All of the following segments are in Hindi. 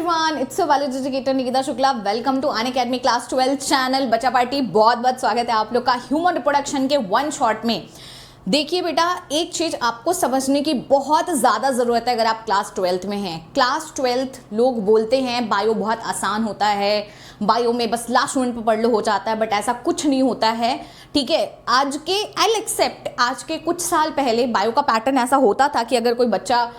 Everyone, it's a valid educator Nikita Shukla. Welcome to Unacademy class 12 channel बच्चा पार्टी। बहुत बहुत स्वागत है आप लोग का ह्यूमन रिप्रोडक्शन के वन शॉट में। देखिए बेटा, एक चीज़ आपको समझने की बहुत ज़्यादा ज़रूरत है अगर आप क्लास 12th में हैं। क्लास 12th लोग बोलते हैं बायो बहुत आसान होता है, बायो में बस लास्ट मिनट पे पढ़ लो हो जाता है, बट ऐसा कुछ नहीं होता है। ठीक है, आज के आई एक्सेप्ट आज के कुछ साल पहले बायो का पैटर्न ऐसा होता था कि अगर कोई बच्चा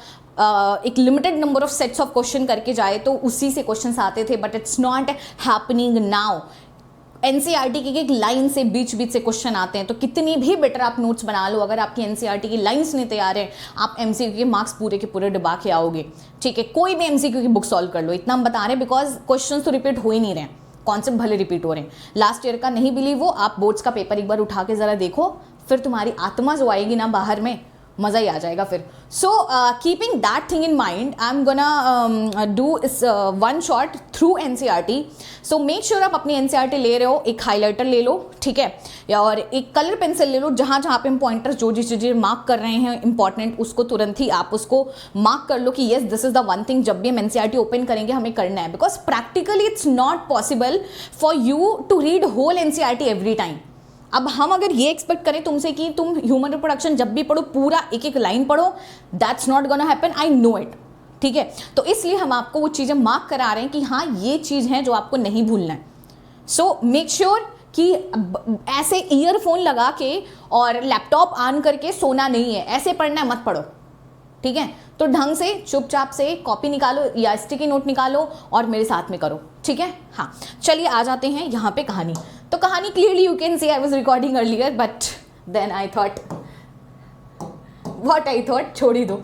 एक limited number of sets of question करके जाए तो उसी से क्वेश्चंस आते थे, but it's not happening now. NCERT की एक लाइन से बीच बीच से क्वेश्चन आते हैं, तो कितनी भी बेटर आप नोट्स बना लो, अगर आपकी एनसीईआरटी की लाइंस नहीं तैयार है आप एमसीक्यू के मार्क्स पूरे के पूरे डुबा के आओगे। ठीक है, कोई भी एमसीक्यू की बुक सॉल्व कर लो, इतना हम बता रहे हैं, बिकॉज क्वेश्चन तो रिपीट हो ही नहीं रहे, कॉन्सेप्ट भले रिपीट हो रहे हैं। लास्ट ईयर का नहीं बिलीव हो, आप बोर्ड्स का पेपर एक बार उठा के जरा देखो, फिर तुम्हारी आत्मा जो आएगी ना बाहर में, मज़ा ही आ जाएगा फिर। So keeping that thing in mind, I am gonna do this one shot through NCERT. So make sure आप अपनी एनसीईआरटी ले रहे हो, एक हाइलाइटर ले लो, ठीक है, और एक कलर पेंसिल ले लो। जहाँ जहाँ पे हम पॉइंटर्स जो जिस चीज़ें मार्क कर रहे हैं इंपॉर्टेंट, उसको तुरंत ही आप उसको मार्क कर लो कि yes this is the one thing जब भी हम एनसीईआरटी ओपन करेंगे हमें करना है, because practically it's not possible for you to read whole NCERT every time. अब हम अगर ये एक्सपेक्ट करें तुमसे कि तुम ह्यूमन रिप्रोडक्शन जब भी पढ़ो पूरा एक एक लाइन पढ़ो, that's not gonna happen, I know it. ठीक है, तो इसलिए हम आपको वो चीज़ें मार्क करा रहे हैं कि हाँ ये चीज़ है जो आपको नहीं भूलना है। सो मेक श्योर कि ऐसे ईयरफोन लगा के और लैपटॉप ऑन करके सोना नहीं है, ऐसे पढ़ना है, मत पढ़ो। ठीक है, तो ढंग से चुपचाप से कॉपी निकालो या स्टिकी नोट निकालो और मेरे साथ में करो। ठीक है, हाँ चलिए आ जाते हैं यहाँ पे कहानी। तो कहानी clearly you can see I was recording earlier, but then I thought what I thought छोड़ ही दो।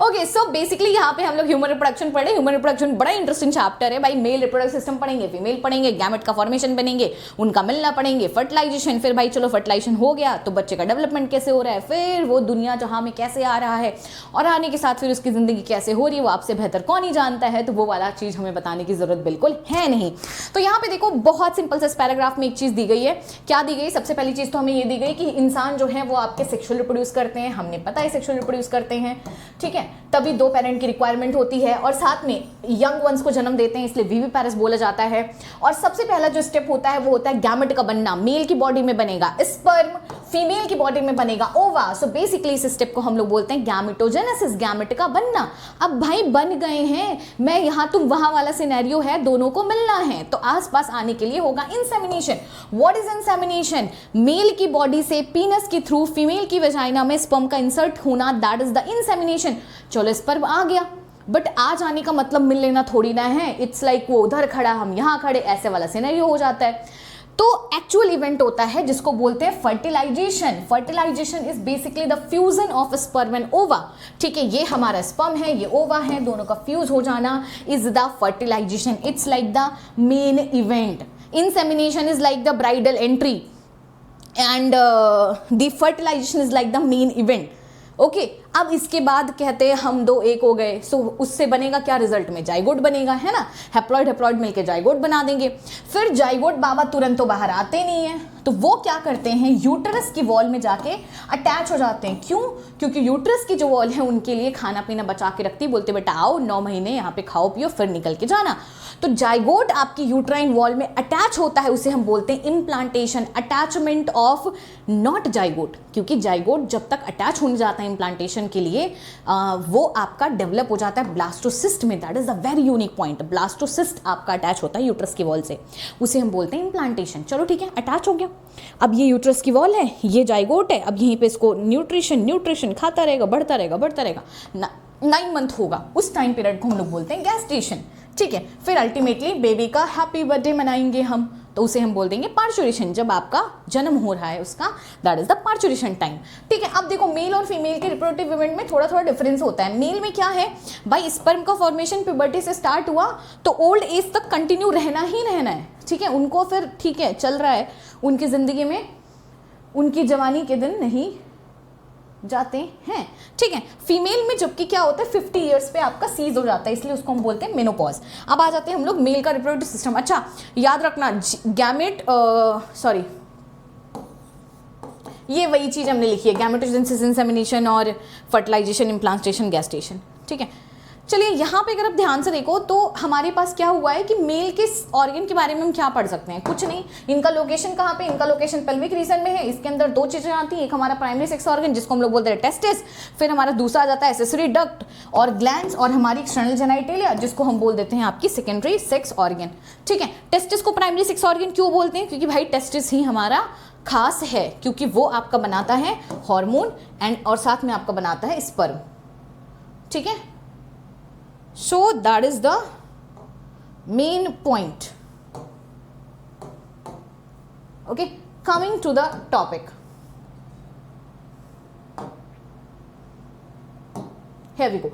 ओके, सो बेसिकली यहाँ पे हम लोग ह्यूमन रिप्रोडक्शन पढ़े। ह्यूमन रिप्रोडक्शन बड़ा इंटरेस्टिंग चैप्टर है भाई। मेल रिप्रोडक्टिव सिस्टम पढ़ेंगे, फीमेल पढ़ेंगे, गैमेट का फॉर्मेशन बनेंगे, उनका मिलना पढ़ेंगे, फर्टिलाइजेशन, फिर भाई चलो फर्टिलाइजेशन हो गया तो बच्चे का डेवलपमेंट कैसे हो रहा है, फिर वो दुनिया जहाँ में कैसे आ रहा है और आने के साथ फिर उसकी ज़िंदगी कैसे हो रही है वो आपसे बेहतर कौन ही जानता है, तो वो वाला चीज़ हमें बताने की ज़रूरत बिल्कुल है नहीं। तो यहाँ पे देखो बहुत सिंपल से पैराग्राफ में एक चीज़ दी गई है। क्या दी गई? सबसे पहली चीज़ तो हमें ये दी गई कि इंसान जो है वो आपके सेक्सुअल रिप्रोड्यूस करते हैं, हमने पता है सेक्सुअल रिप्रोड्यूस करते हैं। ठीक है, तभी दो पेरेंट की रिक्वायरमेंट होती है और साथ में यंग वंस को जन्म देते हैं, इसलिए वीवी पेरेंट्स बोला जाता है। और सबसे पहला जो स्टेप होता है वो होता है गैमेट का बनना। मेल की बॉडी में बनेगा स्पर्म, फीमेल की बॉडी में बनेगा ओवा। सो बेसिकली इस स्टेप को हम लोग बोलते हैं गैमेटोजेनेसिस, गैमेट का बनना। अब भाई बन गए हैं, मैं यहाँ तुम वहां वाला सिनेरियो है, दोनों को मिलना है, तो आसपास आने के लिए होगा insemination. What is insemination? Male की बॉडी से पीनस के थ्रू फीमेल की वेजाइना में स्पर्म का इंसर्ट होना, दैट इज द इंसेमिनेशन। चलो स्पर्म आ गया, बट आ जाने का मतलब मिल लेना थोड़ी ना है। इट्स लाइक वो उधर खड़ा हम यहाँ खड़े, ऐसे वाला सिनेरियो हो जाता है। तो एक्चुअल इवेंट होता है जिसको बोलते हैं fertilization. Fertilization is basically the fusion of sperm and ova. ठीक है, ये हमारा स्पर्म है, ये ओवा है, दोनों का फ्यूज हो जाना is the fertilization. It's like the main event. Insemination is like the bridal entry and the fertilization is like the main event. Okay, अब इसके बाद कहते हैं हम दो एक हो गए, सो उससे बनेगा क्या रिजल्ट में? जाइगोट बनेगा, है ना। हैप्लॉइड हैप्लॉइड मिलके जाइगोट बना देंगे। फिर जाइगोट बाबा तुरंत तो बाहर आते नहीं है, तो वो क्या करते हैं, यूटरस की वॉल में जाके अटैच हो जाते हैं। क्यों? क्योंकि यूटरस की जो वॉल है उनके लिए खाना पीना बचा के रखती, बोलते बेटा आओ 9 महीने यहाँ पे खाओ पियो फिर निकल के जाना। तो जाइगोट आपकी यूट्राइन वॉल में अटैच होता है, उसे हम बोलते हैं implantation, attachment of not zygote. क्योंकि जाइगोट जब तक अटैच होने जाता है इम्प्लांटेशन के लिए वो आपका डेवलप हो जाता है ब्लास्टोसिस्ट में। That is a very unique point. Blastocyst आपका अटैच होता है यूट्रस की वॉल से, उसे हम बोलते हैं इम्प्लांटेशन। चलो ठीक है, अटैच हो गया। अब ये यूट्रस की वॉल है, ये जाइगोट है, अब यहीं पे इसको न्यूट्रिशन खाता रहेगा, बढ़ता रहेगा 9 मंथ होगा, उस टाइम पीरियड को हम लोग बोलते हैं गैस्टेशन। ठीक है, फिर अल्टीमेटली बेबी का हैप्पी बर्थडे मनाएंगे हम, तो उसे हम बोल देंगे पार्चुरेशन। जब आपका जन्म हो रहा है उसका, that is the parturition time. ठीक है, अब देखो मेल और फीमेल के रिप्रोडक्टिव इवेंट में थोड़ा थोड़ा डिफरेंस होता है। मेल में क्या है भाई, स्पर्म का फॉर्मेशन प्यूबर्टी से स्टार्ट हुआ तो ओल्ड एज तक कंटिन्यू रहना ही रहना है। ठीक है, उनको फिर ठीक है चल रहा है उनकी जिंदगी में, उनकी जवानी के दिन नहीं जाते हैं। ठीक है, फीमेल में जबकि क्या होता है 50 ईयर्स पे आपका सीज हो जाता है, इसलिए उसको हम बोलते हैं मेनोपॉज। अब आ जाते हैं हम लोग मेल का रिप्रोडक्टिव सिस्टम। अच्छा याद रखना, गैमेट सॉरी ये वही चीज हमने लिखी है, गैमेटोजेनेसिस, इंसेमिनेशन और फर्टिलाइजेशन, इम्प्लांटेशन, गैस्टेशन। ठीक है, चलिए यहाँ पे अगर आप ध्यान से देखो तो हमारे पास क्या हुआ है कि मेल के ऑर्गन के बारे में हम क्या पढ़ सकते हैं, कुछ नहीं। इनका लोकेशन कहाँ पे, इनका लोकेशन पेल्विक रीजन में है। इसके अंदर दो चीजें आती हैं, एक हमारा प्राइमरी सेक्स ऑर्गन जिसको हम लोग बोलते हैं टेस्टिस, फिर हमारा दूसरा आ जाता है एक्सेसरी डक्ट और ग्लैंड्स, और हमारी एक्सटर्नल जेनिटलिया जिसको हम बोल देते हैं आपकी सेकेंडरी सेक्स ऑर्गन। ठीक है, टेस्टिस को प्राइमरी सेक्स ऑर्गन क्यों बोलते हैं, क्योंकि भाई टेस्टिस ही हमारा खास है, क्योंकि वो आपका बनाता है हार्मोन एंड और साथ में आपका बनाता है स्पर्म। ठीक है, so that is the main point. Okay, coming to the topic. Here we go.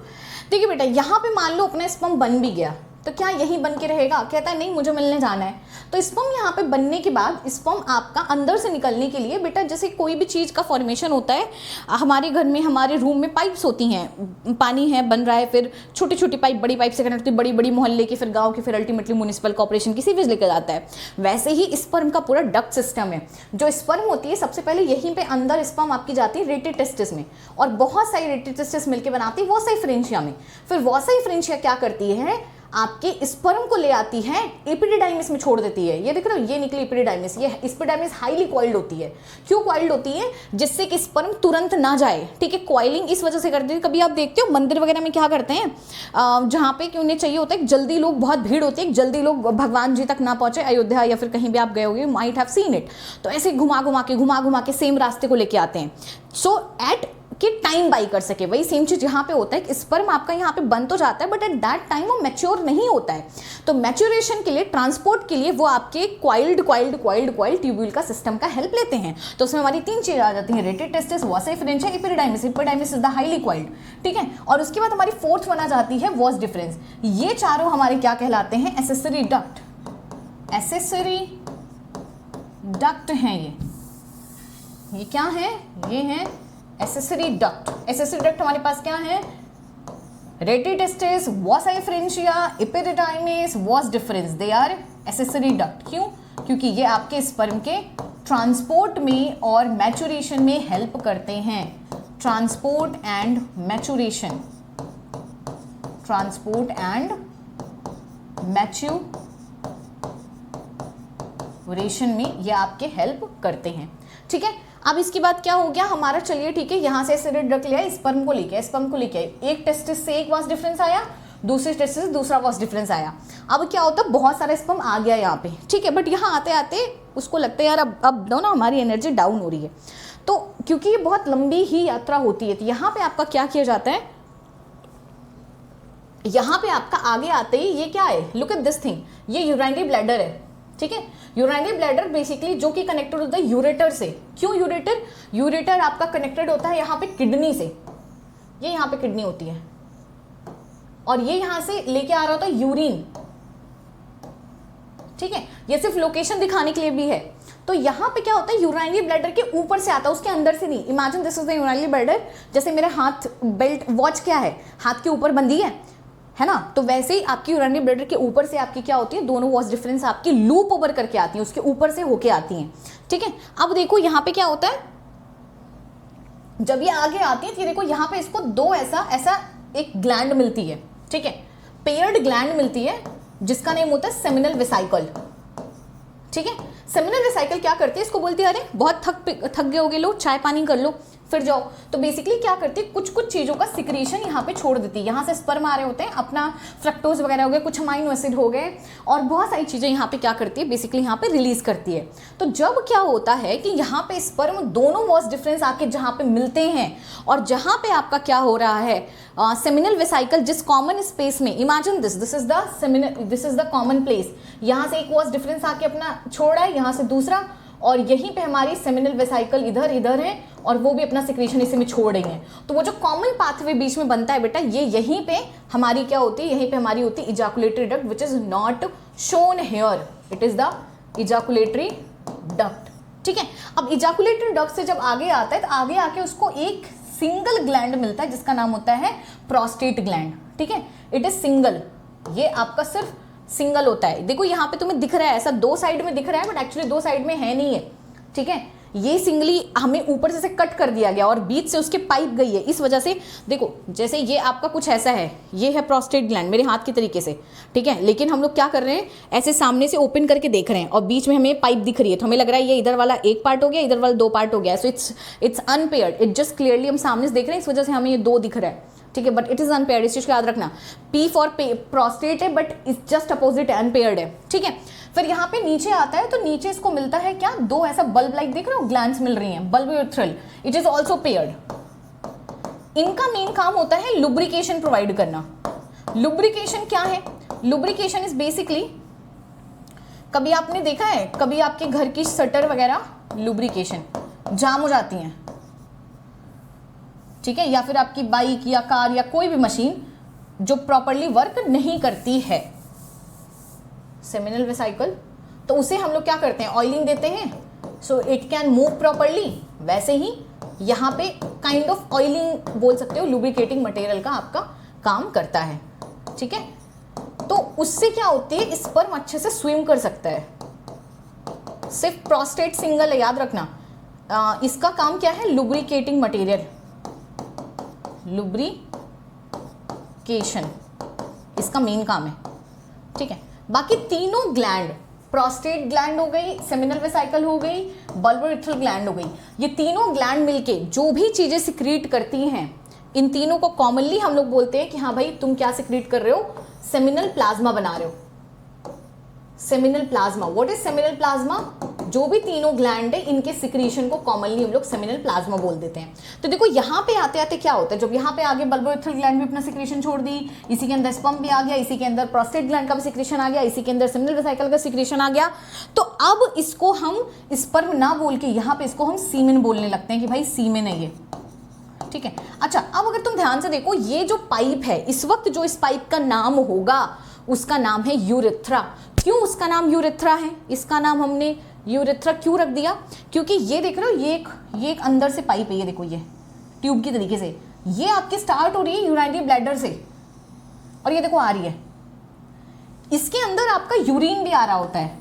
देखिए बेटा, यहां पे मान लो अपना स्पर्म बन भी गया तो क्या यही बन के रहेगा, कहता है नहीं मुझे मिलने जाना है। तो स्पर्म यहाँ पे बनने के बाद स्पर्म आपका अंदर से निकलने के लिए बेटा, जैसे कोई भी चीज़ का फॉर्मेशन होता है, हमारे घर में हमारे रूम में पाइप्स होती हैं, पानी है बन रहा है, फिर छोटी छोटी पाइप बड़ी पाइप से कनेक्ट होती है, बड़ी बड़ी मोहल्ले की, फिर गाँव की, फिर अल्टीमेटली म्यूनिसिपल कॉर्पोरेशन की सीवेज लेकर जाता है। वैसे ही स्पर्म का पूरा डक्ट सिस्टम है। जो स्पर्म होती है सबसे पहले यहीं पर अंदर स्पर्म आपकी जाती है रेटे टेस्टिस में, और बहुत सारी रेटे टेस्टिस मिलकर बनाती है वॉसाइफ्रेंशिया में। फिर वॉसाइफ्रेंशिया क्या करती है, आपके स्पर्म को ले आती है एपिडिडाइमिस में छोड़ देती है। ये देख रहे हो, ये निकली एपिडिडाइमिस। ये एपिडिडाइमिस हाईली कॉइल्ड होती है। क्यों कॉइल्ड होती है, जिससे कि स्पर्म तुरंत ना जाए। ठीक है, कॉइलिंग इस वजह से करती है। कभी आप देखते हो मंदिर वगैरह में क्या करते हैं, जहाँ पे कि उन्हें चाहिए होता है जल्दी लोग, बहुत भीड़ होती है, जल्दी लोग भगवान जी तक ना पहुंचे, अयोध्या या फिर कहीं भी आप गए होगे, माइट हैव सीन इट। तो ऐसे घुमा घुमा के सेम रास्ते को लेके आते हैं, सो एट कि टाइम बाई कर सके। वही सेम चीज यहाँ पे होता है कि स्पर्म आपका यहाँ पे बन तो जाता है, बट एट दैट टाइम वो मैच्योर नहीं होता है। तो मैच्योरेशन के लिए, ट्रांसपोर्ट के लिए वो आपके क्वाइल्ड ट्यूब्यूल का सिस्टम का हेल्प लेते हैं। तो उसमें हमारी तीन चीजें आ जाती हैं, rete testis, vasa efferentia, epididymis. Epididymis is the highly coiled. ठीक है, और उसके बाद हमारी फोर्थ वन आ जाती है वॉस डिफरेंस। ये चारों हमारे क्या कहलाते हैं, एसेसरी डक्ट। एसेसरी डक्ट हैं ये क्या है, ये है एसेसरी डक्ट। एसेसरी डक्ट हमारे पास क्या है, rete testis, vasa efferentia, epididymis, vas deferens, they are accessory duct. क्यों, क्योंकि ये आपके स्पर्म के ट्रांसपोर्ट में और मैच्योरेशन में हेल्प करते हैं। Transport and maturation, transport and maturation में ये आपके हेल्प करते हैं। ठीक है, अब इसके बाद क्या हो गया हमारा, चलिए ठीक है, यहाँ से एसेसरी डक्ट लिया, स्पर्म को लेके एक टेस्टिस से एक वॉस डिफरेंस आया, दूसरे टेस्टिस से दूसरा वॉस डिफरेंस आया। अब क्या होता है, बहुत सारा स्पर्म आ गया यहाँ पे। ठीक है, बट यहाँ आते आते उसको लगता है यार अब दो ना हमारी एनर्जी डाउन हो रही है। तो क्योंकि ये बहुत लंबी ही यात्रा होती है, तो यहाँ पे आपका क्या किया जाता है, यहाँ पे आपका आगे आते ही ये क्या है, लुक एट दिस थिंग, ये यूरिनरी ब्लैडर है। ठीक है, यूरिनरी ब्लैडर बेसिकली जो कि कनेक्टेड होता है यूरेटर से। क्यों यूरेटर, यूरेटर आपका कनेक्टेड होता है यहाँ पे किडनी से। ये यहाँ पे किडनी होती है और ये यहाँ से लेके आ रहा होता है यूरिन। ठीक है, ये सिर्फ लोकेशन दिखाने के लिए भी है। तो यहाँ पे क्या होता है, यूरिनरी ब्लैडर के ऊपर से आता है, उसके अंदर से नहीं। Imagine this is the urinary bladder. जैसे मेरे हाथ बेल्ट वॉच क्या है, हाथ के ऊपर बंधी है ना, तो वैसे ही आपकी यूरिनरी ब्लैडर के ऊपर से आपकी क्या होती है, दोनों वॉस डिफरेंस आपकी लूप ओवर करके आती हैं, उसके ऊपर से होके आती हैं। ठीक है, अब देखो यहाँ पे क्या होता है, जब ये आगे आती है तो देखो यहाँ पे इसको दो ऐसा एक ग्लैंड मिलती है। ठीक है, पेयर्ड ग्लैंड मिलती है जिसका नेम होता है सेमिनल वेसाइकल। ठीक है, सेमिनल वेसाइकल क्या करती है, इसको बोलती है अरे बहुत थक गए होगे लोग, चाय पानी कर लो फिर जाओ। तो बेसिकली क्या करती है, कुछ चीज़ों का सिक्रीशन यहाँ पे छोड़ देती है। यहाँ से स्पर्म आ रहे होते हैं, अपना फ्रक्टोज वगैरह हो गए, कुछ अमाइनो एसिड हो गए, और बहुत सारी चीज़ें यहाँ पे क्या करती है, बेसिकली यहाँ पे रिलीज करती है। तो जब क्या होता है कि यहाँ पे स्पर्म दोनों वॉस डिफरेंस आके जहाँ पे मिलते हैं, और जहाँ पे आपका क्या हो रहा है, सेमिनल वेसाइकल जिस कॉमन स्पेस में, imagine this is the seminal, this is the common place. यहाँ से एक वॉस डिफरेंस आके अपना छोड़ा है, यहाँ से दूसरा, और यहीं पे हमारी सेमिनल वेसाइकल इधर है, और वो भी अपना सिक्रीशन इसी में छोड़ रही है। तो वो जो कॉमन पाथवे बीच में बनता है बेटा, ये यहीं पे हमारी क्या होती है, यहीं पे हमारी होती है ejaculatory duct, which is not shown here, it is the ejaculatory duct. ठीक है, अब इजाकुलेटरी डक्ट से जब आगे आता है तो आगे आके उसको एक सिंगल ग्लैंड मिलता है जिसका नाम होता है प्रोस्टेट ग्लैंड। ठीक है, इट इज सिंगल, ये आपका सिर्फ सिंगल होता है। देखो यहाँ पे तुम्हें दिख रहा है, ऐसा दो साइड में दिख रहा है, बट एक्चुअली दो साइड में है नहीं है। ठीक है, ये सिंगली हमें ऊपर से कट कर दिया गया और बीच से उसके पाइप गई है, इस वजह से देखो जैसे ये आपका कुछ ऐसा है, ये है प्रोस्टेट ग्लैंड मेरे हाथ की तरीके से, ठीक है, लेकिन हम लोग क्या कर रहे हैं ऐसे सामने से ओपन करके देख रहे हैं और बीच में हमें पाइप दिख रही है, तो हमें लग रहा है ये इधर वाला एक पार्ट हो गया, इधर वाला 2 पार्ट हो गया, so it's unpaired, it just clearly हम सामने से देख रहे हैं, इस वजह से हमें ये 2 दिख रहा है, ठीक है, बट इट इज अनपेयर्ड, इस चीज को याद रखना। P फॉर प्रोस्टेट है but it's just opposite unpaired है, ठीक है। फिर यहाँ पे नीचे आता है तो नीचे इसको मिलता है क्या, 2 ऐसा बल्ब लाइक देख रहे हो ग्लैंड्स मिल रही हैं, bulb urethral, it is also paired. इनका मेन काम होता है लुब्रिकेशन प्रोवाइड करना। लुब्रिकेशन क्या है, लुब्रिकेशन इज बेसिकली, कभी आपने देखा है कभी आपके घर की शटर वगैरह लुब्रिकेशन जाम हो जाती हैं, ठीक है, या फिर आपकी बाइक या कार या कोई भी मशीन जो प्रॉपरली वर्क नहीं करती है, सेमिनल वेसिकल, तो उसे हम लोग क्या करते हैं ऑयलिंग देते हैं, so it can move properly. वैसे ही यहाँ पे काइंड ऑफ ऑयलिंग बोल सकते हो, लुब्रिकेटिंग मटेरियल का आपका काम करता है, ठीक है। तो उससे क्या होती है, स्पर्म अच्छे से स्विम कर सकता है। सिर्फ प्रोस्टेट सिंगल है, याद रखना, इसका काम क्या है, लुब्रिकेटिंग मटेरियल, लुब्रिकेशन इसका मेन काम है, ठीक है। बाकी तीनों ग्लैंड, प्रोस्टेट ग्लैंड हो गई, सेमिनल वेसिकल हो गई, बल्ब यूरेथ्रल ग्लैंड हो गई, ये तीनों ग्लैंड मिलके जो भी चीजें सिक्रीट करती हैं, इन तीनों को कॉमनली हम लोग बोलते हैं कि हाँ भाई तुम क्या सिक्रीट कर रहे हो, सेमिनल प्लाज्मा बना रहे हो। Seminal plasma, what is seminal plasma, जो भी तीनों ग्लैंड है इनके सिक्रीशन को कॉमनली हम लोग सेमिनल प्लाज्मा बोल देते हैं। तो देखो यहाँ पे आते आते क्या होता है, जब यहाँ पे आगे बल्ब यूरेथ्रल ग्लैंड भी अपना सिक्रीशन छोड़ दी, इसी के अंदर स्पर्म भी आ गया, इसी के अंदर प्रोस्टेट ग्लैंड का भी सिक्रीशन आ गया, इसी के अंदर सेमिनल वेसिकल का सिक्रीशन आ गया, तो अब इसको हम स्पर्म ना बोल के यहाँ पे इसको हम सीमेन बोलने लगते हैं कि भाई सीमेन है ये, ठीक है। अच्छा, अब अगर तुम ध्यान से देखो, ये जो पाइप है इस वक्त जो इस पाइप का नाम होगा उसका नाम है यूरेथ्रा। क्यों उसका नाम यूरेथ्रा है, इसका नाम हमने यूरेथ्रा क्यों रख दिया, क्योंकि ये देख रहे हो ये एक अंदर से पाइप है, ये देखो ये ट्यूब की तरीके से, ये आपकी स्टार्ट हो रही है यूरिनरी ब्लैडर से और ये देखो आ रही है, इसके अंदर आपका यूरिन भी आ रहा होता है,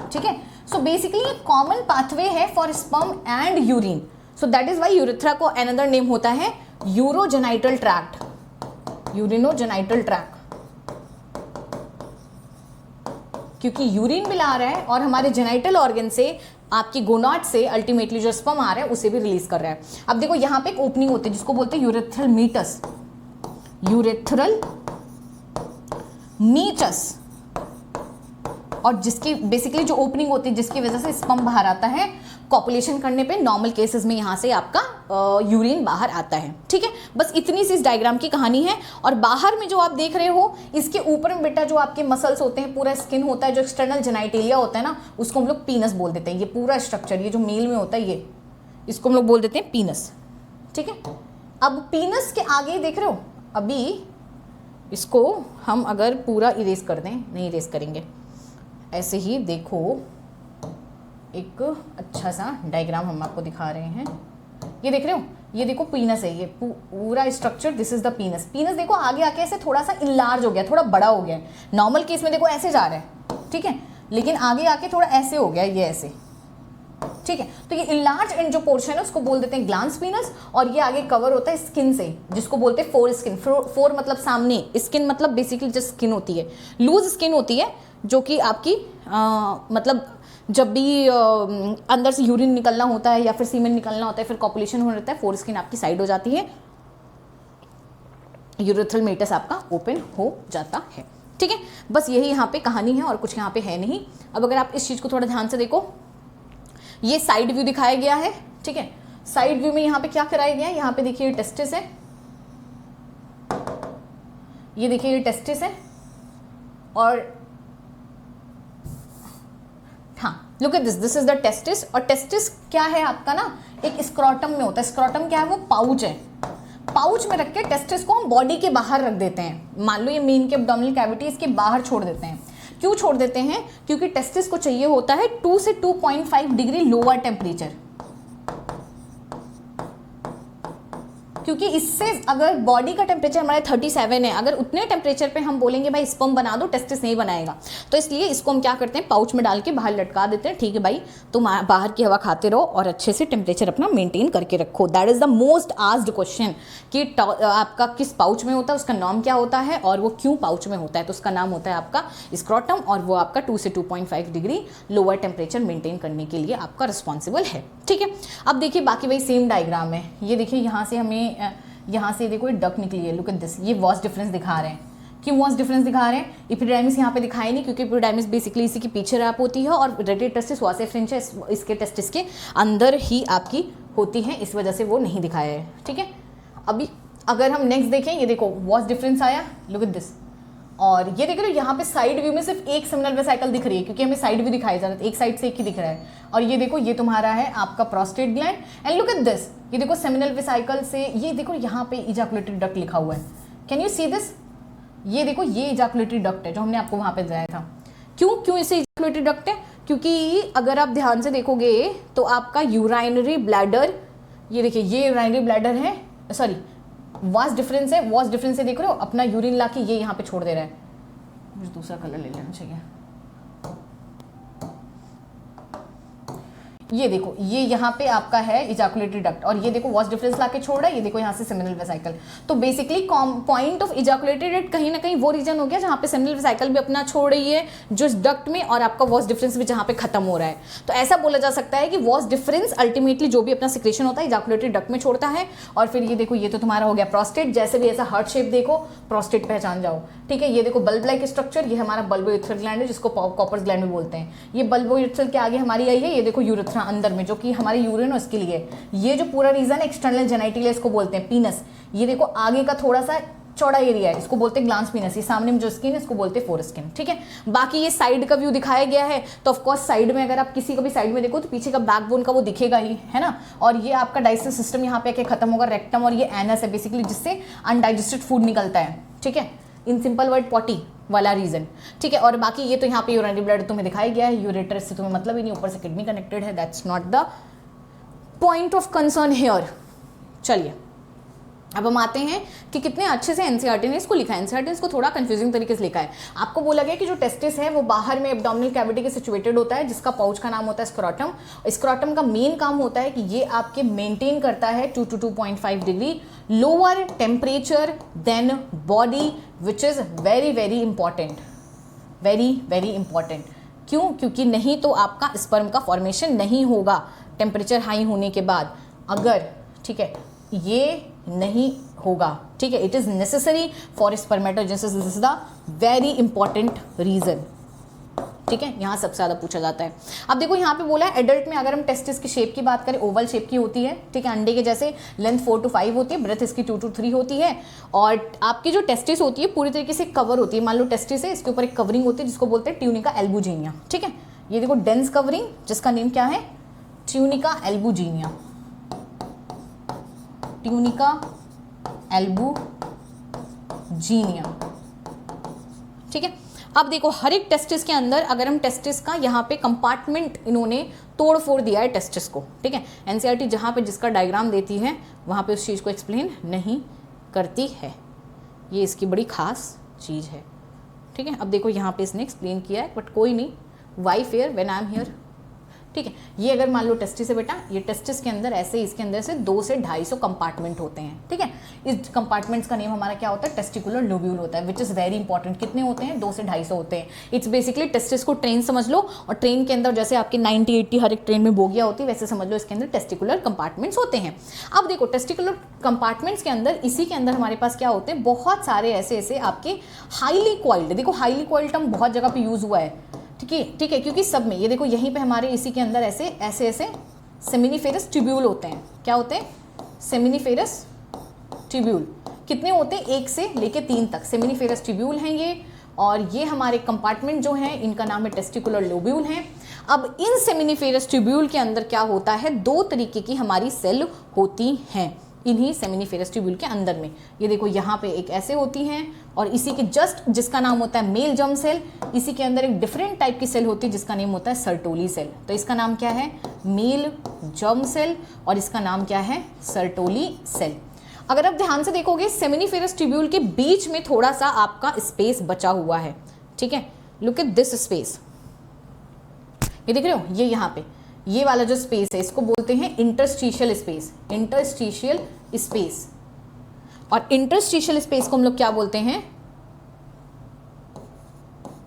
ठीक है। सो बेसिकली ये कॉमन पाथवे है for sperm and urine, so that is why urethra को अनदर नेम होता है यूरोजेनाइटल ट्रैक्ट, यूरिनोजेनाइटल ट्रैक्ट, क्योंकि यूरिन भी ला रहा है और हमारे जेनाइटल ऑर्गन से, आपकी गोनाड से अल्टीमेटली जो स्पर्म आ रहा है उसे भी रिलीज कर रहा है। अब देखो यहाँ पे एक ओपनिंग होती है जिसको बोलते हैं यूरेथ्रल मीटस, यूरेथ्रल मीटस, और जिसकी बेसिकली जो ओपनिंग होती है जिसकी वजह से स्पर्म बाहर आता है, कॉपुलेशन करने पे नॉर्मल केसेस में यहाँ से आपका यूरिन बाहर आता है, ठीक है। बस इतनी सी इस डायग्राम की कहानी है। और बाहर में जो आप देख रहे हो, इसके ऊपर में बेटा जो आपके मसल्स होते हैं, पूरा स्किन होता है, जो एक्सटर्नल जेनाइटेलिया होता है ना, उसको हम लोग पीनस बोल देते हैं। ये पूरा स्ट्रक्चर, ये जो मेल में होता है, ये इसको हम लोग बोल देते हैं पीनस, ठीक है। अब पीनस के आगे देख रहे हो, अभी इसको हम अगर पूरा इरेज कर दें, नहीं इरेज करेंगे, ऐसे ही देखो, एक अच्छा सा डायग्राम हम आपको दिखा रहे हैं, ये देख रहे हो, ये देखो पीनस है, ये पूरा स्ट्रक्चर, दिस इज द पीनस। पीनस देखो आगे आके ऐसे थोड़ा सा इनलार्ज हो गया, थोड़ा बड़ा हो गया है। नॉर्मल केस में देखो ऐसे जा रहा है, ठीक है, लेकिन आगे आके थोड़ा ऐसे हो गया, ये ऐसे, ठीक है। तो ये इनलार्ज एंड जो पोर्शन है उसको बोल देते हैं ग्लांस पीनस, और ये आगे कवर होता है स्किन से, जिसको बोलते हैं फोर स्किन। फोर मतलब सामने, स्किन मतलब बेसिकली जो स्किन होती है, लूज स्किन होती है, जो कि आपकी मतलब जब भी अंदर से यूरिन निकलना होता है या फिर सीमेन निकलना होता है, फिर कॉपुलेशन होने रहता है, फोर स्किन आपकी साइड हो जाती है, यूरेथ्रल मीटस आपका ओपन हो जाता है, ठीक है। बस यही यहाँ पे कहानी है और कुछ यहाँ पे है नहीं। अब अगर आप इस चीज़ को थोड़ा ध्यान से देखो, ये साइड व्यू दिखाया गया है, ठीक है। साइड व्यू में यहाँ पे क्या कराया गया है, यहाँ पे देखिए टेस्टिस है, ये देखिए ये टेस्टिस है, और हाँ look at this, this is the testis. और टेस्टिस क्या है आपका ना, एक स्क्रोटम में होता है। स्क्रोटम क्या है, वो पाउच है, पाउच में रख के टेस्टिस को हम बॉडी के बाहर रख देते हैं। मान लो ये मेन के एब्डोमिनल कैविटी, इसके बाहर छोड़ देते हैं। क्यों छोड़ देते हैं, क्योंकि टेस्टिस को चाहिए होता है 2 से 2.5 डिग्री लोअर टेम्परेचर, क्योंकि इससे अगर बॉडी का टेम्परेचर हमारे 37 है, अगर उतने टेम्परेचर पे हम बोलेंगे भाई स्पर्म बना दो, टेस्टिस नहीं बनाएगा। तो इसलिए इसको हम क्या करते हैं, पाउच में डाल के बाहर लटका देते हैं। ठीक है भाई, तुम बाहर की हवा खाते रहो और अच्छे से टेम्परेचर अपना मेंटेन करके रखो। That is the most asked question कि आपका किस पाउच में होता है, उसका नाम क्या होता है और वो क्यों पाउच में होता है। तो उसका नाम होता है आपका स्क्रोटम और वो आपका 2 से 2.5 डिग्री लोअर टेम्परेचर मेंटेन करने के लिए आपका रिस्पॉन्सिबल है। ठीक है, अब देखिए बाकी वही सेम डायग्राम है। ये देखिए यहाँ से हमें यहाँ से देखो डक निकली है, लुक एट दिस, ये वॉस डिफरेंस दिखा रहे हैं। क्यों वॉस डिफरेंस दिखा रहे हैं? एपिडाइमिस यहाँ पे दिखाई नहीं, क्योंकि एपिडाइमिस बेसिकली इसी के पीछे रैप होती है और रेडियल टेस्टिस वासे फ्रिंज है, इसके टेस्टिस के अंदर ही आपकी होती है, इस वजह से वो नहीं दिखाया है। ठीक है, अभी अगर हम नेक्स्ट देखें, ये देखो वॉस डिफरेंस आया, लुक एट दिस। और ये देख रहे हो यहाँ पे साइड व्यू में सिर्फ एक सेमिनल वेसिकल दिख रही है, क्योंकि हमें साइड व्यू दिखाई जा रहा है, एक साइड से एक ही दिख रहा है। और ये देखो ये तुम्हारा है आपका prostate gland and look at this, ये देखो सेमिनल वेसिकल से, ये देखो यहाँ पे इजैकुलेटरी डक्ट लिखा हुआ है, कैन यू सी दिस? ये देखो ये इजैकुलेटरी डक्ट है जो हमने आपको वहाँ पे बताया था। क्यों इसे इजैकुलेटरी डक्ट है? क्योंकि अगर आप ध्यान से देखोगे तो आपका यूराइनरी ब्लैडर, ये देखिए ये यूराइनरी ब्लैडर है, सॉरी वास डिफरेंस है, वॉस डिफरेंस है, देख रहे हो अपना यूरिन ला के ये यहाँ पे छोड़ दे रहा है। मुझे दूसरा कलर ले लेना चाहिए। ये देखो ये यहाँ पे आपका है इजैकुलेटरी डक्ट और ये देखो वॉस डिफरेंस लाके छोड़ रहा है, ये देखो यहाँ से सेमिनल वेसिकल। तो basically point of ejaculatory duct कहीं ना कहीं वो रीजन हो गया जहाँ पे सेमिनल वेसिकल भी अपना छोड़ रही है जो इस डक्ट में, और आपका वॉस डिफरेंस भी जहाँ पे खत्म हो रहा है। तो ऐसा बोला जा सकता है कि वॉस डिफरेंस अल्टीमेटली जो भी अपना सिक्रेशन होता है इजैकुलेटरी डक्ट में छोड़ता है। और फिर ये देखो ये तो तुम्हारा हो गया प्रोस्टेट, जैसे भी ऐसा हार्ट शेप देखो प्रोस्टेट पहचान जाओ। ठीक है, ये देखो बल्ब लाइक स्ट्रक्चर, ये हमारा बल्बोयूरेथ्रल ग्लैंड है जिसको कॉपर्स ग्लैंड भी बोलते हैं। ये बल्बोयूरेथ्रल के आगे हमारी आई है, ये देखो यूरेथ्रा अंदर में जो कि हमारे यूरिन है उसके लिए। ये जो पूरा रीजन एक्सटर्नल जेनिटलिया इसको बोलते हैं, पीनस। ये देखो आगे का थोड़ा सा चौड़ा एरिया है, इसको बोलते हैं ग्लांस पीनस। ये सामने में जो स्किन है इसको बोलते हैं फोर स्किन। ठीक है, बाकी ये साइड का व्यू दिखाया गया है, तो ऑफ कोर्स साइड में अगर आप किसी को भी साइड में देखो तो पीछे का बैकबोन का वो दिखेगा ही, है ना। और ये आपका डाइजेस्टिव सिस्टम यहाँ पे आके खत्म होगा, रेक्टम, और ये एनस है बेसिकली जिससे अनडाइजेस्टेड फूड निकलता है। ठीक है, इन सिंपल वर्ड पॉटी वाला रीजन। ठीक है, और बाकी ये तो यहाँ पे यूरिनरी ब्लड तुम्हें दिखाया गया है, यूरेटर से तुम्हें मतलब ही नहीं, ऊपर से किडनी कनेक्टेड है, that's not the point of concern here. चलिए अब हम आते हैं कि कितने अच्छे से एनसीईआरटी ने इसको लिखा है। एनसीईआरटी ने इसको थोड़ा कंफ्यूजिंग तरीके से लिखा है। आपको बोला गया कि जो टेस्टिस है वो बाहर में एब्डोमिनल कैविटी के सिचुएटेड होता है, जिसका पाउच का नाम होता है स्क्रोटम। स्क्रोटम का मेन काम होता है कि ये आपके मेंटेन करता है 2 to 2.5 degree lower temperature than body, which is very very important, very very important. क्यों? क्योंकि नहीं तो आपका स्पर्म का फॉर्मेशन नहीं होगा टेम्परेचर हाई होने के बाद, अगर, ठीक है, ये नहीं होगा। ठीक है, it is necessary for spermatogenesis, this is the very important reason. ठीक है, यहाँ सबसे ज़्यादा पूछा जाता है। अब देखो यहाँ पे बोला है एडल्ट में अगर हम टेस्टिस की शेप की बात करें, ओवल शेप की होती है। ठीक है, अंडे के जैसे, लेंथ 4 to 5 होती है, ब्रेथ इसकी 2 to 3 होती है, और आपकी जो टेस्टिस होती है पूरी तरीके से कवर होती है। मान लो टेस्टिस है, इसके ऊपर एक कवरिंग होती है जिसको बोलते हैं ट्यूनिका एल्बुजिनिया। ठीक है, ये देखो डेंस कवरिंग जिसका नेम क्या है, ट्यूनिका एल्बुजिनिया, ट्यूनिका एल्बुजिनिया। ठीक है, अब देखो हर एक टेस्टिस के अंदर अगर हम टेस्टिस का यहाँ पे कंपार्टमेंट इन्होंने तोड़ फोड़ दिया है टेस्टिस को। ठीक है, एनसीईआरटी जहाँ पे जिसका डायग्राम देती है वहाँ पे उस चीज़ को एक्सप्लेन नहीं करती है, ये इसकी बड़ी खास चीज़ है। ठीक है, अब देखो यहाँ पे इसने एक्सप्लेन किया है, बट कोई नहीं, why fear when I am here. ठीक है, ये अगर मान लो टेस्टिस है बेटा, ये टेस्टिस के अंदर ऐसे, इसके अंदर से 2 से 250 कंपार्टमेंट होते हैं। ठीक है, इस कंपार्टमेंट्स का नेम हमारा क्या होता है, टेस्टिकुलर लोब्यूल होता है, विच इज़ वेरी इंपॉर्टेंट। कितने होते हैं, 2 से 250 होते हैं। इट्स बेसिकली टेस्टिस को ट्रेन समझ लो, और ट्रेन के अंदर जैसे आपकी 90-80 हर एक ट्रेन में बोगियाँ होती है, वैसे समझ लो इसके अंदर टेस्टिकुलर कंपार्टमेंट्स होते हैं। अब देखो टेस्टिकुलर कंपार्टमेंट्स के अंदर, इसी के अंदर हमारे पास क्या होते हैं, बहुत सारे ऐसे ऐसे आपके हाईली कॉइल्ड, देखो हाईली कॉइल्ड टर्म बहुत जगह पे यूज हुआ है। ठीक है, क्योंकि सब में ये देखो यहीं पे हमारे इसी के अंदर ऐसे ऐसे ऐसे सेमिनिफेरस ट्यूब्यूल होते हैं। क्या होते हैं, सेमिनिफेरस ट्यूब्यूल। कितने होते हैं, 1 से लेके 3 तक सेमिनिफेरस ट्यूब्यूल हैं ये, और ये हमारे कंपार्टमेंट जो हैं इनका नाम है टेस्टिकुलर लोब्यूल हैं। अब इन सेमिनिफेरस ट्यूब्यूल के अंदर क्या होता है, 2 तरीके की हमारी सेल होती हैं इन्हीं सेमिनिफेरस ट्यूब्यूल के अंदर में। ये देखो यहाँ पे एक ऐसे होती हैं, और इसी के जस्ट जिसका नाम होता है मेल जर्म सेल, इसी के अंदर एक डिफरेंट टाइप की सेल होती है जिसका नेम होता है सर्टोली सेल। तो इसका नाम क्या है, मेल जर्म सेल, और इसका नाम क्या है, सर्टोली सेल। अगर आप ध्यान से देखोगे सेमिनिफेरस ट्यूब्यूल के बीच में थोड़ा सा आपका स्पेस बचा हुआ है, ठीक है, लुक एट दिस स्पेस, ये देख रहे हो, ये यहाँ पे ये वाला जो स्पेस है इसको बोलते हैं इंटरस्टिशियल स्पेस, इंटरस्टिशियल स्पेस। और इंटरस्टिशियल स्पेस को हम लोग क्या बोलते हैं,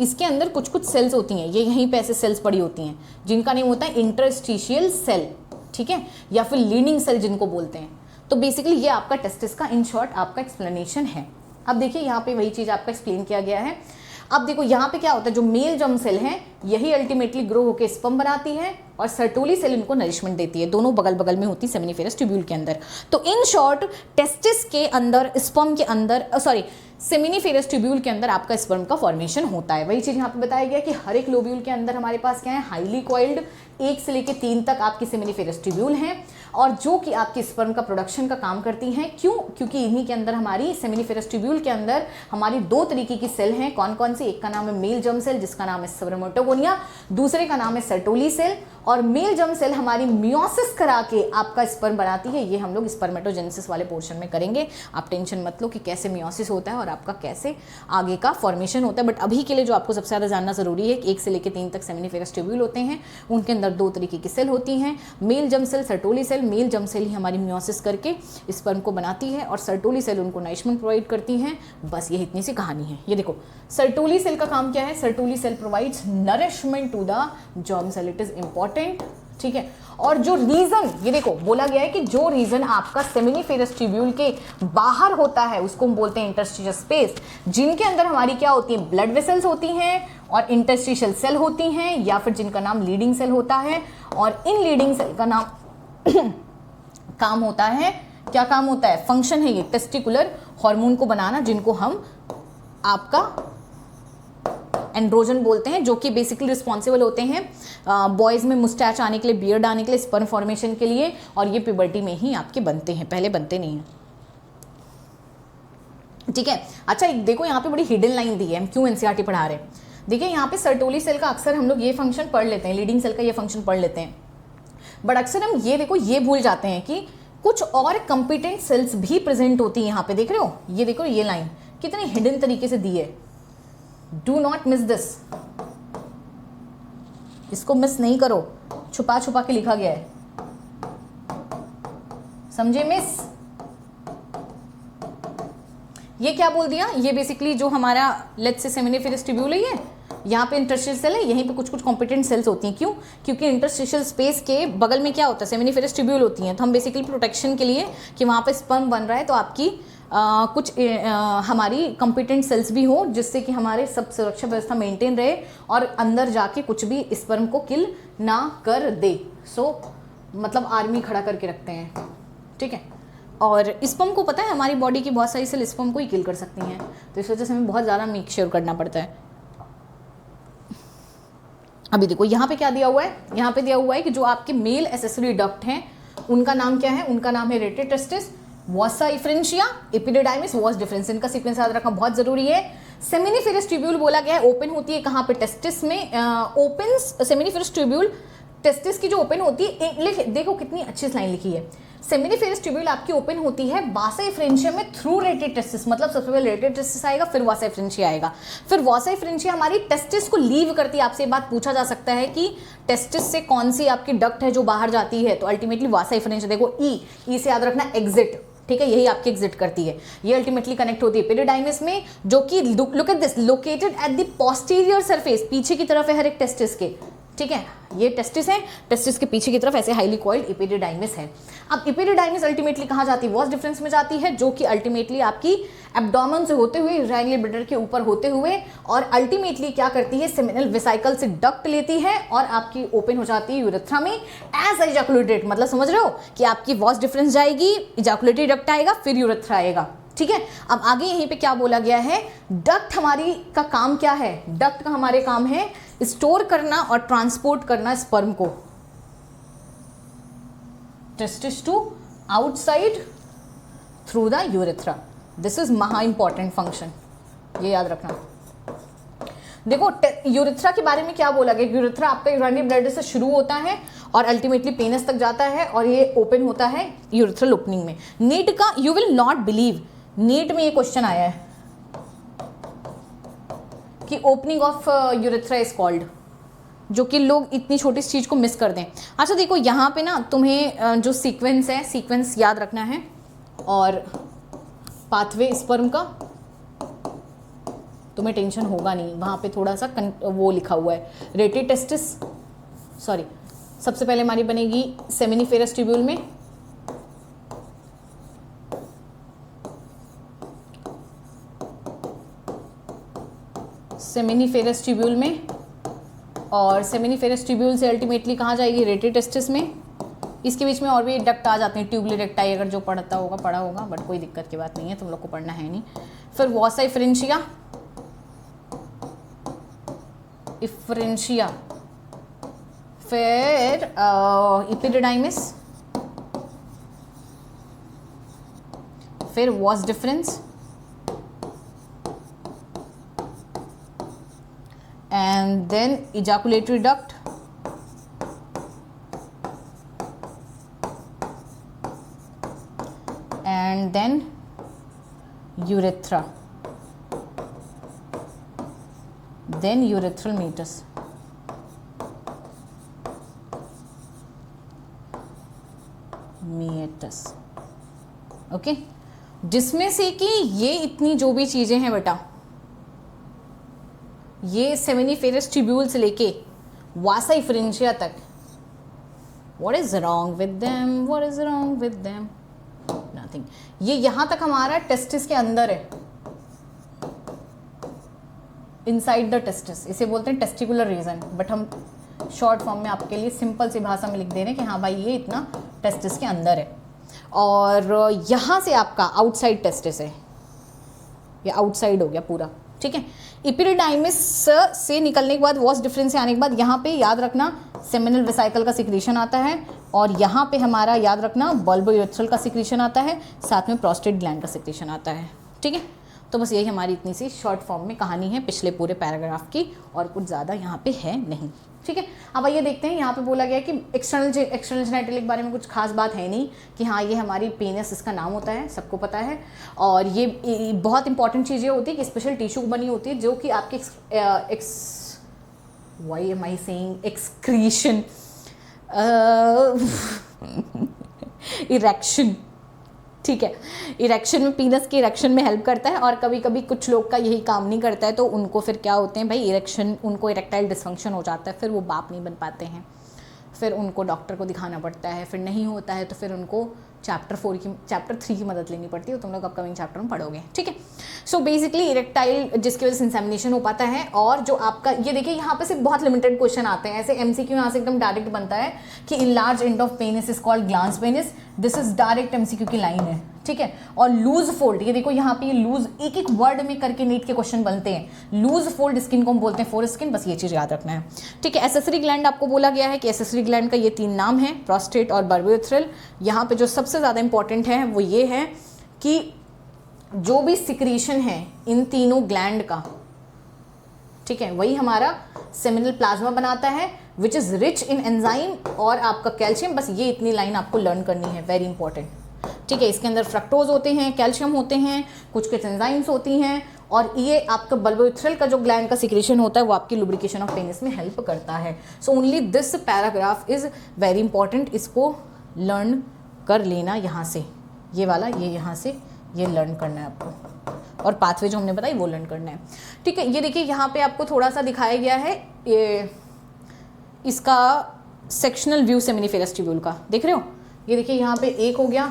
इसके अंदर कुछ कुछ सेल्स होती हैं, ये यहीं पे ऐसे सेल्स पड़ी होती हैं जिनका नेम होता है इंटरस्टिशियल सेल, ठीक है, या फिर लीडिंग सेल जिनको बोलते हैं। तो बेसिकली ये आपका टेस्टिस का इन शॉर्ट आपका एक्सप्लेनेशन है। अब देखिए यहाँ पे वही चीज़ आपका एक्सप्लेन किया गया है। अब देखो यहाँ पे क्या होता है, जो मेल जर्म सेल है यही अल्टीमेटली ग्रो होकर स्पर्म बनाती है और सर्टोली सेल इनको नरिशमेंट देती है, दोनों बगल बगल में होती है सेमिनिफेरस ट्यूब्यूल के अंदर। तो इन शॉर्ट टेस्टिस के अंदर, स्पर्म के अंदर, सॉरी सेमिनिफेरस ट्यूब्यूल के अंदर आपका स्पर्म का फॉर्मेशन होता है। वही चीज़ यहाँ पे बताया गया कि हर एक लोब्यूल के अंदर हमारे पास क्या है, हाईली कॉइल्ड 1 से लेकर 3 तक आपकी सेमिनिफेरस ट्यूब्यूल हैं और जो कि आपकी स्पर्म का प्रोडक्शन का काम करती हैं। क्यों? क्योंकि इन्हीं के अंदर हमारी सेमिनिफेरस ट्यूब्यूल के अंदर हमारी 2 तरीके की सेल हैं। कौन कौन सी? एक का नाम है मेल जर्म सेल जिसका नाम है स्पर्मेटोगोनिया, दूसरे का नाम है सर्टोली सेल। और मेल जर्म सेल हमारी मियोसिस करा के आपका स्पर्म बनाती है। ये हम लोग स्पर्मेटोजेनेसिस वाले पोर्शन में करेंगे, आप टेंशन मत लो कि कैसे मियोसिस होता है और आपका कैसे आगे का फॉर्मेशन होता है। बट अभी के लिए जो आपको सबसे ज़्यादा जानना जरूरी है कि 1 से लेकर 3 तक सेमिनिफेरस ट्यूब्यूल होते हैं, उनके अंदर 2 तरीके की सेल होती हैं, male germ cell, Sertoli cell. Male germ cell ही हमारी मियोसिस करके स्पर्म को बनाती है और सर्टोली सेल उनको नरिशमेंट प्रोवाइड करती हैं। बस ये इतनी सी कहानी है। ये देखो सर्टोली सेल का काम क्या है, Sertoli cell provides nourishment to the germ cell, it is important, ठीक है। और जो रीजन, ये देखो बोला गया है कि जो रीजन आपका सेमिनिफेरस ट्यूब्यूल के बाहर होता है उसको हम बोलते हैं इंटरस्टिशियल स्पेस, जिनके अंदर हमारी क्या होती है, ब्लड वेसल्स होती हैं और इंटरस्टिशियल सेल होती हैं, या फिर जिनका नाम लीडिंग सेल होता है। और इन लीडिंग सेल का नाम काम होता है, क्या काम होता है, फंक्शन है ये टेस्टिकुलर हार्मोन को बनाना, जिनको हम आपका एंड्रोजन बोलते हैं, जो कि बेसिकली रिस्पॉन्सिबल होते हैं बॉयज़ में मुस्टैच आने के लिए, बियर्ड आने के लिए, स्पर्म फॉर्मेशन के लिए। और ये प्यूबर्टी में ही आपके बनते हैं, पहले बनते नहीं हैं, ठीक है। अच्छा एक देखो यहाँ पे बड़ी हिडन लाइन दी है, हम क्यों एनसीईआरटी पढ़ा रहे हैं। देखिए यहाँ पे सर्टोली सेल का अक्सर हम लोग ये फंक्शन पढ़ लेते हैं, लीडिंग सेल का ये फंक्शन पढ़ लेते हैं, बट अक्सर हम ये देखो ये भूल जाते हैं कि कुछ और कंपिटेंट सेल्स भी प्रेजेंट होती हैं यहाँ पे। देख रहे हो, ये देखो ये लाइन कितनी हिडन तरीके से दी है, डू नॉट मिस दिस, इसको मिस नहीं करो, छुपा छुपा के लिखा गया है, समझे मिस। ये क्या बोल दिया, ये बेसिकली जो हमारा लेट्स से सेमिनिफेरस ट्यूब्यूल है, ये यहाँ पे इंटरस्टिशियल सेल है, यहीं पे कुछ कुछ कॉम्पिटेंट सेल्स होती हैं। क्यों? क्योंकि इंटरस्टिशियल स्पेस के बगल में क्या होता है, सेमिनिफेरस ट्यूब्यूल होती हैं। तो हम बेसिकली प्रोटेक्शन के लिए कि वहाँ पे स्पर्म बन रहा है तो आपकी कुछ हमारी कॉम्पिटेंट सेल्स भी हो, जिससे कि हमारे सब सुरक्षा व्यवस्था मेंटेन रहे और अंदर जाके कुछ भी स्पर्म को किल ना कर दे। मतलब आर्मी खड़ा करके रखते हैं, ठीक है। और स्पर्म को पता है हमारी बॉडी की बहुत सारी सेल स्पर्म को ही किल कर सकती हैं, तो इस वजह से हमें बहुत ज़्यादा मेक श्योर करना पड़ता है। अभी देखो यहाँ पे क्या दिया हुआ है, यहाँ पे दिया हुआ है कि जो आपके मेल एसेसरी डक्ट हैं उनका नाम क्या है, उनका नाम है rete testis, vasa efferentia, epididymis, vas deferens. इनका सीक्वेंस याद रखना बहुत जरूरी है। सेमिनिफेरस ट्यूब्यूल बोला गया है ओपन होती है कहाँ पे, टेस्टिस में। ओपन सेमिनिफेरस ट्यूब्यूल टेस्टिस की जो ओपन होती है, देखो कितनी अच्छी लाइन लिखी है, सेमिनिफेरस ट्यूब्यूल आपकी ओपन होती है वासा इफ्रेंशिया में थ्रू रेटिटेस्टिस, मतलब सबसे पहले रेटिटेस्टिस आएगा फिर वासा इफ्रेंशिया आएगा, फिर वासा इफ्रेंशिया हमारी टेस्टिस को लीव करती है। आपसे ये बात पूछा जा सकता है कि टेस्टिस से कौन सी आपकी डक्ट है जो बाहर जाती है, तो अल्टीमेटली वासा इफ्रेंशिया। देखो ई से याद रखना एग्जिट, ठीक है, यही आपकी एग्जिट करती है। ये अल्टीमेटली कनेक्ट होती है एपिडिडाइमिस में, जो कि look at this, located at the posterior surface, पीछे की तरफ है हर एक टेस्टिस के, ठीक है। ये टेस्टिस है, टेस्टिस के पीछे की तरफ ऐसे हाईली कॉइल्ड एपिडिडाइमिस है। अब एपिडिडाइमिस अल्टीमेटली कहाँ जाती है, वॉस डिफरेंस में जाती है, जो कि अल्टीमेटली आपकी एब्डोमेन से होते हुए यूराइनरी ब्लैडर के ऊपर होते हुए और अल्टीमेटली क्या करती है, सेमिनल वेसिकल से डक्ट लेती है और आपकी ओपन हो जाती है यूरेथ्रा में एज इजैकुलेटेड। मतलब समझ रहे हो कि आपकी वॉस डिफरेंस जाएगी, इजैकुलेटरी डक्ट आएगा, फिर यूरेथ्रा आएगा, ठीक है। अब आगे यहीं पे क्या बोला गया है, डक्ट हमारी का काम क्या है, डक्ट का हमारे काम है स्टोर करना और ट्रांसपोर्ट करना स्पर्म को testis to outside through the urethra. This is महा इंपॉर्टेंट फंक्शन, ये याद रखना। देखो यूरिथ्रा के बारे में क्या बोला गया, यूरिथ्रा आपका यूरिनरी ब्लैडर से शुरू होता है और अल्टीमेटली पेनिस तक जाता है और ये ओपन होता है यूरिथ्रल ओपनिंग में। नीट का you will not believe, NEET में ये क्वेश्चन आया है कि opening of urethra is called, जो कि लोग इतनी छोटी सी चीज़ को मिस कर दें। अच्छा देखो यहाँ पे ना तुम्हें जो सीक्वेंस है, सीक्वेंस याद रखना है, और पाथवे स्पर्म का तुम्हें टेंशन होगा नहीं, वहाँ पे थोड़ा सा वो लिखा हुआ है रेटेड टेस्टिस, सॉरी सबसे पहले हमारी बनेगी सेमिनिफेरस ट्यूब्यूल में, सेमिनिफेरस ट्यूब्यूल में, और सेमिनिफेरस ट्यूब्यूल से अल्टीमेटली कहाँ जाएगी, रेटेड टेस्टिस में। इसके बीच में और भी डक्ट आ जाते हैं, ट्यूबुलर रेक्टाई, अगर जो पढ़ता होगा पढ़ा होगा, बट कोई दिक्कत की बात नहीं है, तुम लोग को पढ़ना है नहीं। फिर वॉसा इफरेंशिया, इफरेंशिया, फिर इपिडिडाइमिस, फिर was difference, and then ejaculatory duct, and then urethra, then urethral meatus, okay जिसमें से कि ये इतनी जो भी चीज़ें हैं बेटा, ये सेमिनिफेरस ट्यूब्यूल से लेके वासा इफरेंशिया तक, what is wrong with them, what is wrong with them, nothing. ये यहाँ तक हमारा टेस्टिस के अंदर है, इनसाइड द टेस्टिस, इसे बोलते हैं टेस्टिकुलर रीजन, बट हम शॉर्ट फॉर्म में आपके लिए सिंपल सी भाषा में लिख दे रहे हैं कि हाँ भाई ये इतना टेस्टिस के अंदर है। और यहाँ से आपका आउटसाइड टेस्टिस है, ये आउटसाइड हो गया पूरा, ठीक है। इपिडिडाइमिस से निकलने के बाद, वॉस डिफरेंस से आने के बाद, यहाँ पे याद रखना सेमिनल वेसिकल का सिक्रीशन आता है, और यहाँ पे हमारा याद रखना बल्बो यूरेथ्रल का सिक्रीशन आता है, साथ में प्रोस्टेट ग्लैंड का सिक्रीशन आता है, ठीक है। तो बस यही हमारी इतनी सी शॉर्ट फॉर्म में कहानी है पिछले पूरे पैराग्राफ की, और कुछ ज़्यादा यहाँ पे है नहीं, ठीक है। अब आइए देखते हैं, यहाँ पे बोला गया कि एक्सटर्नल जेनिटल के बारे में कुछ खास बात है नहीं, कि हाँ ये हमारी पेनिस इसका नाम होता है, सबको पता है। और ये बहुत इंपॉर्टेंट चीज़ ये होती है कि स्पेशल टिश्यू बनी होती है जो कि आपके why am I saying excretion, erection, ठीक है। इरेक्शन में, पीनस के इरेक्शन में हेल्प करता है, और कभी कभी कुछ लोग का यही काम नहीं करता है, तो उनको फिर क्या होते हैं भाई, इरेक्शन, उनको इरेक्टाइल डिसफंक्शन हो जाता है, फिर वो बाप नहीं बन पाते हैं, फिर उनको डॉक्टर को दिखाना पड़ता है, फिर नहीं होता है तो फिर उनको चैप्टर 3 की मदद लेनी पड़ती है, तो तुम लोग अपकमिंग चैप्टर में पढ़ोगे, ठीक है। सो बेसिकली इरेक्टाइल, जिसकी वजह से इंसेमिनेशन हो पाता है, और जो आपका ये देखिए यहाँ पे सिर्फ बहुत लिमिटेड क्वेश्चन आते हैं, ऐसे एमसीक्यू यहाँ से एकदम डायरेक्ट बनता है कि in large end of penis is called glans penis, this is direct MCQ की लाइन है, ठीक है। और लूज फोल्ड, ये देखो यहाँ पे ये लूज, एक एक वर्ड में करके नीट के क्वेश्चन बनते हैं। लूज फोल्ड स्किन को हम बोलते हैं फोर स्किन, बस ये चीज़ याद रखना है, ठीक है। एसेसरी ग्लैंड आपको बोला गया है कि एसेसरी ग्लैंड का ये 3 नाम है, प्रोस्टेट और बल्बो यूरेथ्रल। यहाँ पे जो सबसे ज़्यादा इंपॉर्टेंट है वो ये है कि जो भी सिक्रीशन है इन तीनों ग्लैंड का, ठीक है, वही हमारा सेमिनल प्लाज्मा बनाता है, which is rich in enzyme और आपका कैल्शियम। बस ये इतनी लाइन आपको लर्न करनी है, वेरी इंपॉर्टेंट, ठीक है। इसके अंदर फ्रक्टोज होते हैं, कैल्शियम होते हैं, कुछ एंजाइम्स होती हैं, और ये आपका बल्बो यूरेथ्रल का जो ग्लैंड का सिक्रीशन होता है वो आपकी लुब्रिकेशन ऑफ पेनिस में हेल्प करता है। So only this paragraph is very important, इसको लर्न कर लेना यहाँ से, ये वाला, ये यहाँ से ये लर्न करना है आपको, और पाथवे जो हमने बताई वो लर्न करना है, ठीक है। ये देखिए यहाँ पे आपको थोड़ा सा दिखाया गया है ये इसका सेक्शनल व्यू सेमिनिफेरस ट्यूब्यूल का, देख रहे हो, ये देखिए यहाँ पे 1 हो गया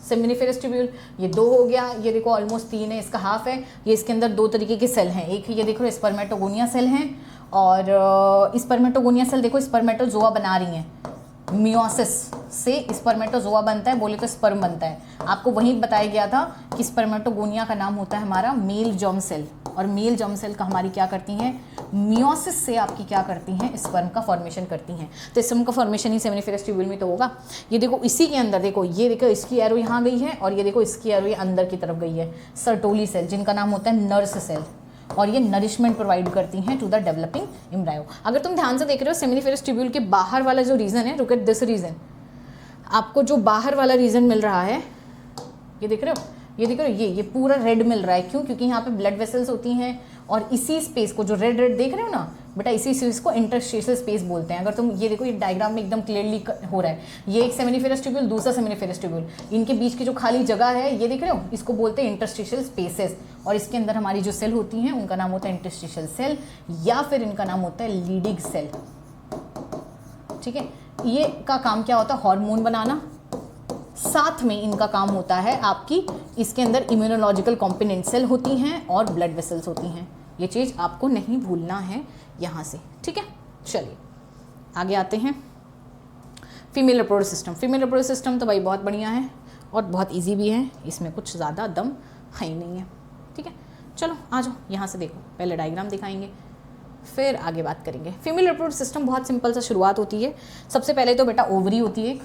सेमिनिफेरस ट्यूब्यूल, ये 2 हो गया, ये देखो ऑलमोस्ट 3 है, इसका हाफ है। ये इसके अंदर 2 तरीके के सेल हैं, एक ये देखो स्पर्मेटोगोनिया सेल हैं, और स्पर्मेटोगोनिया सेल देखो स्पर्मेटोजोआ बना रही हैं, मियोसिस से स्पर्मेटोजोआ बनता है, बोले तो स्पर्म बनता है। आपको वहीं बताया गया था कि स्पर्मेटोगोनिया का नाम होता है हमारा मेल जर्म सेल, और मेल जर्म सेल का हमारी क्या करती हैं, मियोसिस से आपकी क्या करती हैं, स्पर्म का फॉर्मेशन करती हैं। तो स्पर्म का फॉर्मेशन ही सेमिनिफेरस ट्यूब्यूल में तो होगा। ये देखो इसी के अंदर देखो, ये देखो इसकी एरो यहाँ गई है, और ये देखो इसकी एरो ये अंदर की तरफ गई है, सर्टोली सेल, जिनका नाम होता है नर्स सेल। और ये नरिशमेंट प्रोवाइड करती हैं टू द डेवलपिंग एम्ब्रायो। अगर तुम ध्यान से देख रहे हो सेमिनिफेरस ट्यूब्यूल के बाहर वाला जो रीजन है, लुक एट दिस रीजन, आपको जो बाहर वाला रीजन मिल रहा है, ये देख रहे हो, ये देख रहे हो, ये पूरा रेड मिल रहा है। क्यों? क्योंकि यहाँ पे ब्लड वेसल्स होती हैं और इसी स्पेस को जो रेड रेड देख रहे हो ना बेटा, इसी स्पेस को इंटरस्टिशियल स्पेस बोलते हैं। अगर तुम ये देखो, ये डायग्राम में एकदम क्लियरली हो रहा है, ये एक सेमिनिफेरस ट्यूब्यूल, दूसरा सेमिनिफेरस ट्यूब्यूल, इनके बीच की जो खाली जगह है ये देख रहे हो, इसको बोलते हैं इंटरस्टिशियल स्पेसेस। और इसके अंदर हमारी जो सेल होती हैं उनका नाम होता है इंटरस्टिशियल सेल, या फिर इनका नाम होता है लीडिंग सेल। ठीक है, ये का काम क्या होता है? हार्मोन बनाना। साथ में इनका काम होता है आपकी, इसके अंदर इम्यूनोलॉजिकल कॉम्पोनेंट सेल होती हैं और ब्लड वेसल्स होती हैं। ये चीज़ आपको नहीं भूलना है यहाँ से। ठीक है, चलिए आगे आते हैं। Female reproductive system. Female reproductive system तो भाई बहुत बढ़िया है और बहुत इजी भी है, इसमें कुछ ज़्यादा दम है ही नहीं है। ठीक है, चलो आ जाओ, यहाँ से देखो, पहले डायग्राम दिखाएंगे फिर आगे बात करेंगे। फीमेल रिप्रोडक्टिव सिस्टम बहुत सिंपल सा शुरुआत होती है। सबसे पहले तो बेटा ओवरी होती है एक।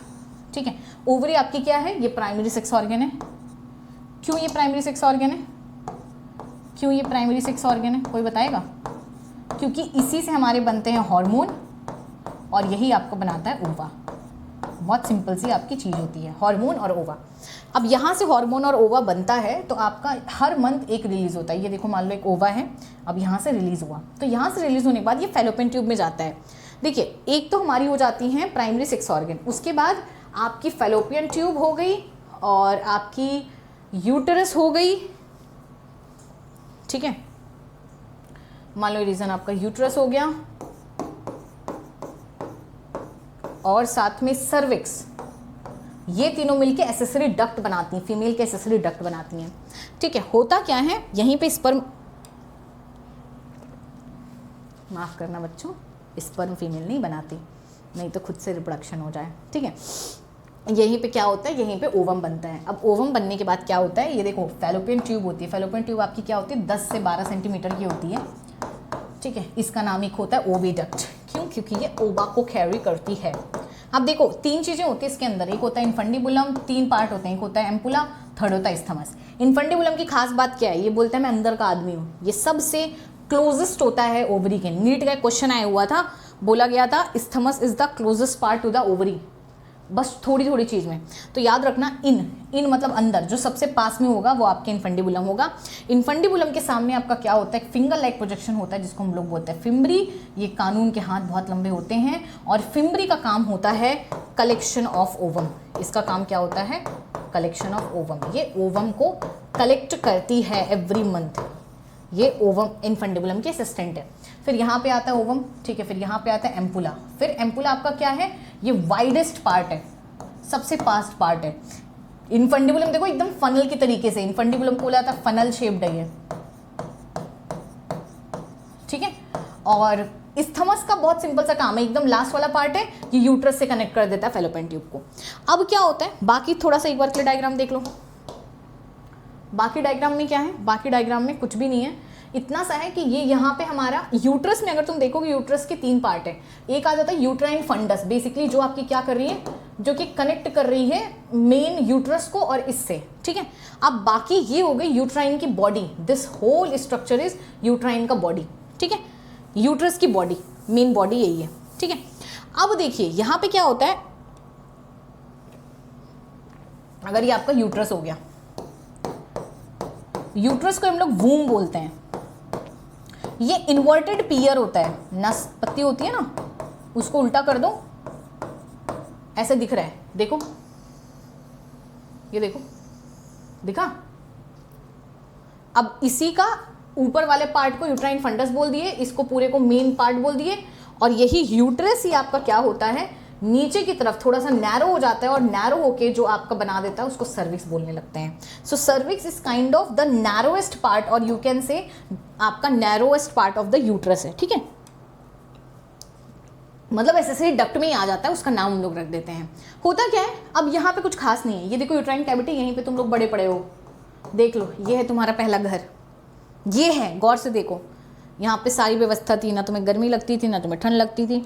ठीक है, ओवरी आपकी क्या है? ये प्राइमरी सेक्स ऑर्गन है। क्यों ये प्राइमरी सेक्स ऑर्गन है? क्यों ये प्राइमरी सेक्स ऑर्गन है? कोई बताएगा? क्योंकि इसी से हमारे बनते हैं हार्मोन और यही आपको बनाता है ओवा। बहुत सिंपल सी आपकी चीज़ होती है, हार्मोन और ओवा। अब यहाँ से हार्मोन और ओवा बनता है तो आपका हर मंथ एक रिलीज होता है। ये देखो, मान लो एक ओवा है, अब यहाँ से रिलीज हुआ, तो यहाँ से रिलीज होने के बाद ये फैलोपियन ट्यूब में जाता है। देखिए, एक तो हमारी हो जाती है प्राइमरी सेक्स ऑर्गन, उसके बाद आपकी फैलोपियन ट्यूब हो गई और आपकी यूटरस हो गई। ठीक है, मान लो रीजन आपका यूटरस हो गया और साथ में सर्विक्स, ये तीनों मिलके एसेसरी डक्ट बनाती हैं, फीमेल के एसेसरी डक्ट बनाती हैं। ठीक है, होता क्या है, यहीं पे स्पर्म, माफ करना बच्चों, स्पर्म फीमेल नहीं बनाती, नहीं तो खुद से रिप्रोडक्शन हो जाए। ठीक है, यहीं पे क्या होता है, यहीं पे ओवम बनता है। अब ओवम बनने के बाद क्या होता है, ये देखो फैलोपियन ट्यूब होती है। फैलोपियन ट्यूब आपकी क्या होती है? 10 से 12 सेंटीमीटर की होती है। ठीक है, इसका नाम एक होता है ओविडक्ट। क्यों? क्योंकि ये ओवा को कैरी करती है। अब देखो, तीन चीज़ें होती है इसके अंदर, एक होता है इनफंडिबुलम, 3 पार्ट होते हैं, एक होता है एम्पुला, थर्ड होता है स्थमस। इनफंडिबुलम की खास बात क्या है? ये बोलता है मैं अंदर का आदमी हूँ। ये सबसे क्लोजेस्ट होता है ओवरी के। नीट का क्वेश्चन आया हुआ था, बोला गया था isthmus is the closest part two the ovary, बस थोड़ी थोड़ी चीज़ में। तो याद रखना, इन मतलब अंदर, जो सबसे पास में होगा वो आपके इनफंडिबुलम होगा। इनफंडिबुलम के सामने आपका क्या होता है? फिंगर लाइक प्रोजेक्शन होता है, जिसको हम लोग बोलते हैं फिम्बरी। ये कानून के हाथ बहुत लंबे होते हैं और फिम्बरी का काम होता है कलेक्शन ऑफ ओवम। इसका काम क्या होता है? Collection of ovum. ये ओवम को कलेक्ट करती है एवरी मंथ। ये ओवम इनफंडिबुलम के असिस्टेंट है। फिर यहाँ पे आता है ओवम। ठीक है, फिर यहाँ पे आता है एम्पुला। फिर एम्पुला आपका क्या है? ये वाइडेस्ट पार्ट है, सबसे पास्ट पार्ट है। इनफंडिबुलम देखो एकदम फनल के तरीके से, इनफंडिबुलम को बोला था फनल शेप्ड है ये। ठीक है, और स्थमस का बहुत सिंपल सा काम है, एकदम लास्ट वाला पार्ट है, ये यूट्रस से कनेक्ट कर देता है फैलोपियन ट्यूब को। अब क्या होता है, बाकी थोड़ा सा एक बार के डायग्राम देख लो। बाकी डायग्राम में क्या है? बाकी डायग्राम में कुछ भी नहीं है, इतना सा है कि ये यहाँ पे हमारा यूट्रस में, अगर तुम देखोगे यूट्रस के 3 पार्ट है। एक आ जाता है यूट्राइन फंडस, बेसिकली जो आपकी क्या कर रही है, जो कि कनेक्ट कर रही है मेन यूट्रस को और इससे। ठीक है, अब बाकी ये हो गई यूट्राइन की body. This whole structure is uterine का बॉडी। ठीक है, यूट्रस की बॉडी, मेन बॉडी यही है। ठीक है, अब देखिए यहाँ पे क्या होता है, अगर ये आपका यूट्रस हो गया, यूट्रस को हम लोग वूम बोलते हैं। ये इन्वर्टेड पियर होता है, नस पत्ती होती है ना, उसको उल्टा कर दो, ऐसे दिख रहा है, देखो, ये देखो, दिखा। अब इसी का ऊपर वाले पार्ट को यूट्राइन फंडस बोल दिए, इसको पूरे को मेन पार्ट बोल दिए, और यही यूट्रस ही आपका क्या होता है, नीचे की तरफ थोड़ा सा नैरो हो जाता है, और नैरो होके जो आपका बना देता है उसको सर्विक्स बोलने लगते हैं। So cervix is kind of the narrowest part, और यू कैन से आपका narrowest part of the uterus है। ठीक है, मतलब एसेसरी डक्ट में ही आ जाता है, उसका नाम हम लोग रख देते हैं। होता क्या है, अब यहाँ पे कुछ खास नहीं है। ये देखो यूट्राइन कैविटी, यहीं पे तुम लोग बड़े पड़े हो, देख लो, ये है तुम्हारा पहला घर, ये है, गौर से देखो, यहाँ पे सारी व्यवस्था थी, ना तुम्हें गर्मी लगती थी, ना तुम्हें ठंड लगती थी,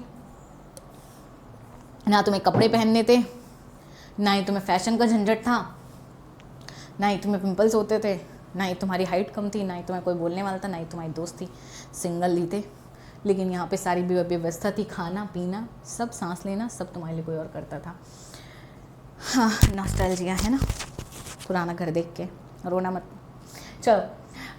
ना तुम्हें कपड़े पहनने थे, ना ही तुम्हें फैशन का झंझट था, ना ही तुम्हें पिंपल्स होते थे, ना ही तुम्हारी हाइट कम थी, ना ही तुम्हें कोई बोलने वाला था, ना ही तुम्हारी दोस्त थी, सिंगल ही थे, लेकिन यहाँ पे सारी व्यवस्था थी, खाना पीना सब, सांस लेना सब तुम्हारे लिए कोई और करता था। हाँ, नॉस्टैल्जिया है ना, पुराना घर देख के रोना मत। चलो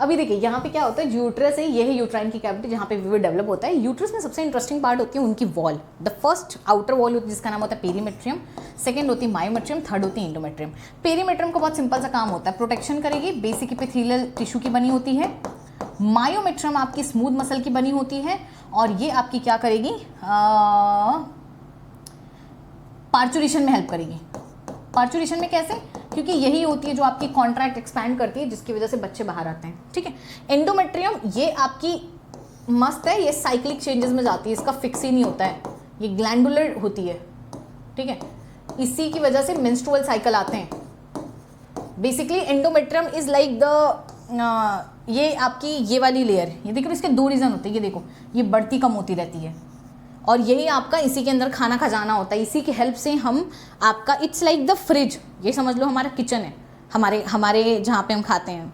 अभी देखिए यहाँ पे क्या होता है, यूट्रस है, ये है यूट्राइन की कैविटी जहाँ पे विवर डेवलप होता है। यूट्रस में सबसे इंटरेस्टिंग पार्ट होती है उनकी wall. The first outer wall होती है जिसका नाम होता है पेरीमेट्रियम, सेकंड होती है मायोमेट्रियम, थर्ड होती है एंडोमेट्रियम। पेरीमेट्रियम का बहुत सिंपल सा काम होता है, प्रोटेक्शन करेगी, बेसिक एपिथेलियल टिश्यू की बनी होती है। मायोमेट्रियम आपकी स्मूथ मसल की बनी होती है, और ये आपकी क्या करेगी, पार्चुरेशन में हेल्प करेगी। पार्चुरेशन में कैसे, क्योंकि यही होती है जो आपकी कॉन्ट्रैक्ट एक्सपैंड करती है जिसकी वजह से बच्चे बाहर आते हैं। ठीक है, एंडोमेट्रियम ये आपकी मस्त है, ये साइक्लिक चेंजेस में जाती है, इसका फिक्स ही नहीं होता है, ये ग्लैंडुलर होती है। ठीक है, इसी की वजह से मेंस्ट्रुअल साइकिल आते हैं। Basically endometrium is like the ये आपकी ये वाली लेयर, ये देखो इसके दो रीज़न होते हैं, ये देखो ये बढ़ती कम होती रहती है, और यही आपका इसी के अंदर खाना खजाना होता है। इसी की हेल्प से हम आपका इट्स लाइक द फ्रिज, ये समझ लो हमारा किचन है, हमारे जहाँ पे हम खाते हैं,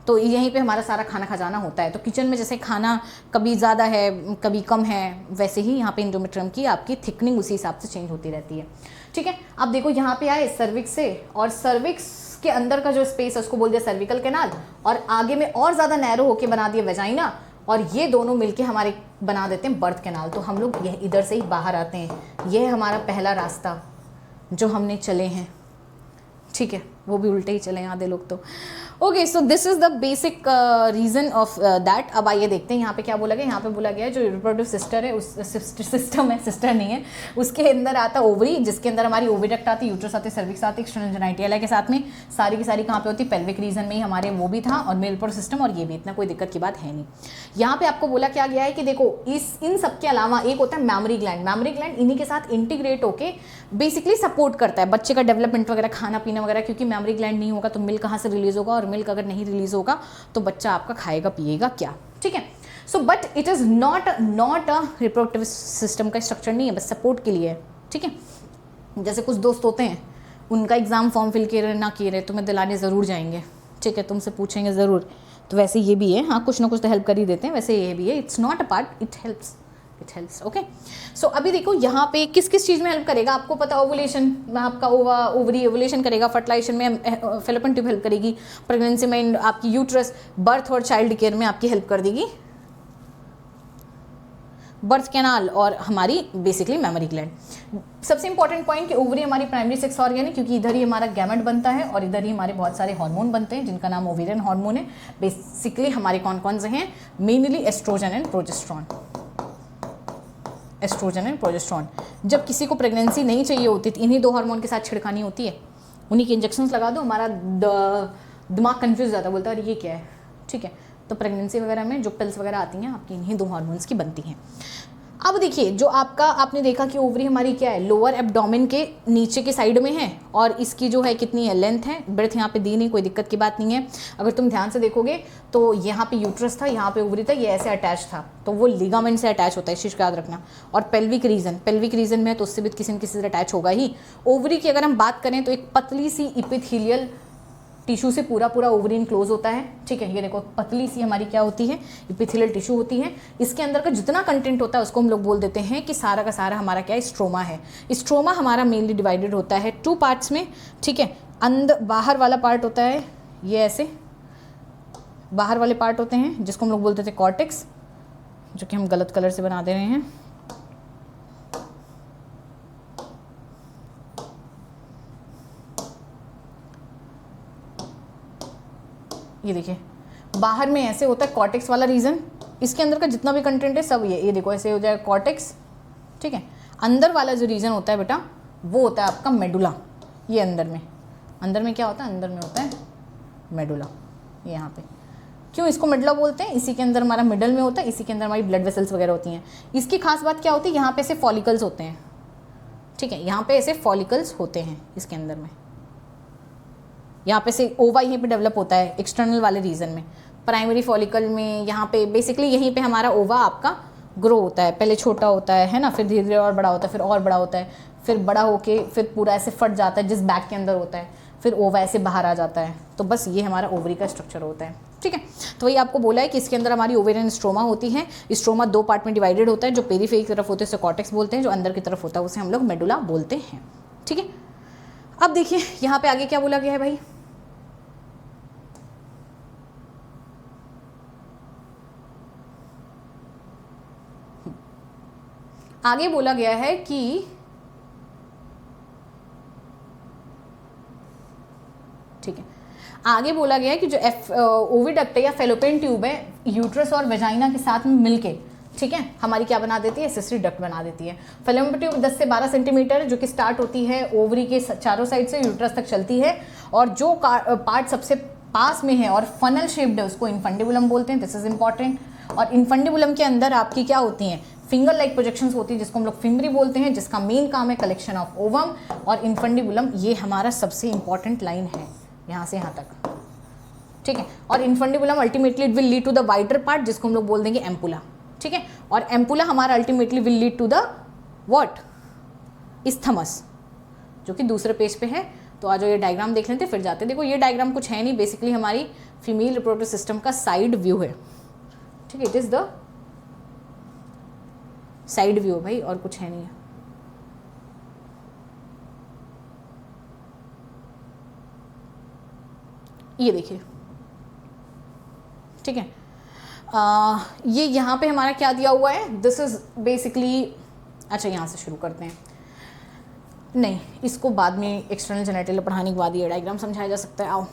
तो यहीं पे हमारा सारा खाना खजाना होता है। तो किचन में जैसे खाना कभी ज़्यादा है कभी कम है, वैसे ही यहाँ पे एंडोमेट्रियम की आपकी थिकनिंग उसी हिसाब से चेंज होती रहती है। ठीक है, अब देखो यहाँ पे आए सर्विक्स से, और सर्विक्स के अंदर का जो स्पेस है उसको बोल दिया सर्विकल कैनाल, और आगे में और ज़्यादा नैरो होके बना दिया वेजाइना, और ये दोनों मिलके हमारे बना देते हैं बर्थ कैनाल। तो हम लोग यह इधर से ही बाहर आते हैं। यह है हमारा पहला रास्ता जो हमने चले हैं। ठीक है, वो भी उल्टे ही चले हैं आधे लोग तो। Okay, so this is the basic reason of that. अब आइए देखते हैं यहाँ पे क्या बोला गया। यहाँ पे बोला गया है जो रिप्रोडक्टिव सिस्टर है, उस सिस्टम है, सिस्टर नहीं है, उसके अंदर आता ओवरी, जिसके अंदर हमारी ओविडक्ट आती, यूट्रस आती, सर्विक्स आती, एक्सटर्नल जेनिटलिया के साथ में सारी की सारी कहाँ पे होती, पेल्विक रीजन में ही हमारे वो भी था, और मेल रिप्रोडक्टिव सिस्टम, और ये भी इतना कोई दिक्कत की बात है नहीं। यहाँ पे आपको बोला क्या गया है कि देखो इन सब के अलावा एक होता है मैमरी ग्लैंड। मैमरी ग्लैंड इन्हीं के साथ इंटीग्रेट होके बेसिकली सपोर्ट करता है बच्चे का डेवलपमेंट वगैरह, खाना पीना वगैरह, क्योंकि मैमरी ग्लैंड नहीं होगा तो मिल्क कहाँ से रिलीज होगा, और मिल्क अगर नहीं रिलीज होगा तो बच्चा आपका खाएगा पिएगा क्या। ठीक है, so but it is not a reproductive system का स्ट्रक्चर नहीं है, बस सपोर्ट के लिए है। ठीक है, जैसे कुछ दोस्त होते हैं उनका एग्जाम फॉर्म फिल किए रहे ना किए रहे तुम्हें दिलाने ज़रूर जाएंगे। ठीक है, तुमसे पूछेंगे ज़रूर, तो वैसे ये भी है, हाँ कुछ ना कुछ तो हेल्प कर ही देते हैं, वैसे ये भी है, it's not a part, it helps. Okay, so अभी देखो यहाँ पे किस किस चीज़ में हेल्प करेगा, आपको पता ओवुलेशन में आपका ओवरी ओवुलेशन करेगा, फर्टिलाइजेशन में फैलोपियन ट्यूब हेल्प करेगी, प्रेगनेंसी में आपकी यूट्रस, बर्थ और चाइल्ड केयर में आपकी हेल्प कर देगी बर्थ कैनाल, और हमारी बेसिकली मेमोरी ग्लैंड। सबसे इंपॉर्टेंट पॉइंट कि ओवरी हमारी प्राइमरी सेक्स ऑर्गन है, क्योंकि इधर ही हमारा गैमेट बनता है और इधर ही हमारे बहुत सारे हार्मोन बनते हैं जिनका नाम ओवेरियन हार्मोन है। बेसिकली हमारे कौन कौन से हैं, mainly estrogen and progesterone. Estrogen and progesterone, जब किसी को प्रेगनेंसी नहीं चाहिए होती तो इन्हीं दो हार्मोन के साथ छिड़कानी होती है, उन्हीं के इंजेक्शंस लगा दो, हमारा दिमाग कंफ्यूज हो जाता है, बोलता है ये क्या है। ठीक है, तो प्रेगनेंसी वगैरह में जो पिल्स वगैरह आती हैं आपकी इन्हीं दो हार्मोन्स की बनती हैं। अब देखिए जो आपका आपने देखा कि ओवरी हमारी क्या है, लोअर एब्डोमेन के नीचे के साइड में है, और इसकी जो है कितनी है, लेंथ है, ब्रेथ यहाँ पे दी नहीं, कोई दिक्कत की बात नहीं है। अगर तुम ध्यान से देखोगे तो यहाँ पे यूट्रस था, यहाँ पे ओवरी था, ये ऐसे अटैच था, तो वो लिगामेंट से अटैच होता है, इस चीज़ का याद रखना। और पेल्विक रीजन में तो उससे भी किसी न किसी से अटैच होगा ही। ओवरी की अगर हम बात करें तो एक पतली सी इपिथेलियल टिश्यू से पूरा ओवरी इनक्लोज होता है। ठीक है, ये देखो पतली सी हमारी क्या होती है, इपिथेलियल टिश्यू होती है। इसके अंदर का जितना कंटेंट होता है उसको हम लोग बोल देते हैं कि सारा का सारा हमारा क्या है, स्ट्रोमा है। स्ट्रोमा हमारा मेनली डिवाइडेड होता है 2 पार्ट्स में। ठीक है, अंदर बाहर वाला पार्ट होता है, ये ऐसे बाहर वाले पार्ट होते हैं जिसको हम लोग बोलते थे कॉर्टेक्स, जो कि हम गलत कलर से बना दे रहे हैं। ये देखिए बाहर में ऐसे होता है कॉर्टेक्स वाला रीजन, इसके अंदर का जितना भी कंटेंट है सब ये देखो ऐसे हो जाएगा कॉर्टेक्स। ठीक है, अंदर वाला जो रीजन होता है बेटा वो होता है आपका मेडुला। ये अंदर में क्या होता है, अंदर में होता है मेडुला। यहाँ पे क्यों इसको मेडुला बोलते हैं, इसी के अंदर हमारा मिडल में होता है, इसी के अंदर हमारी ब्लड वेसल्स वगैरह होती हैं। इसकी खास बात क्या होती है, यहाँ पे ऐसे फॉलिकल्स होते हैं। ठीक है, यहाँ पे ऐसे फॉलिकल्स होते हैं इसके अंदर में, यहाँ पे से ओवा यहीं पे डेवलप होता है एक्सटर्नल वाले रीजन में। प्राइमरी फॉलिकल में यहाँ पे बेसिकली यहीं पे हमारा ओवा आपका ग्रो होता है, पहले छोटा होता है ना, फिर धीरे धीरे और बड़ा होता है, फिर और बड़ा होता है, फिर बड़ा होके फिर पूरा ऐसे फट जाता है जिस बैग के अंदर होता है, फिर ओवा ऐसे बाहर आ जाता है। तो बस ये हमारा ओवरी का स्ट्रक्चर होता है, ठीक है। तो वही आपको बोला है कि इसके अंदर हमारी ओवेरियन स्ट्रोमा होती है। स्ट्रोमा 2 पार्ट में डिवाइडेड होता है, जो पेरीफेरी की तरफ होते हैं उसे कॉर्टेक्स बोलते हैं, जो अंदर की तरफ होता है उसे हम लोग मेडुला बोलते हैं, ठीक है। अब देखिए यहाँ पे आगे क्या बोला गया है भाई, आगे बोला गया है कि ठीक है, आगे बोला गया है कि जो ओविडक्ट है या फेलोपियन ट्यूब है, यूट्रस और वेजाइना के साथ में मिलके, ठीक है, हमारी क्या बना देती है, एसेसरी डक्ट बना देती है। फेलोपियन ट्यूब 10 से 12 सेंटीमीटर जो कि स्टार्ट होती है ओवरी के चारों साइड से यूट्रस तक चलती है, और जो पार्ट सबसे पास में है और फनल शेप्ड है उसको इनफंडिबुलम बोलते हैं। This is important. और इनफंडिबुलम के अंदर आपकी क्या होती हैं, फिंगर लाइक प्रोजेक्शंस होती है जिसको हम लोग फिम्बरी बोलते हैं, जिसका मेन काम है कलेक्शन ऑफ ओवम और इनफंडिबुलम। ये हमारा सबसे इंपॉर्टेंट लाइन है यहाँ से यहाँ तक, ठीक है। और infundibulum ultimately it will lead to the wider part जिसको हम लोग बोल देंगे एम्पुला, ठीक है। और एम्पुला हमारा ultimately will lead to the what, isthmus, जो कि दूसरे पेज पे है। तो आज ये डायग्राम देख लेते फिर जाते। देखो ये डायग्राम कुछ है नहीं, बेसिकली हमारी फीमेल रिप्रोडक्टिव सिस्टम का साइड व्यू है, ठीक है। It is the side view भाई, और कुछ है नहीं है। ये देखिए, ठीक है। ये यहाँ पे हमारा क्या दिया हुआ है, दिस इज बेसिकली, अच्छा यहाँ से शुरू करते हैं, नहीं इसको बाद में एक्सटर्नल जेनिटल पढ़ाने के बाद ये डायग्राम समझाया जा सकता है। आओ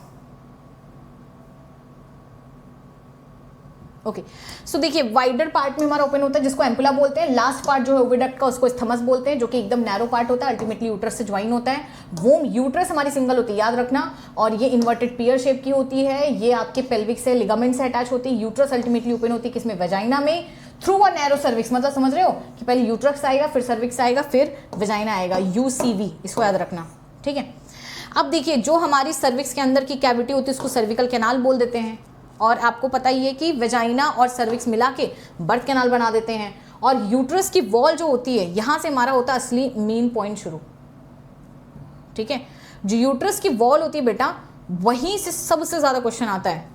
ओके, सो देखिए वाइडर पार्ट में हमारा ओपन होता है जिसको एम्पुला बोलते हैं। लास्ट पार्ट जो है ओविडक्ट का उसको स्थमस बोलते हैं, जो कि एकदम नैरो पार्ट होता है, अल्टीमेटली यूट्रस से ज्वाइन होता है। वोम यूट्रस हमारी सिंगल होती है, याद रखना, और ये इन्वर्टेड पियर शेप की होती है। ये आपके पेल्विक से लिगामेंट से अटैच होती है। यूट्रस अल्टीमेटली ओपन होती है किसमें, वेजाइना में, थ्रू अ नैरो सर्विक्स। मतलब समझ रहे हो कि पहले यूट्रस आएगा, फिर सर्विक्स आएगा, फिर वेजाइना आएगा, UCV, इसको याद रखना, ठीक है। अब देखिए जो हमारी सर्विक्स के अंदर की कैविटी होती है उसको सर्विकल कैनाल बोल देते हैं, और आपको पता ही है कि वेजाइना और सर्विक्स मिला के बर्थ कैनाल बना देते हैं। और यूट्रस की वॉल जो होती है यहाँ से हमारा होता है असली मेन पॉइंट शुरू, ठीक है। जो यूट्रस की वॉल होती है बेटा, वहीं से सबसे ज्यादा क्वेश्चन आता है,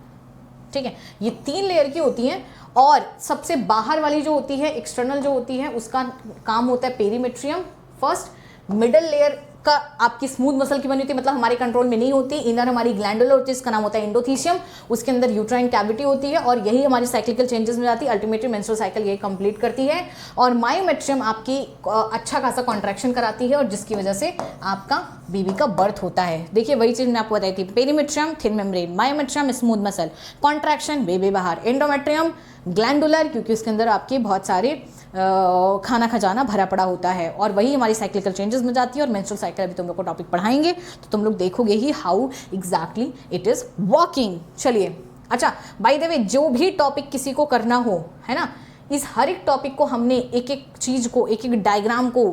ठीक है। ये 3 लेयर की होती हैं, और सबसे बाहर वाली जो होती है, एक्सटर्नल जो होती है, उसका काम होता है पेरीमेट्रियम फर्स्ट। मिडल लेयर का आपकी स्मूथ मसल की बनी होती है, मतलब हमारे कंट्रोल में नहीं होती। इनर हमारी ग्लैंडुलर होती है, इसका नाम होता है एंडोथीशियम, उसके अंदर यूट्राइन कैविटी होती है, और यही हमारी साइक्लिकल चेंजेस में जाती है। अल्टीमेटली मेंस्ट्रुअल साइकिल यही कंप्लीट करती है। और मायोमेट्रियम आपकी अच्छा खासा कॉन्ट्रैक्शन कराती है, और जिसकी वजह से आपका बेबी का बर्थ होता है। देखिए वही चीज मैं आपको बताई थी, perimetrium thin membrane, myometrium smooth muscle, contraction baby बाहर, एंडोमेट्रियम ग्लैंडुलर क्योंकि उसके अंदर आपके बहुत सारे खाना खजाना भरा पड़ा होता है, और वही हमारी साइक्लिकल चेंजेस में जाती है। और मेंस्ट्रुअल साइकिल अभी तुम लोग को टॉपिक पढ़ाएंगे तो तुम लोग देखोगे ही how exactly it is working. चलिए, अच्छा बाय द वे, जो भी टॉपिक किसी को करना हो, है ना, इस हर एक टॉपिक को हमने एक एक चीज को, एक एक डायग्राम को,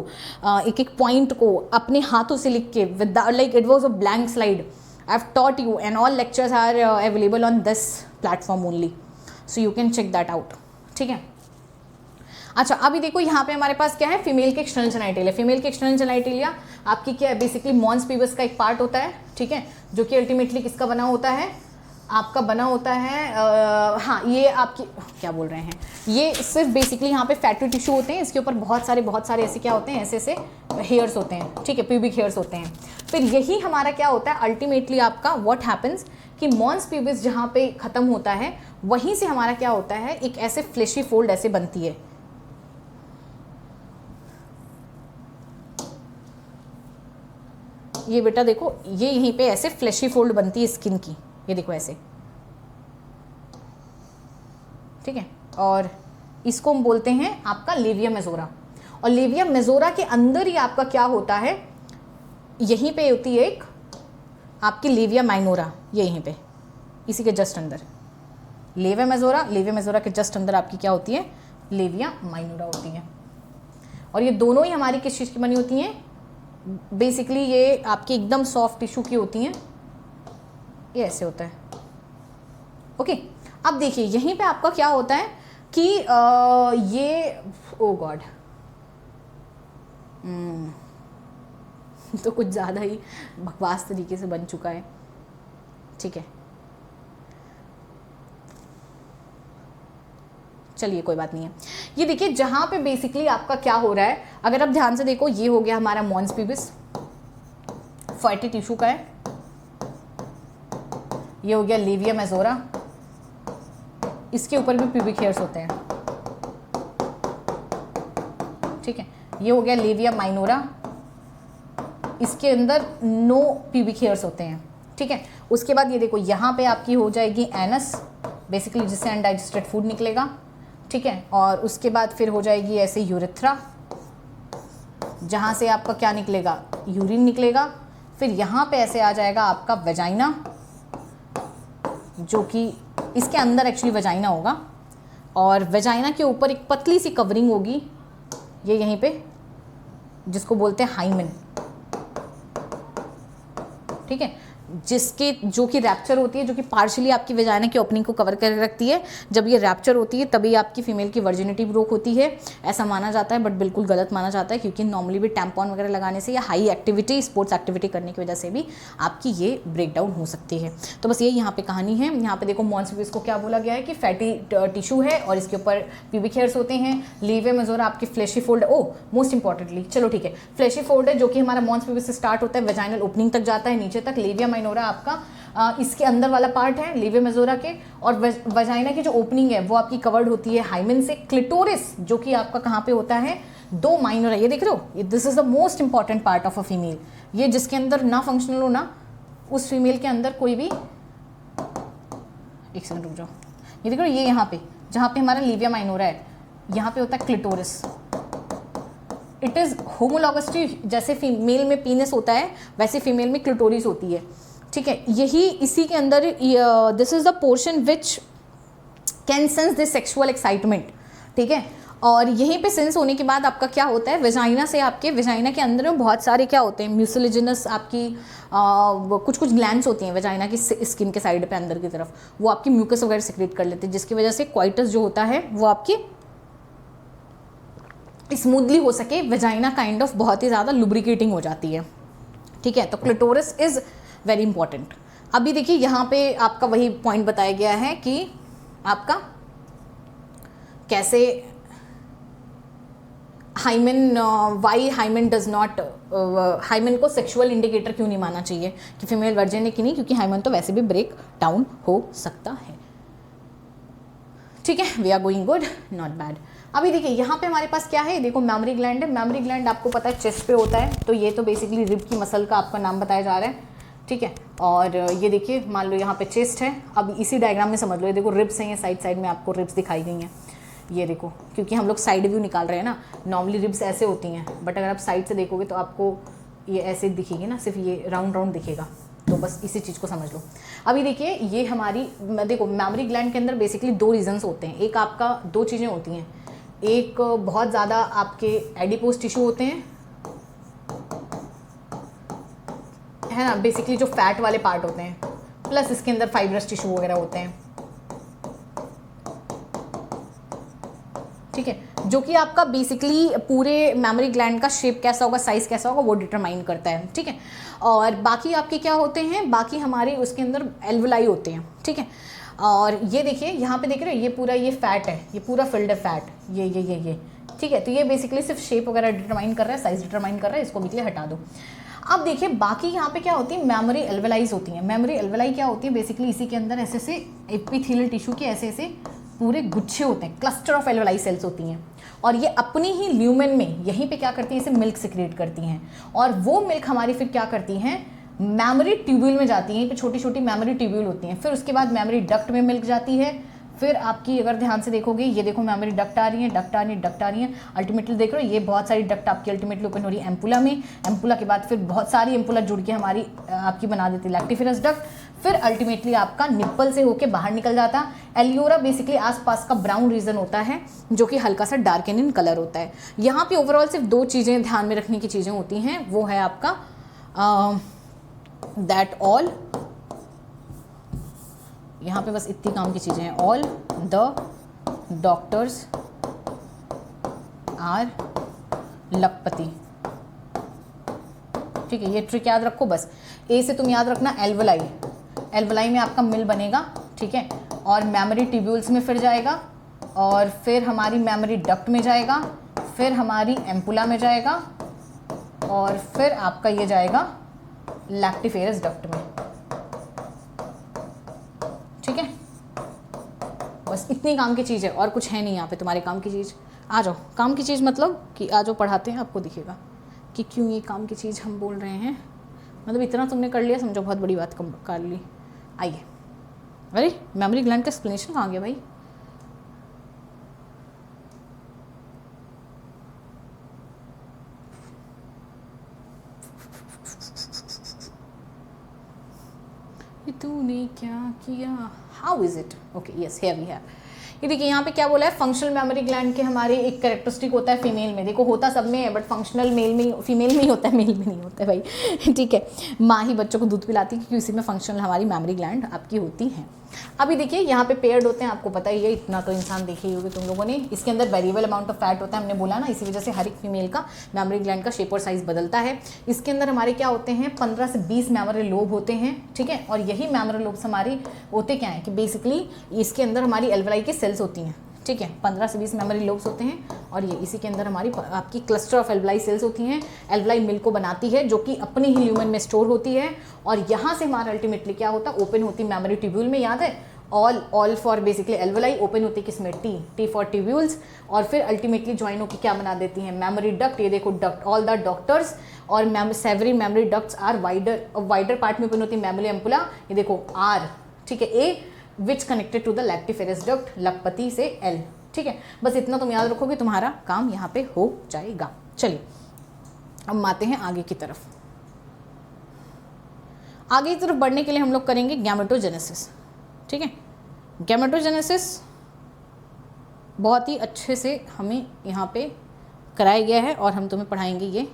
एक एक पॉइंट को अपने हाथों से लिख के, with like it was a blank slide, I have taught you, and all lectures are available on this platform only, so you can check that out, ठीक है। अच्छा अभी देखो यहाँ पे हमारे पास क्या है, फीमेल के एक्सटर्नल जेनिटलिया। फीमेल के एक्सटर्नल जेनिटलिया आपकी क्या है, बेसिकली मॉन्स पीबस का एक पार्ट होता है, ठीक है, जो कि अल्टीमेटली किसका बना होता है, आपका बना होता है हाँ, ये आपकी क्या बोल रहे हैं, ये सिर्फ बेसिकली यहाँ पे फैटी टिश्यू होते हैं, इसके ऊपर बहुत सारे ऐसे क्या होते हैं, ऐसे हेयर्स होते हैं, ठीक है, प्यूबिक हेयर्स होते हैं। फिर यही हमारा क्या होता है, अल्टीमेटली आपका व्हाट हैपन्स कि मॉन्स पीबस जहाँ पे खत्म होता है, वहीं से हमारा क्या होता है, एक ऐसे फ्लेशी फोल्ड ऐसे बनती है। ये बेटा देखो, ये यहीं पे ऐसे फ्लैशी फोल्ड बनती है स्किन की, ये देखो ऐसे, ठीक है। और इसको हम बोलते हैं आपका लेविया मेजोरा, और लेविया मेजोरा के अंदर ही आपका क्या होता है, यहीं पे होती है एक आपकी लेविया माइनोरा, ये यहीं पे इसी के जस्ट अंदर लेविया मेजोरा के जस्ट अंदर आपकी क्या होती है, लेविया माइनोरा होती है। और ये दोनों ही हमारी किस चीज़ की बनी होती हैं, बेसिकली ये आपकी एकदम सॉफ्ट टिश्यू की होती हैं, ये ऐसे होता है, ओके। अब देखिए यहीं पे आपका क्या होता है कि ये ओ गॉड तो कुछ ज़्यादा ही बकवास तरीके से बन चुका है, ठीक है। चलिए कोई बात नहीं है। ये देखिए जहाँ पे बेसिकली आपका क्या हो रहा है, अगर आप ध्यान से देखो, ये हो गया हमारा मॉन्स पिबिस, फैटी टिश्यू का है, ये हो गया लेविया मेजोरा, इसके ऊपर भी प्यूबिक हेयर्स होते हैं, ठीक है। ये हो गया लेविया माइनोरा, इसके अंदर नो प्यूबिक हेयर्स होते हैं, ठीक है। उसके बाद ये देखो यहाँ पे आपकी हो जाएगी एनस, बेसिकली जिससे अनडाइजेस्टेड फूड निकलेगा, ठीक है। और उसके बाद फिर हो जाएगी ऐसे यूरेथ्रा, जहाँ से आपका क्या निकलेगा, यूरिन निकलेगा। फिर यहाँ पे ऐसे आ जाएगा आपका वेजाइना, जो कि इसके अंदर एक्चुअली वेजाइना होगा, और वेजाइना के ऊपर एक पतली सी कवरिंग होगी, ये यहीं पे, जिसको बोलते हैं हाइमेन, ठीक है, जिसके जो कि रैप्चर होती है, जो कि पार्शियली आपकी वेजाइना की ओपनिंग को कवर कर रखती है। जब ये रैप्चर होती है तभी आपकी फीमेल की वर्जिनिटी ब्रोक होती है, ऐसा माना जाता है, बट बिल्कुल गलत माना जाता है, क्योंकि नॉर्मली भी टैम्पॉन वगैरह लगाने से या हाई एक्टिविटी, स्पोर्ट्स एक्टिविटी करने की वजह से भी आपकी ये ब्रेक डाउन हो सकती है। तो बस ये यहाँ पे कहानी है। यहाँ पे देखो मॉन्स पिबिस को क्या बोला गया है कि फैटी टिश्यू है और इसके ऊपर प्यूबिक हेयर्स होते हैं। लेविया मेजोरा आपकी फ्लैशी फोल्ड, मोस्ट इंपॉर्टेंटली, चलो ठीक है, फ्लैशी फोल्ड है, जो कि हमारा मॉन्स पिबिस से स्टार्ट होता है, वेजाइनल ओपनिंग तक जाता है नीचे तक। लेविया माइनोरा आपका इसके अंदर वाला पार्ट है लेविया मेजोरा के, और वजाइना की जो ओपनिंग है वो आपकी कवर्ड होती है हाइमेन से। क्लिटोरिस जो कि आपका कहाँ पे होता है, दो माइनर है, ये देख रहे हो, this is the most important part of a female. ये जिसके अंदर ना फंक्शनल हो ना, उस फीमेल के अंदर कोई भी, एक सेकंड रुक जाओ, ये देख रहे हो, ये यहाँ पे जहाँ पे हमारा लेविया माइनोरा है, यहाँ पे होता है क्लिटोरिस। इट इज़ होमोलॉगस, जैसे फीमेल में पीनस होता है वैसे फीमेल में क्लिटोरिस होती है, ठीक है। यही इसी के अंदर this is the portion which can sense this sexual excitement, ठीक है। और यहीं पे सेंस होने के बाद आपका क्या होता है, वेजाइना से आपके वेजाइना के अंदर में बहुत सारे क्या होते हैं, म्यूसिलिजिनस आपकी कुछ कुछ ग्लैंड्स होती हैं वेजाइना की स्किन के साइड पे अंदर की तरफ, वो आपकी म्यूकस वगैरह सिक्रेट कर लेते हैं, जिसकी वजह से क्वाइटस जो होता है वो आपकी स्मूथली हो सके, वेजाइना काइंड ऑफ बहुत ही ज़्यादा लुब्रिकेटिंग हो जाती है, ठीक है। तो क्लिटोरिस इज़ वेरी इंपॉर्टेंट। अभी देखिए यहाँ पे आपका वही पॉइंट बताया गया है कि आपका कैसे hymen, why hymen does not, hymen को सेक्सुअल इंडिकेटर क्यों नहीं माना चाहिए कि फीमेल वर्जिन है कि नहीं, क्योंकि हाइमेन तो वैसे भी ब्रेक डाउन हो सकता है, ठीक है। We are going good, not bad. अभी देखिए यहाँ पे हमारे पास क्या है, देखो मेमोरी ग्लैंड है। मेमोरी ग्लैंड आपको पता है चेस्ट पे होता है, तो ये तो बेसिकली रिब की मसल का आपका नाम बताया जा रहा है, ठीक है। और ये देखिए मान लो यहाँ पे चेस्ट है, अब इसी डायग्राम में समझ लो, ये देखो रिब्स हैं, ये साइड साइड में आपको रिब्स दिखाई गई हैं, ये देखो, क्योंकि हम लोग साइड व्यू निकाल रहे हैं ना, नॉर्मली रिब्स ऐसे होती हैं, बट अगर आप साइड से देखोगे तो आपको ये ऐसे दिखेगी ना, सिर्फ ये राउंड राउंड दिखेगा, तो बस इसी चीज़ को समझ लो। अभी देखिए ये हमारी, देखो मेमोरी ग्लैंड के अंदर बेसिकली दो रीजन्स होते हैं, एक आपका दो चीज़ें होती हैं, एक बहुत ज़्यादा आपके एडिपोज टिश्यू होते हैं, है ना, बेसिकली जो फैट वाले पार्ट होते हैं, प्लस इसके अंदर फाइब्रस टिश्यू वगैरह होते हैं, ठीक है, जो कि आपका बेसिकली पूरे मेमोरी ग्लैंड का शेप कैसा होगा, साइज कैसा होगा, वो डिटरमाइन करता है, ठीक है। और बाकी आपके क्या होते हैं, बाकी हमारे उसके अंदर एल्वुलाई होते हैं, ठीक है। और ये देखिए यहाँ पे देख रहे हो, ये पूरा ये फैट है, ये पूरा फिल्ड है फैट, ये ठीक है। तो ये बेसिकली सिर्फ शेप वगैरह डिटरमाइन कर रहा है, साइज डिटरमाइन कर रहा है, इसको भी हटा दो। अब देखिए बाकी यहाँ पे क्या होती है, मेमोरी एल्वुलाइज होती हैं। मेमोरी एल्वुलाई क्या होती है, बेसिकली इसी के अंदर ऐसे ऐसे एपिथेलियल टिश्यू के ऐसे ऐसे पूरे गुच्छे होते हैं, क्लस्टर ऑफ एल्वुलाई सेल्स होती हैं, और ये अपनी ही ल्यूमेन में यहीं पे क्या करती हैं, इसे मिल्क सिक्रेट करती हैं, और वो मिल्क हमारी फिर क्या करती हैं, मेमोरी ट्यूब्यूल में जाती है, यहीं पे छोटी छोटी मेमोरी ट्यूब्यूल होती हैं, फिर उसके बाद मेमोरी डक्ट में मिल्क जाती है, फिर आपकी अगर ध्यान से देखोगे, ये देखो मेमोरी डक्ट आ रही है, डक्ट आ रही है, डक्ट आ रही है, अल्टीमेटली देख रहे हो ये बहुत सारी डक्ट आपकी अल्टीमेटली ओपन हो रही है एम्पुला में, एम्पुला के बाद फिर बहुत सारी एम्पुला जुड़ के हमारी आपकी बना देती है लैक्टिफेरस डक्ट, फिर अल्टीमेटली आपका निप्पल से होके बाहर निकल जाता। एलियोरा बेसिकली आसपास का ब्राउन रीजन होता है, जो कि हल्का सा डार्क इन कलर होता है। यहाँ पे ओवरऑल सिर्फ दो चीज़ें ध्यान में रखने की चीज़ें होती हैं, वो है आपका दैट ऑल, यहाँ पे बस इतनी काम की चीज़ें हैं, ऑल द डॉक्टर्स आर लखपति, ठीक है, ये ट्रिक याद रखो बस। ए से तुम याद रखना एल्वलाई, एल्वलाई में आपका मिल बनेगा, ठीक है, और मेमोरी ट्यूब्यूल्स में फिर जाएगा, और फिर हमारी मेमोरी डक्ट में जाएगा, फिर हमारी एम्पुला में जाएगा, और फिर आपका ये जाएगा लैक्टिफेरस डक्ट में, ठीक है। बस इतनी काम की चीज़ है, और कुछ है नहीं यहाँ पे तुम्हारे काम की चीज़। आ जाओ, काम की चीज़ मतलब कि आ जाओ पढ़ाते हैं, आपको दिखेगा कि क्यों ये काम की चीज़ हम बोल रहे हैं। मतलब इतना तुमने कर लिया समझो, बहुत बड़ी बात कर ली। आइए, अरे मेमोरी ग्लैंड का एक्सप्लेनेशन कहाँ गया भाई? तूने क्या किया, how is it, okay yes here we have. ये देखिए यहाँ पे क्या बोला है, फंक्शनल मेमोरी ग्लैंड के हमारे एक कैरेक्टरिस्टिक होता है फीमेल में, देखो होता सब में है बट फंक्शनल मेल में, फीमेल में ही होता है, मेल में नहीं होता है भाई, ठीक है। माँ ही बच्चों को दूध पिलाती है क्योंकि उसी में फंक्शनल हमारी मेमोरी ग्लैंड आपकी होती हैं। अभी देखिए यहाँ पे पेयर्ड होते हैं, आपको पता ही है, इतना तो इंसान देखे ही होगे तुम लोगों ने। इसके अंदर वेरिएबल अमाउंट ऑफ फैट होता है, हमने बोला ना, इसी वजह से हर एक फीमेल का मेमोरी ग्लैंड का शेप और साइज बदलता है। इसके अंदर हमारे क्या होते हैं, 15 से 20 मेमोरी लोब होते हैं, ठीक है। और यही मेमोरी लोब्स हमारी होते क्या है कि बेसिकली इसके अंदर हमारी एल्वलाई की सेल्स होती हैं, ठीक है। 15 से 20 मेमोरी लोब्स होते हैं, और ये इसी के अंदर हमारी आपकी क्लस्टर ऑफ एल्वलाई सेल्स होती हैं। एल्वलाई मिल्क को बनाती है जो कि अपने ही ल्यूमेन में स्टोर होती है, और यहाँ से हमारा अल्टीमेटली क्या होता है, ओपन होती मेमोरी ट्यूब्यूल में, याद है, all for basically alveoli, open होती है किसमें, टी फॉर ट्यूब्यूल्स, और फिर अल्टीमेटली ज्वाइन होकर क्या बना देती हैं, मेमोरी डक्ट। ये देखो डक्ट, ऑल द डॉक्टर्स और several mammary ducts are wider part में ओपन होती है मेमोरी एम्पुला, ये देखो आर, ठीक है, a which connected to the lactiferous duct, लकपति से एल, ठीक है। बस इतना तुम याद रखोगे, तुम्हारा काम यहाँ पे हो जाएगा। चलिए अब आते हैं आगे की तरफ। आगे की तरफ बढ़ने के लिए हम लोग करेंगे गैमेटोजेनेसिस, ठीक है। गैमेटोजेनेसिस बहुत ही अच्छे से हमें यहाँ पे कराया गया है, और हम तुम्हें पढ़ाएंगे ये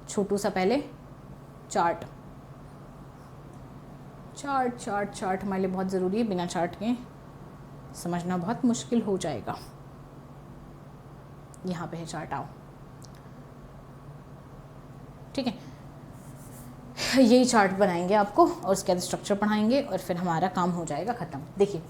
छोटू सा पहले चार्ट हमारे लिए बहुत ज़रूरी है, बिना चार्ट के समझना बहुत मुश्किल हो जाएगा। यहाँ पे है चार्ट, आओ, ठीक है। यही चार्ट बनाएंगे आपको, और उसके बाद स्ट्रक्चर पढ़ाएंगे, और फिर हमारा काम हो जाएगा ख़त्म। देखिए,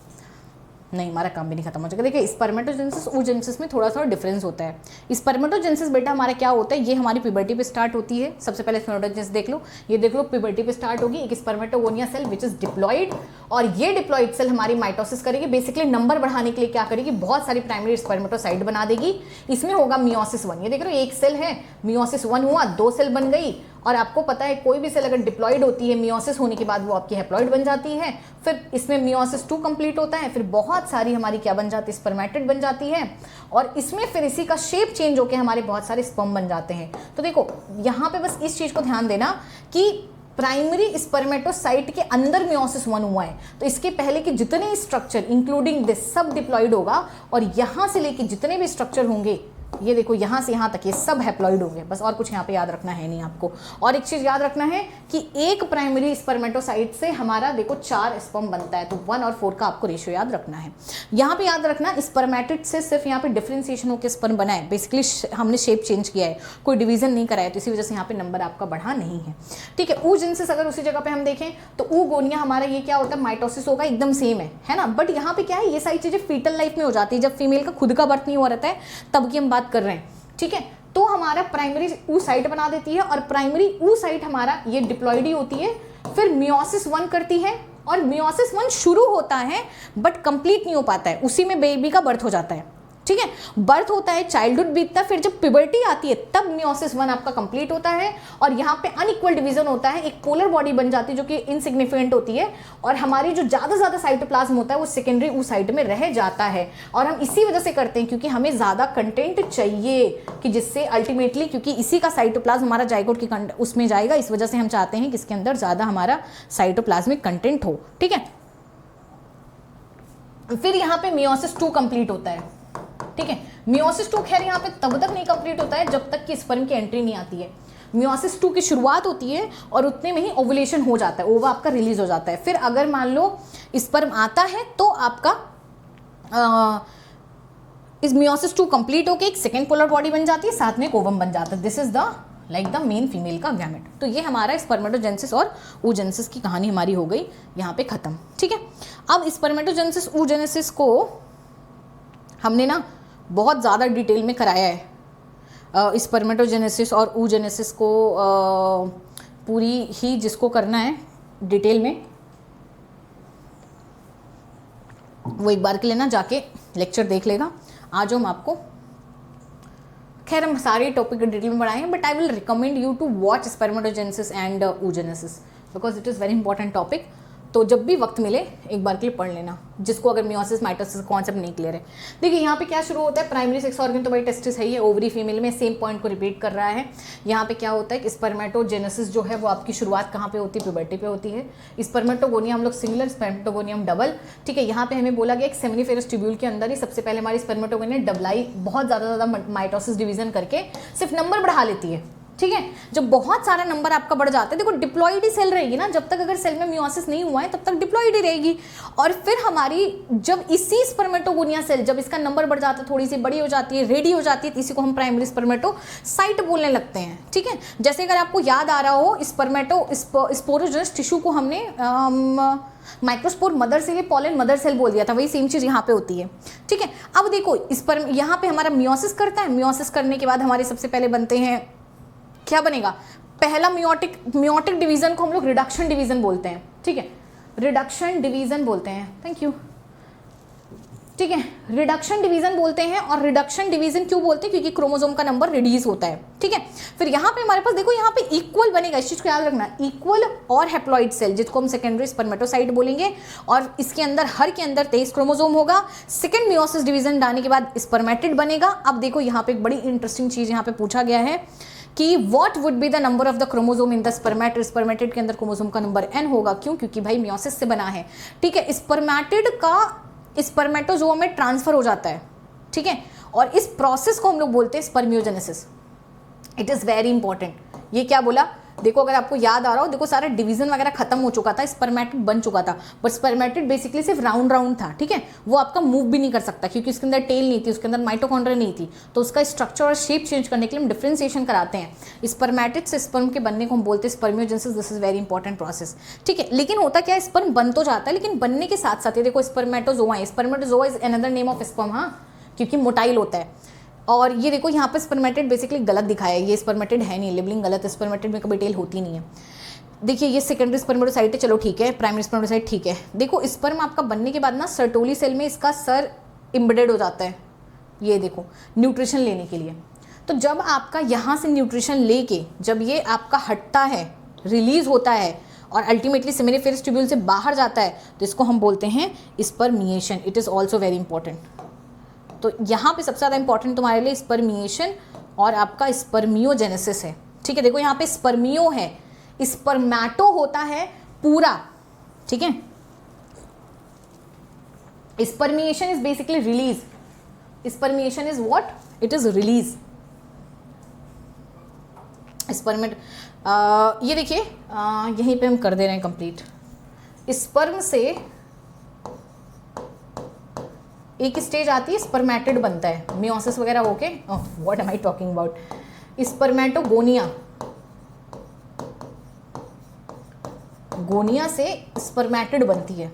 नहीं हमारा काम भी नहीं खत्म हो जाएगा। देखिए स्पर्मेटोजेनेसिस oogenesis में थोड़ा सा डिफरेंस होता है। स्पर्मेटोजेनेसिस बेटा हमारा क्या होता है, ये हमारी प्यूबर्टी पे स्टार्ट होती है। सबसे पहले स्पर्मेटोजेनेसिस देख लो, ये देख लो प्यूबर्टी पे स्टार्ट होगी, एक spermatogonia cell which is diploid, और ये डिप्लॉइड सेल हमारी माइटोसिस करेगी, बेसिकली नंबर बढ़ाने के लिए क्या करेगी, बहुत सारी प्राइमरी स्पर्मेटोसाइट बना देगी। इसमें होगा मियोसिस 1, ये देख रहे हो एक सेल है, मियोसिस 1 हुआ, 2 सेल बन गई, और आपको पता है कोई भी सेल अगर डिप्लॉइड होती है मियोसिस होने के बाद वो आपकी हैप्लॉइड बन जाती है। फिर इसमें मियोसिस 2 कंप्लीट होता है, फिर बहुत सारी हमारी क्या बन जाती है, स्पर्मेटिड बन जाती है, और इसमें फिर इसी का शेप चेंज होकर हमारे बहुत सारे स्पर्म बन जाते हैं। तो देखो यहाँ पे बस इस चीज को ध्यान देना कि प्राइमरी स्पर्मेटोसाइट के अंदर मियोसिस 1 हुआ है, तो इसके पहले के जितने स्ट्रक्चर इंक्लूडिंग दिस सब डिप्लॉइड होगा, और यहां से लेके जितने भी स्ट्रक्चर होंगे, ये देखो यहाँ से यहाँ तक ये सब हैप्लॉइड होंगे। बस और कुछ यहाँ पे याद रखना है नहीं आपको। और एक चीज याद रखना है कि एक प्राइमरी स्पर्मेटोसाइट से हमारा देखो 4 स्पर्म बनता है, तो 1 और 4 का आपको रेशियो याद रखना है। यहाँ पे याद रखना स्पर्मेटिड से सिर्फ यहाँ पे डिफरेंशिएशन होकर स्पर्म बना है, बेसिकली हमने शेप चेंज किया है, कोई डिवीजन नहीं कराया, तो इसी वजह से यहाँ पे नंबर आपका बढ़ा नहीं है, ठीक है। oogenesis अगर उसी जगह पे हम देखें तो oogonia हमारा ये क्या होता है, माइटोसिस होगा, एकदम सेम है ना। बट यहाँ पे क्या है, ये सारी चीजें फीटल लाइफ में हो जाती है, जब फीमेल का खुद का बर्थ नहीं हुआ रहता है तब की हम बात कर रहे हैं, ठीक है। तो हमारा प्राइमरी oocyte बना देती है, और प्राइमरी oocyte हमारा ये डिप्लॉइड ही होती है, फिर मियोसिस 1 करती है, और मियोसिस 1 शुरू होता है बट कंप्लीट नहीं हो पाता है, उसी में बेबी का बर्थ हो जाता है, ठीक है। बर्थ होता है, चाइल्डहुड बीतता है, फिर जब प्यूबर्टी आती है तब मियोसिस 1 आपका कंप्लीट होता है, और यहाँ पे अनइक्वल डिवीजन होता है, एक पोलर बॉडी बन जाती है जो कि इनसिग्निफिकेंट होती है, और हमारी जो ज्यादा साइटोप्लाज्म होता है वो सेकेंडरी oocyte में रह जाता है। और हम इसी वजह से करते हैं क्योंकि हमें ज्यादा कंटेंट चाहिए, कि जिससे अल्टीमेटली क्योंकि इसी का साइटोप्लाज्म हमारा जाइगोट की उसमें जाएगा, इस वजह से हम चाहते हैं कि इसके अंदर ज्यादा हमारा साइटोप्लाज्मिक कंटेंट हो, ठीक है। फिर यहाँ पे मियोसिस 2 कंप्लीट होता है, ठीक है। मियोसिस 2 खैर यहाँ पे तब तक नहीं कंप्लीट होता है जब तक कि स्पर्म की एंट्री नहीं आती है। मियोसिस 2 की शुरुआत होती है और उतने में ही ओवुलेशन हो जाता है, ओवा आपका रिलीज हो जाता है। फिर अगर मान लो स्पर्म आता है तो आपका इस मियोसिस 2 कंप्लीट होकर एक सेकेंड पोलर बॉडी बन जाती है, साथ में एक ओवम बन जाता है। This is the like the main female का गैमेट। तो ये हमारा स्पर्मेटोजेनेसिस और oogenesis की कहानी हमारी हो गई यहाँ पे ख़त्म, ठीक है। अब स्पर्मेटोजेनेसिस oogenesis को हमने ना बहुत ज़्यादा डिटेल में कराया है। स्पर्मेटोजेनेसिस और oogenesis को पूरी ही जिसको करना है डिटेल में, वो एक बार के लिए ना जाके लेक्चर देख लेगा। आज हम आपको, खैर हम सारे टॉपिक डिटेल में पढ़ाएंगे, but I will recommend you to watch spermatogenesis and oogenesis because it is very important topic. तो जब भी वक्त मिले एक बार के लिए पढ़ लेना, जिसको अगर मियोसिस माइटोसिस कॉन्सेप्ट नहीं क्लियर है। देखिए यहाँ पे क्या शुरू होता है, प्राइमरी सेक्स ऑर्गन तो भाई टेस्टिस है ही है, ओवरी फीमेल में सेम पॉइंट को रिपीट कर रहा है। यहाँ पे क्या होता है कि स्पर्मेटोजेनेसिस जो है वो आपकी शुरुआत कहाँ पे होती है, प्यूबर्टी पे होती है। स्पर्मेटोगोनिया हम लोग सिंगुलर, स्पर्मेटोगोनियम डबल, ठीक है। यहाँ पे हमें बोला गया एक सेमिनिफेरस ट्यूब्यूल के अंदर ही सबसे पहले हमारी स्पर्मेटोगोनिया डबलाई बहुत ज़्यादा माइटोसिस डिवीजन करके सिर्फ नंबर बढ़ा लेती है, ठीक है। जब बहुत सारा नंबर आपका बढ़ जाता है, देखो डिप्लॉइड ही सेल रहेगी ना, जब तक अगर सेल में मियोसिस नहीं हुआ है तब तक डिप्लॉइड ही रहेगी। और फिर हमारी जब इसी स्पर्मेटोगोनिया सेल, जब इसका नंबर बढ़ जाता है, थोड़ी सी बड़ी हो जाती है, रेडी हो जाती है, तो इसी को हम प्राइमरी स्पर्मेटोसाइट बोलने लगते हैं, ठीक है। जैसे अगर आपको याद आ रहा हो, स्पोरोजेनस टिश्यू को हमने microspore mother cell, pollen mother cell बोल दिया था, वही सेम चीज़ यहाँ पे होती है, ठीक है। अब देखो यहाँ पे हमारा मियोसिस करता है, मियोसिस करने के बाद हमारे सबसे पहले बनते हैं, क्या बनेगा, पहला मियोटिक डिवीजन को हम लोग रिडक्शन डिवीजन बोलते हैं, ठीक है, रिडक्शन डिवीजन बोलते हैं, थैंक यू, ठीक है, रिडक्शन डिवीजन बोलते हैं। और रिडक्शन डिवीजन क्यों बोलते हैं, क्योंकि क्रोमोसोम का नंबर रिड्यूस होता है, ठीक है। फिर यहाँ पे हमारे पास देखो, यहाँ पे इक्वल बनेगा, इस चीज को याद रखना, इक्वल और हैप्लॉइड सेल, जिसको हम सेकेंडरी स्पर्मेटोसाइट बोलेंगे। और इसके अंदर हर के अंदर 23 क्रोमोसोम होगा। सेकेंड मियोसिस डिवीजन डालने के बाद स्पर्मेटिड बनेगा। अब देखो यहाँ पे एक बड़ी इंटरेस्टिंग चीज यहाँ पे पूछा गया है कि what would be the number of the chromosome in the spermatid. Spermatid के अंदर क्रोमोसोम का नंबर n होगा, क्यों, क्योंकि भाई मियोसिस से बना है, ठीक है। स्पर्मेटिड का स्पर्मेटोजोआ में ट्रांसफर हो जाता है, ठीक है। और इस प्रोसेस को हम लोग बोलते हैं spermiogenesis. It is very important. ये क्या बोला, देखो अगर आपको याद आ रहा हो, देखो सारा डिवीजन वगैरह खत्म हो चुका था, स्पर्मेटिड बन चुका था, बट स्पर्मेटिड बेसिकली सिर्फ राउंड था, ठीक है। वो आपका मूव भी नहीं कर सकता क्योंकि उसके अंदर टेल नहीं थी, उसके अंदर माइटोकॉन्ड्रिया नहीं थी। तो उसका स्ट्रक्चर और शेप चेंज करने के लिए हम डिफ्रेंसिएशन कराते हैं। स्पर्मेटिड से स्पर्म के बनने को हम बोलते हैं spermiogenesis. This is very important process, ठीक है। लेकिन होता क्या है, स्पर्म बन तो जाता है, लेकिन बनने के साथ साथ ये देखो स्पर्मेटोजोआ है, spermatozoa is another name of sperm, हाँ, क्योंकि मोटाइल होता है। और ये देखो यहाँ पे स्पर्मेटिड बेसिकली गलत दिखाया है, ये स्पर्मेटिड है नहीं, लेबलिंग गलत है, स्पर्मेटिड में कभी टेल होती नहीं है। देखिए ये सेकेंडरी स्पर्मेटोसाइट है, चलो ठीक है, प्राइमरी स्पर्मेटोसाइट ठीक है। देखो स्पर्म आपका बनने के बाद ना सर्टोली सेल में इसका सर इम्बेडेड हो जाता है, ये देखो न्यूट्रिशन लेने के लिए। तो जब आपका यहाँ से न्यूट्रिशन लेके जब ये आपका हटता है, रिलीज होता है और अल्टीमेटली सेमिनिफेरस ट्यूब्यूल से बाहर जाता है, तो इसको हम बोलते हैं spermiation. It is also very important. तो यहाँ पे सबसे ज़्यादा इंपॉर्टेंट तुम्हारे लिए स्पर्मिएशन और आपका स्पर्मियोजेनेसिस है, ठीक है। देखो यहाँ पे स्पर्मियो है, स्पर्मैटो होता है पूरा, ठीक है। Spermiation is basically release, spermiation is what, it is release. स्पर्मेट ये देखिए यहीं पे हम कर दे रहे हैं कंप्लीट। स्पर्म से एक स्टेज आती है, स्पर्मेटिड बनता है, मियोसिस वगैरह होके, what am I talking about, spermatogonia, gonia से स्पर्मेटिड बनती है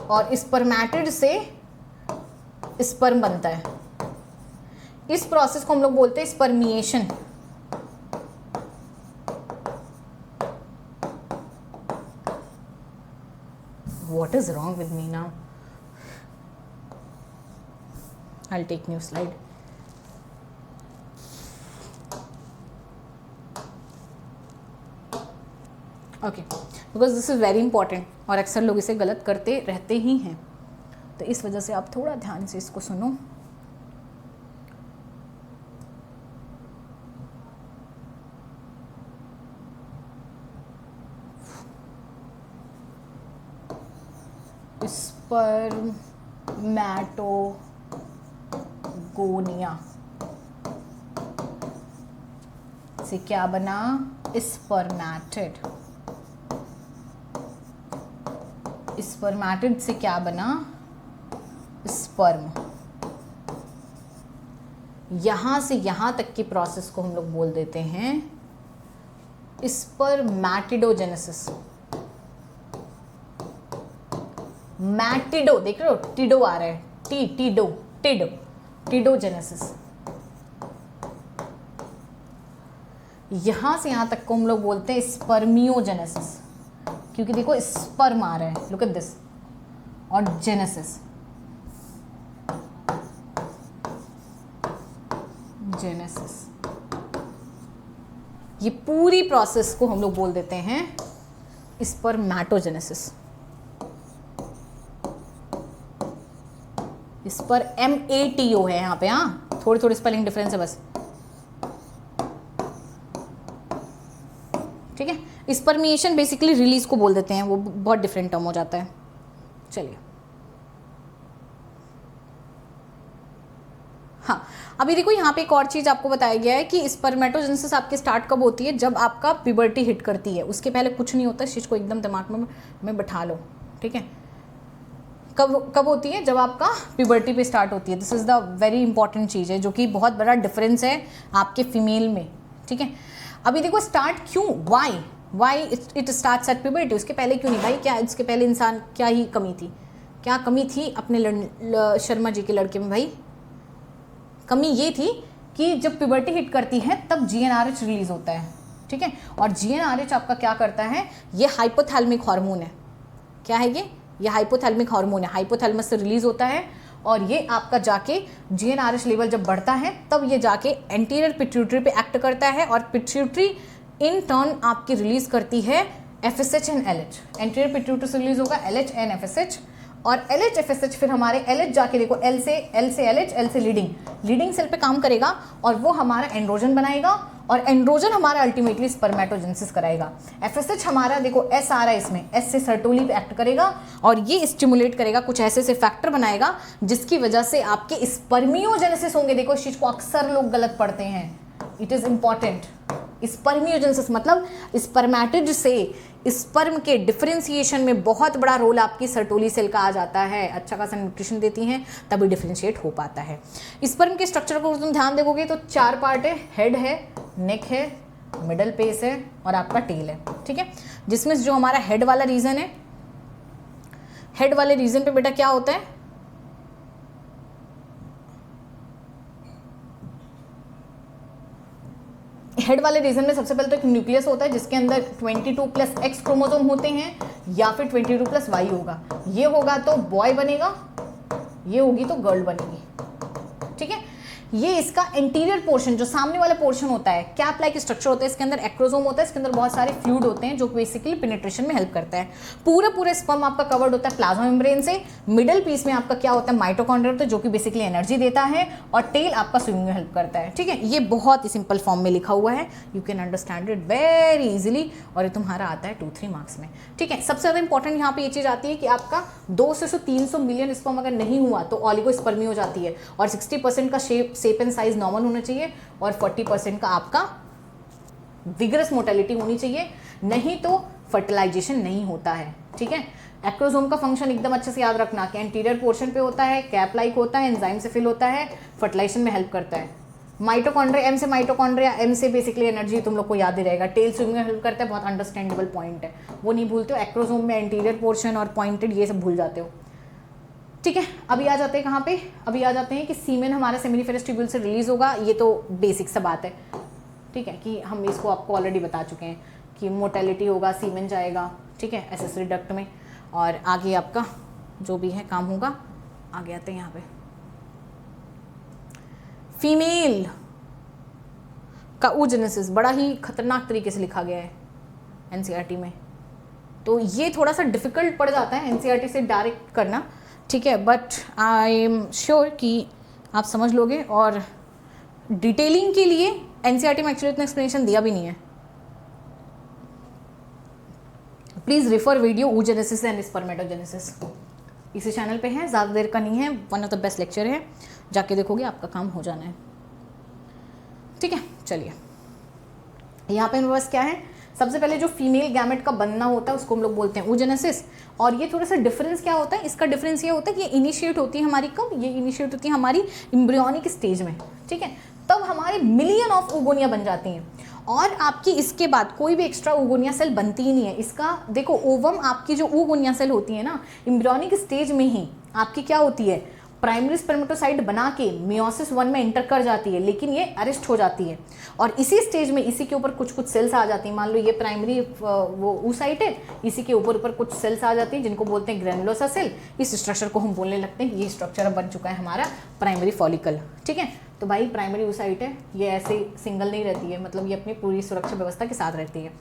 और स्पर्मेटिड से स्पर्म बनता है। इस प्रोसेस को हम लोग बोलते हैं spermiation. What is wrong with me now? I'll take new slide. Okay, because this is very important और अक्सर लोग इसे गलत करते रहते ही हैं, तो इस वजह से आप थोड़ा ध्यान से इसको सुनो। स्पर्मैटोगोनिया से क्या बना, स्पर्मेटिड। स्पर्मेटिड से क्या बना, स्पर्म। यहाँ से यहाँ तक की प्रोसेस को हम लोग बोल देते हैं स्पर्मेटोजेनेसिस। मैटिडो, देख रहे हो टिडो आ रहा है, टिडोजेनेसिस। यहां से यहां तक को हम लोग बोलते हैं स्पर्मियोजेनेसिस, क्योंकि देखो स्पर्म आ रहा है, लुक एट दिस, और जेनेसिस, ये पूरी प्रोसेस को हम लोग बोल देते हैं स्पर्मेटोजेनेसिस। इस पर MATO है यहाँ पे, हाँ थोड़ी थोड़ी स्पेलिंग डिफरेंस है बस, ठीक है। स्पर्मिएशन बेसिकली रिलीज को बोल देते हैं, वो बहुत डिफरेंट टर्म हो जाता है। चलिए हाँ, अभी देखो यहाँ पे एक और चीज़ आपको बताया गया है कि स्पर्मेटोजेनेसिस आपकी स्टार्ट कब होती है, जब आपका प्यूबर्टी हिट करती है, उसके पहले कुछ नहीं होता। इस चीज़ को एकदम दिमाग में बैठा लो, ठीक है। कब होती है, जब आपका प्यूबर्टी पे स्टार्ट होती है। This is the very important चीज़ है, जो कि बहुत बड़ा डिफरेंस है आपके फीमेल में, ठीक है। अभी देखो स्टार्ट क्यों, why it starts at puberty, उसके पहले क्यों नहीं भाई, क्या इसके पहले इंसान क्या ही कमी थी, क्या कमी थी अपने शर्मा जी के लड़के में भाई? कमी ये थी कि जब प्यूबर्टी हिट करती है तब GnRH रिलीज होता है, ठीक है। और GnRH आपका क्या करता है, ये हाइपोथैलेमिक हार्मोन है। क्या है ये हाइपोथैलेमिक हार्मोन है, हाइपोथैलेमस से रिलीज होता है, और ये आपका जाके GnRH लेवल जब बढ़ता है तब ये जाके एंटीरियर पिट्यूटरी पे एक्ट करता है, और पिट्यूटरी इन टर्न आपकी रिलीज करती है FSH and LH। Anterior pituitary से रिलीज होगा LH एंड FSH, और LH FSH फिर हमारे LH जाके देखो L से LH, L से लीडिंग सेल पे काम करेगा, और वो हमारा एंड्रोजन बनाएगा, और एंड्रोजन हमारा अल्टीमेटली स्पर्मेटोजेनेसिस कराएगा। FSH हमारा देखो S आ रहा है इसमें, S से सर्टोली पे एक्ट करेगा, और ये स्टिमुलेट करेगा, कुछ ऐसे से फैक्टर बनाएगा जिसकी वजह से आपके स्पर्मियोजेनेसिस होंगे। देखो इस चीज को अक्सर लोग गलत पढ़ते हैं, इट इज इंपॉर्टेंट। स्पर्मियोजेनेसिस मतलब स्पर्मेटिड से स्पर्म के डिफरेंशिएशन में बहुत बड़ा रोल आपकी सर्टोली सेल का आ जाता है। अच्छा खासा न्यूट्रिशन देती हैं, तभी डिफरेंशिएट हो पाता है। स्पर्म के स्ट्रक्चर को तुम ध्यान देखोगे तो 4 पार्ट है, हेड है, नेक है, मिडल पेस है, और आपका टेल है, ठीक है। जिसमें जो हमारा हेड वाला रीजन है, हेड वाले रीजन पे बेटा क्या होता है, हेड वाले रीजन में सबसे पहले तो एक न्यूक्लियस होता है जिसके अंदर 22+X क्रोमोसोम होते हैं, या फिर 22+Y होगा। ये होगा तो बॉय बनेगा, ये होगी तो गर्ल बनेगी, ठीक है। ये इसका इंटीरियर पोर्शन, जो सामने वाला पोर्शन होता है, कैप लाइक स्ट्रक्चर होता है, इसके अंदर एक्रोसोम होता है, इसके अंदर बहुत सारे फ्लूइड होते हैं जो बेसिकली पेनिट्रेशन में हेल्प करता है। पूरा स्पर्म आपका कवर्ड होता है प्लाज्मा मेम्ब्रेन से। मिडिल पीस में आपका क्या होता है, माइटोकॉन्ड्रिया होता है, जो कि बेसिकली एनर्जी देता है, और टेल आपका स्विमिंग में हेल्प करता है, ठीक है। ये बहुत ही सिंपल फॉर्म में लिखा हुआ है, you can understand it very easily, और ये तुम्हारा आता है 2-3 मार्क्स में, ठीक है। सबसे ज़्यादा इंपॉर्टेंट यहाँ पे ये चीज़ आती है कि आपका 200 से 300 मिलियन स्पर्म अगर नहीं हुआ तो ऑलिगोस्पर्मी हो जाती है, और 60% का शेप एंड साइज नॉर्मल होना चाहिए, और 40% का आपका विगरस मोटेलिटी होनी चाहिए, नहीं तो फर्टिलाइजेशन नहीं होता है, ठीक है। एक्रोसोम का फंक्शन एकदम अच्छे से याद रखना कि एंटीरियर पोर्शन पे होता है, कैप लाइक होता है, एंजाइम से फिल होता है, फर्टिलाइजेशन में हेल्प करता है। माइटोकॉन्ड्रिया, M से माइटोकॉन्ड्रिया, M से बेसिकली एनर्जी तुम लोग को याद ही रहेगा। टेल स्विमिंग में हेल्प करता है, बहुत अंडरस्टैंडेबल पॉइंट है, वो नहीं भूलते हो। एक्रोसोम में एंटीरियर पोर्शन और पॉइंटेड ये सब भूल जाते हो, ठीक है। अभी आ जाते हैं कहाँ पे, अभी आ जाते हैं कि सीमेन हमारा सेमिनिफेरस ट्यूब्यूल से रिलीज होगा। ये तो बेसिक सा बात है, ठीक है, कि हम इसको आपको ऑलरेडी बता चुके हैं कि मोटेलिटी होगा, सीमेन जाएगा, ठीक है, एसेसरी डक्ट में, और आगे आपका जो भी है काम होगा। आगे आते हैं यहाँ पे, फीमेल का oogenesis बड़ा ही खतरनाक तरीके से लिखा गया है NCERT में, तो ये थोड़ा सा डिफिकल्ट पड़ जाता है NCERT से डायरेक्ट करना, ठीक है, बट आई एम श्योर कि आप समझ लोगे। और डिटेलिंग के लिए NCERT में एक्चुअली इतना एक्सप्लेनेशन दिया भी नहीं है। Please refer video oogenesis and spermatogenesis, इसी चैनल पे है, ज़्यादा देर का नहीं है, one of the best lecture है, जाके देखोगे आपका काम हो जाना है, ठीक है। चलिए यहाँ पे मेरे पास क्या है, सबसे पहले जो फीमेल गैमेट का बनना होता है उसको हम लोग बोलते हैं oogenesis। और ये थोड़ा सा डिफरेंस क्या होता है, इसका डिफरेंस ये होता है कि ये इनिशिएट होती है हमारी कब, ये इनिशिएट होती है हमारी एम्ब्रियोनिक स्टेज में, ठीक है, तब हमारे मिलियन ऑफ ओगोनिया बन जाती हैं। और आपकी इसके बाद कोई भी एक्स्ट्रा ओगोनिया सेल बनती ही नहीं है। इसका देखो, ओवम आपकी जो ओगोनिया सेल होती है ना, एम्ब्रियोनिक स्टेज में ही आपकी क्या होती है, प्राइमरी स्पर्मेटोसाइट बना के मियोसिस 1 में एंटर कर जाती है, लेकिन ये अरेस्ट हो जाती है और इसी स्टेज में इसी के ऊपर कुछ कुछ सेल्स आ जाती हैं। मान लो ये प्राइमरी वो oocyte है, इसी के ऊपर कुछ सेल्स आ जाती हैं जिनको बोलते हैं ग्रैनुलोसा सेल। इस स्ट्रक्चर को हम बोलने लगते हैं ये स्ट्रक्चर अब बन चुका है हमारा प्राइमरी फॉलिकल। ठीक है, तो भाई प्राइमरी oocyte है, ये ऐसे सिंगल नहीं रहती है, मतलब ये अपनी पूरी सुरक्षा व्यवस्था के साथ रहती है।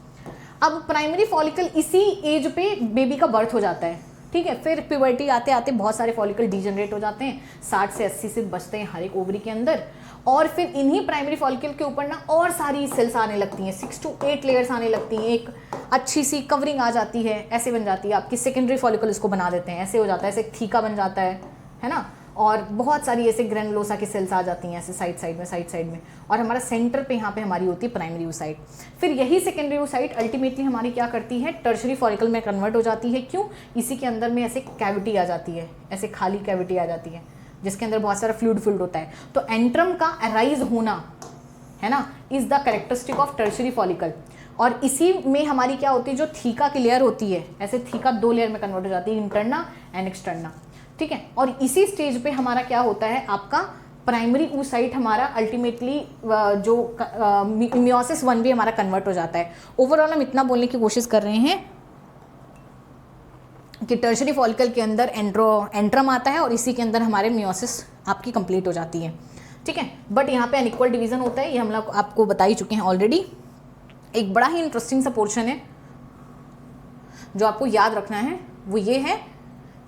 अब प्राइमरी फॉलिकल इसी एज पे बेबी का बर्थ हो जाता है। ठीक है, फिर प्यूबर्टी आते आते बहुत सारे फॉलिकल डीजनरेट हो जाते हैं, 60 से 80 से बचते हैं हर एक ओवरी के अंदर। और फिर इन्हीं प्राइमरी फॉलिकल के ऊपर ना और सारी सेल्स आने लगती हैं, 6 to 8 लेयर्स आने लगती हैं, एक अच्छी सी कवरिंग आ जाती है, ऐसे बन जाती है आपकी सेकेंडरी फॉलिकल, इसको बना देते हैं, ऐसे हो जाता है, ऐसे थीका बन जाता है ना। और बहुत सारी ऐसे ग्रैनुलोसा की सेल्स आ जाती हैं ऐसे साइड साइड में, और हमारा सेंटर पे यहाँ पे हमारी होती है प्राइमरी oocyte। फिर यही सेकेंडरी oocyte अल्टीमेटली हमारी क्या करती है, टर्शरी फॉलिकल में कन्वर्ट हो जाती है। क्यों? इसी के अंदर में ऐसे कैविटी आ जाती है, ऐसे खाली कैविटी आ जाती है जिसके अंदर बहुत सारा फ्लूइड फिल्ड होता है। तो एंट्रम का अराइज होना है ना, is the characteristic of tertiary follicle. और इसी में हमारी क्या होती है, जो थीका की लेयर होती है, ऐसे थीका 2 लेयर में कन्वर्ट हो जाती है, इंटरना एंड एक्सटर्ना। ठीक है, और इसी स्टेज पे हमारा क्या होता है, आपका प्राइमरी oocyte हमारा अल्टीमेटली जो मियोसिस 1 भी हमारा कन्वर्ट हो जाता है। ओवरऑल हम इतना बोलने की कोशिश कर रहे हैं कि टर्शरी फॉलिकल के अंदर एंट्रम आता है और इसी के अंदर हमारे मियोसिस आपकी कंप्लीट हो जाती है। ठीक है, बट यहाँ पे अनइक्वल डिवीजन होता है, ये हम लोग आपको बता ही चुके हैं ऑलरेडी। एक बड़ा ही इंटरेस्टिंग सा पोर्शन है जो आपको याद रखना है, वो ये है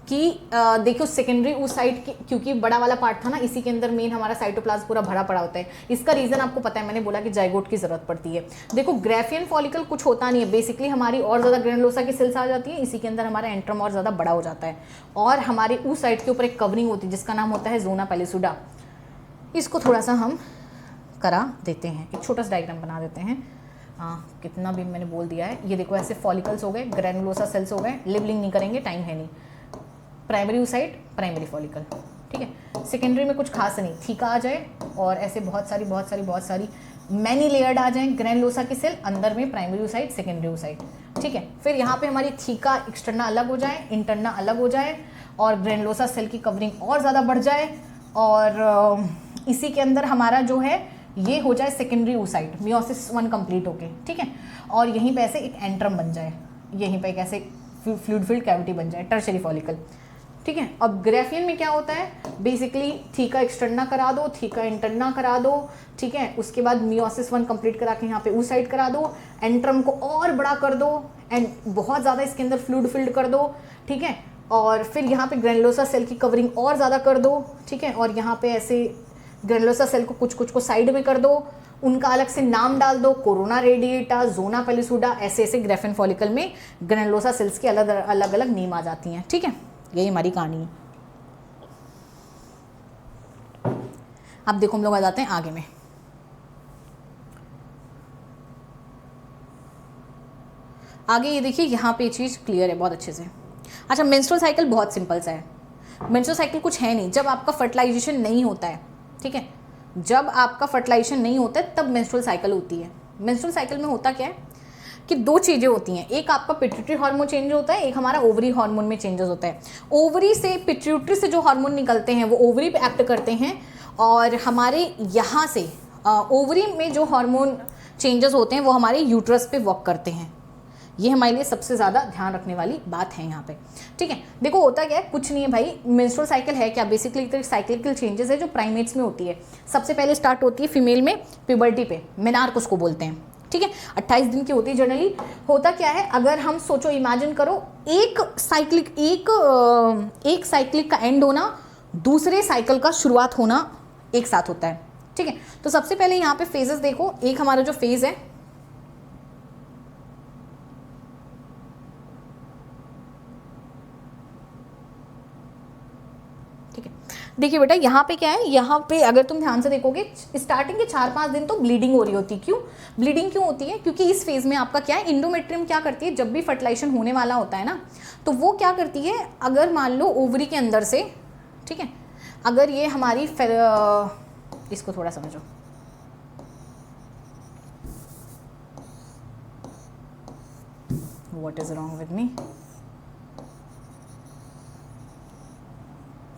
कि देखो सेकेंडरी oocyte क्योंकि बड़ा वाला पार्ट था ना, इसी के अंदर मेन हमारा साइटोप्लाज्म पूरा भरा पड़ा होता है। इसका रीजन आपको पता है, मैंने बोला कि जाइगोट की जरूरत पड़ती है। देखो ग्राफियन फॉलिकल कुछ होता नहीं है, बेसिकली हमारी और ज़्यादा ग्रैनुलोसा की सेल्स आ जाती है, इसी के अंदर हमारा एंट्रम और ज़्यादा बड़ा हो जाता है, और हमारे oocyte के ऊपर एक कवरिंग होती है जिसका नाम होता है जोना पेलिसुडा। इसको थोड़ा सा हम करा देते हैं, एक छोटा सा डायग्राम बना देते हैं। कितना भी मैंने बोल दिया है, ये देखो ऐसे फॉलिकल्स हो गए, ग्रैनुलोसा सेल्स हो गए, लेबलिंग नहीं करेंगे, टाइम है नहीं। Primary oocyte, primary follicle. ठीक है, सेकेंडरी में कुछ खास नहीं, थीका आ जाए और ऐसे बहुत सारी मैनी लेयर्ड आ जाए ग्रैनुलोसा की सेल, अंदर में प्राइमरी oocyte, सेकेंडरी oocyte। ठीक है, फिर यहाँ पे हमारी थीका एक्सटर्ना अलग हो जाए, इंटरना अलग हो जाए, और ग्रैनुलोसा सेल की कवरिंग और ज़्यादा बढ़ जाए, और इसी के अंदर हमारा जो है ये हो जाए सेकेंडरी oocyte, मियोसिस 1 कंप्लीट होके। ठीक है, और यहीं पे ऐसे एक एंट्रम बन जाए, यहीं पे एक ऐसे फ्लूइड फिल्ड कैविटी बन जाए, टर्शरी फॉलिकल। ठीक है, अब ग्राफियन में क्या होता है, बेसिकली थीका एक्सटर्ना करा दो, थीका इंटरना करा दो। ठीक है, उसके बाद मियोसिस 1 कंप्लीट करा के यहाँ पे oocyte करा दो, एंट्रम को और बड़ा कर दो एंड बहुत ज़्यादा इसके अंदर फ्लूइड फिल्ड कर दो। ठीक है, और फिर यहाँ पे ग्रैनुलोसा सेल की कवरिंग और ज़्यादा कर दो। ठीक है, और यहाँ पे ऐसे ग्रैनुलोसा सेल को कुछ को साइड में कर दो, उनका अलग से नाम डाल दो, कोरोना रेडिएटा, जोना पेलिसुडा, ऐसे ऐसे ग्राफियन फॉलिकल में ग्रैनुलोसा सेल्स की अलग अलग नेम आ जाती हैं। ठीक है, यही हमारी कहानी है। अब देखो हम लोग आ जाते हैं आगे में। आगे ये देखिए, यहाँ पे चीज़ क्लियर है बहुत अच्छे से। अच्छा, मेंस्ट्रुअल साइकिल बहुत सिंपल सा है। मेंस्ट्रुअल साइकिल कुछ है नहीं, जब आपका फर्टिलाइजेशन नहीं होता है। ठीक है, जब आपका फर्टिलाइजेशन नहीं होता है तब मेंस्ट्रुअल साइकिल होती है। मेंस्ट्रुअल साइकिल में होता क्या है कि 2 चीज़ें होती हैं, एक आपका पिट्यूटरी हार्मोन चेंज होता है, एक हमारा ओवरी हार्मोन में चेंजेस होता है। ओवरी से, पिट्यूटरी से जो हार्मोन निकलते हैं वो ओवरी पे एक्ट करते हैं, और हमारे यहाँ से ओवरी में जो हार्मोन चेंजेस होते हैं वो हमारे यूट्रस पे वर्क करते हैं। ये हमारे लिए सबसे ज़्यादा ध्यान रखने वाली बात है यहाँ पे। ठीक है, देखो होता क्या है, कुछ नहीं है भाई। मेंस्ट्रुअल साइकिल है क्या, बेसिकली एक साइक्लिकल चेंजेस है जो प्राइमेट्स में होती है। सबसे पहले स्टार्ट होती है फीमेल में प्यूबर्टी पे, मेनार्क उसको बोलते हैं। ठीक है, 28 दिन की होती है जनरली। होता क्या है, अगर हम सोचो, इमेजिन करो, एक साइक्लिक का एंड होना, दूसरे साइकिल का शुरुआत होना एक साथ होता है। ठीक है, तो सबसे पहले यहाँ पे फेजेस देखो। एक हमारा जो फेज है, देखिए बेटा, यहाँ पे क्या है, यहाँ पे अगर तुम ध्यान से देखोगे, स्टार्टिंग के 4-5 दिन तो ब्लीडिंग हो रही होती है। क्यों ब्लीडिंग क्यों होती है? क्योंकि इस फेज में आपका क्या है, इंडोमेट्रियम क्या करती है, जब भी फर्टिलाइजेशन होने वाला होता है ना, तो वो क्या करती है, अगर मान लो ओवरी के अंदर से, ठीक है, अगर ये हमारी इसको थोड़ा समझो। What is wrong with me.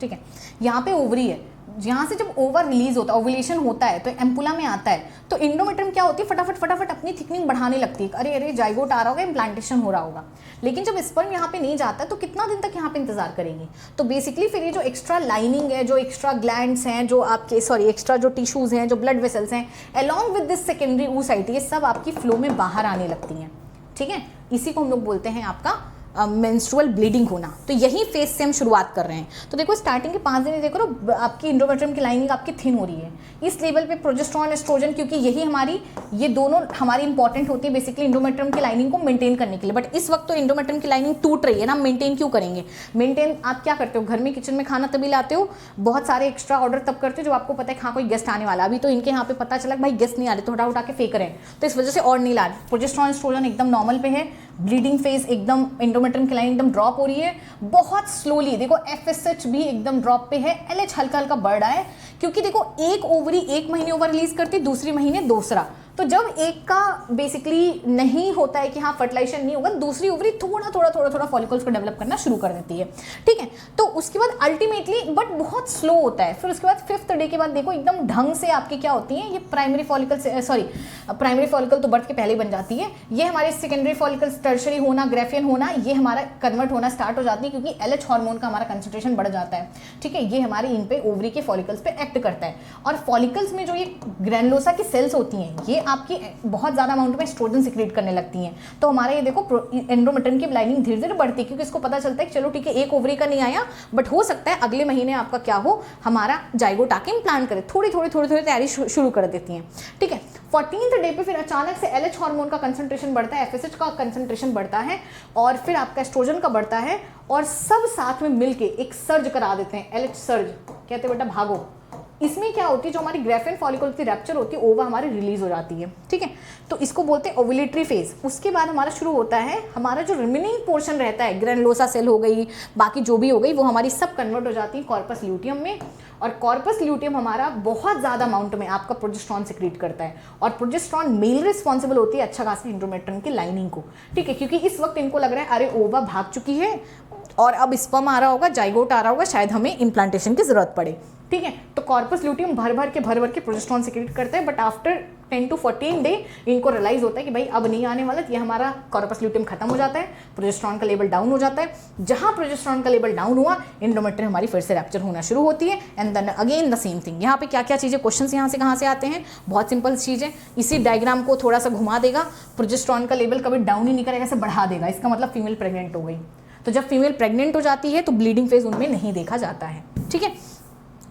ठीक है, यहाँ पे ओवरी है, यहाँ से जब ओवर रिलीज होता है, ओवुलेशन होता है तो एम्पुला में आता है, तो एंडोमेट्रियम क्या होती है, फटाफट फटाफट अपनी थिकनिंग बढ़ाने लगती है, अरे अरे जाइगोट आ रहा होगा, इम्प्लांटेशन हो रहा होगा। लेकिन जब स्पर्म यहाँ पे नहीं जाता तो कितना दिन तक यहाँ पे इंतजार करेंगे। तो बेसिकली फिर ये जो एक्स्ट्रा लाइनिंग है, जो एक्स्ट्रा ग्लैंड्स हैं, जो आपके एक्स्ट्रा जो टिश्यूज हैं, जो ब्लड वेसल्स हैं, along with this secondary oocyte, ये सब आपकी फ्लो में बाहर आने लगती हैं। ठीक है, इसी को हम लोग बोलते हैं आपका मेंस्ट्रुअल ब्लीडिंग होना। तो यही फेज से हम शुरुआत कर रहे हैं। तो देखो स्टार्टिंग के 5 दिन देखो ना, आपकी एंडोमेट्रियम की लाइनिंग आपकी थिन हो रही है। इस लेवल पे प्रोजेस्टेरॉन एस्ट्रोजन, क्योंकि यही हमारी, ये दोनों हमारी इंपॉर्टेंट होती है बेसिकली एंडोमेट्रियम की लाइनिंग को मेंटेन करने के लिए। बट इस वक्त तो एंडोमेट्रियम की लाइनिंग टूट रही है ना, मेंटेन क्यों करेंगे। मेंटेन आप क्या करते हो, घर में किचन में खाना तभी लाते हो, बहुत सारे एक्स्ट्रा ऑर्डर तब करते हो जब आपको पता है हाँ कोई गेस्ट आने वाला। अभी तो इनके यहाँ पे पता चला भाई गेस्ट नहीं आ रहे तो उठा के फेंक रहे हैं, तो इस वजह से और नहीं ला रहे। प्रोजेस्टेरॉन एस्ट्रोजन एकदम नॉर्मल पे है, ब्लीडिंग फेज एकदम, एंडोमेट्रियम की लाइन एकदम ड्रॉप हो रही है बहुत स्लोली। देखो FSH भी एकदम ड्रॉप पे है, LH हल्का हल्का बढ़ रहा है, क्योंकि देखो एक ओवरी 1 महीने ओवर रिलीज करती, दूसरी महीने दूसरा। तो जब एक का बेसिकली नहीं होता है कि हाँ फर्टिलाइजेशन नहीं होगा, दूसरी ओवरी थोड़ा फॉलिकल्स को डेवलप करना शुरू कर देती है। ठीक है, तो उसके बाद अल्टीमेटली बट बहुत स्लो होता है। फिर उसके बाद 5th डे के बाद देखो एकदम ढंग से आपकी क्या होती है, ये प्राइमरी फॉलिकल प्राइमरी फॉलिकल तो बर्थ के पहले बन जाती है, ये हमारे सेकेंडरी फॉलिकल्स टर्शरी होना, ग्रेफियन होना, ये हमारा कन्वर्ट होना स्टार्ट हो जाती है, क्योंकि LH हार्मोन का हमारा कंसंट्रेशन बढ़ जाता है। ठीक है, ये हमारे इन पे ओवरी के फॉलिकल्स पे एक्ट करता है। और फॉलिकल्स में जो ये ग्रैनुलोसा की सेल्स होती हैं, ये आपकी बहुत ज़्यादा अमाउंट में एस्ट्रोजन सिक्रीट करने लगती हैं। तो हमारे ये देखो एंडोमेट्रियम की लाइनिंग धीरे धीरे बढ़ती है, क्योंकि इसको पता चलता है कि चलो ठीक है एक ओवरी का नहीं आया, बट हो सकता है अगले महीने आपका क्या हो, हमारा जाइगोट आके इम्प्लांट करे। थोड़ी तैयारी शुरू कर देती हैं। ठीक है, 14th डे पे फिर अचानक से LH हार्मोन का कंसंट्रेशन बढ़ता है, FSH का कंसंट्रेशन बढ़ता है, और फिर आपका एस्ट्रोजन का बढ़ता है, और सब साथ में मिलके एक सर्ज करा देते हैं, LH सर्ज कहते हैं, बेटा भागो। इसमें क्या होती है, जो हमारी ग्रेफिन फॉलिकल की रैप्चर होती है, ओवा हमारी रिलीज हो जाती है। ठीक है, तो इसको बोलते हैं ओव्यूलेटरी फेज। उसके बाद हमारा शुरू होता है, हमारा जो रिमेनिंग पोर्शन रहता है, ग्रैनुलोसा सेल हो गई, बाकी जो भी हो गई, वो हमारी सब कन्वर्ट हो जाती है कॉर्पस ल्यूटियम में। और कॉर्पस ल्यूटियम हमारा बहुत ज़्यादा अमाउंट में आपका प्रोजेस्टेरॉन सिक्रीट करता है, और प्रोजेस्टेरॉन मेल रिस्पॉन्सिबल होती है अच्छा खासी एंडोमेट्रियम की लाइनिंग को। ठीक है, क्योंकि इस वक्त इनको लग रहा है अरे ओवा भाग चुकी है और अब स्पर्म आ रहा होगा, जाइगोट आ रहा होगा, शायद हमें इम्प्लांटेशन की जरूरत पड़े। ठीक है, तो कॉर्पस ल्यूटियम भर भर के प्रोजेस्टेरॉन सिक्रीट करता है, बट आफ्टर 10 to 14 डे इनको रियलाइज होता है कि भाई अब नहीं आने वाला, ये हमारा कॉर्पस ल्यूटियम खत्म हो जाता है, प्रोजेस्टेरॉन का लेवल डाउन हो जाता है। जहां प्रोजेस्टेरॉन का लेवल डाउन हुआ, एंडोमेट्रियम हमारी फिर से रैप्चर होना शुरू होती है, and then again the same thing. यहाँ पे क्या क्या चीज़ें, क्वेश्चन यहाँ से कहाँ से आते हैं, बहुत सिंपल चीज़ है। इसी डायग्राम को थोड़ा सा घुमा देगा, प्रोजेस्टेरॉन का लेवल कभी डाउन ही नहीं करेगा, ऐसे बढ़ा देगा, इसका मतलब फीमेल प्रेग्नेंट हो गई। तो जब फीमेल प्रेग्नेंट हो जाती है तो ब्लीडिंग फेज उनमें नहीं देखा जाता है। ठीक है,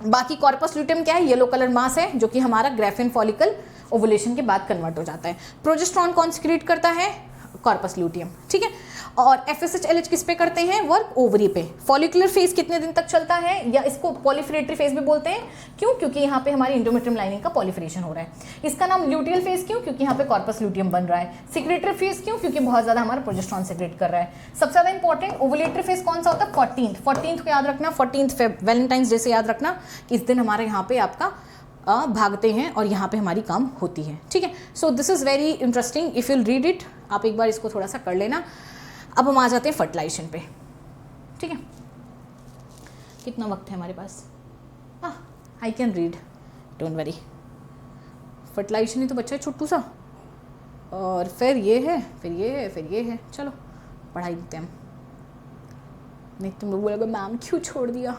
बाकी कॉर्पस ल्यूटियम क्या है, येलो कलर मास है, जो कि हमारा ग्रेफिन फॉलिकल ओवुलेशन के बाद कन्वर्ट हो जाता है। प्रोजेस्टेरॉन कौन सिक्रीट करता है, कॉर्पस ल्यूटियम। ठीक है, और FSH LH किस पे करते हैं वर्क, ओवरी पे। फॉलिकुलर फेज कितने दिन तक चलता है, या इसको पॉलिफरेटरी फेज भी बोलते हैं, क्यों, क्योंकि यहाँ पे हमारी एंडोमेट्रियम लाइनिंग का पॉलिफरेशन हो रहा है। इसका नाम ल्यूटियल फेज क्यों, क्योंकि यहाँ पे कॉर्पस ल्यूटियम बन रहा है। सिक्रेटरी फेज क्यों, क्योंकि बहुत ज्यादा हमारा प्रोजेस्टेरॉन सिक्रेट कर रहा है। सबसे ज्यादा इंपॉर्टेंट ओवुलेटरी फेज कौन सा होता है, 14th को याद रखना, 14th वैलेंटाइंस डे से याद रखना कि इस दिन हमारे यहाँ पे आपका भागते हैं और यहाँ पे हमारी काम होती है। ठीक है, so this is very interesting, if you'll read it, आप एक बार इसको थोड़ा सा कर लेना। अब हम आ जाते हैं फर्टिलाइजेशन पे। ठीक है, कितना वक्त है हमारे पास, I can read, don't worry. Fertilization ही तो बच्चा है छोटू सा, और फिर ये है, फिर ये है, फिर ये है, चलो पढ़ाई देते हैं हम। नहीं तुम लोग बोलोगे मैम क्यों छोड़ दिया,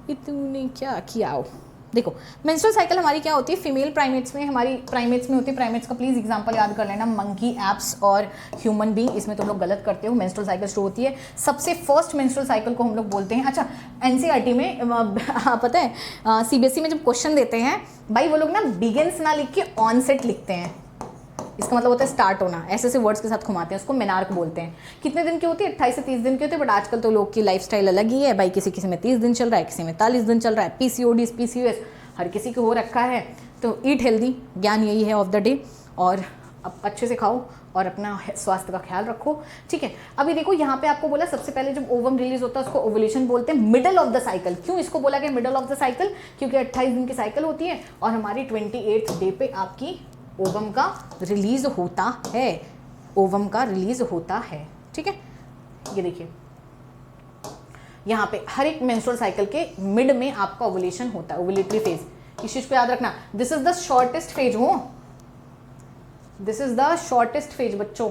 ये तुमने क्या किया हो। देखो मेंस्ट्रुअल साइकिल हमारी क्या होती है, फीमेल प्राइमेट्स में, हमारी प्राइमेट्स में होती है। प्राइमेट्स का प्लीज एग्जांपल याद कर लेना, मंकी, एप्स और ह्यूमन बीइंग, इसमें तुम लोग गलत करते हो। मेंस्ट्रुअल साइकिल शुरू होती है, सबसे फर्स्ट मेंस्ट्रुअल साइकिल को हम लोग बोलते हैं। अच्छा एनसीईआरटी में पता है सीबीएसई में जब क्वेश्चन देते हैं भाई, वो लोग ना बिगिंस ना लिख के ऑनसेट लिखते हैं, इसका मतलब होता है स्टार्ट होना, ऐसे ऐसे वर्ड्स के साथ घुमाते हैं, उसको मेनार्क बोलते हैं। कितने दिन की होती है, 28 से 30 दिन की होती है, बट आजकल तो लोग की लाइफस्टाइल अलग ही है भाई, किसी किसी में 30 दिन चल रहा है, किसी में 40 दिन चल रहा है। PCOD PCOS हर किसी को हो रखा है। तो ईट हेल्दी, ज्ञान यही है ऑफ द डे, और अब अच्छे से खाओ, और अपना स्वास्थ्य का ख्याल रखो, ठीक है। अभी देखो यहाँ पे आपको बोला सबसे पहले जब ओवम रिलीज होता है उसको ओवुलेशन बोलते हैं, मिडल ऑफ द साइकिल। क्यों इसको बोला गया मिडल ऑफ द साइकिल? क्योंकि 28 दिन की साइकिल होती है और हमारी 28th डे पे आपकी ओवम का रिलीज होता है, ओवम का रिलीज होता है, ठीक है। ये देखिए यहाँ पे हर एक मेंस्ट्रुअल साइकिल के मिड में आपका ओवुलेशन होता है, ओवुलेटरी फेज। इस चीज को याद रखना, this is the shortest phase हो, this is the shortest phase बच्चों।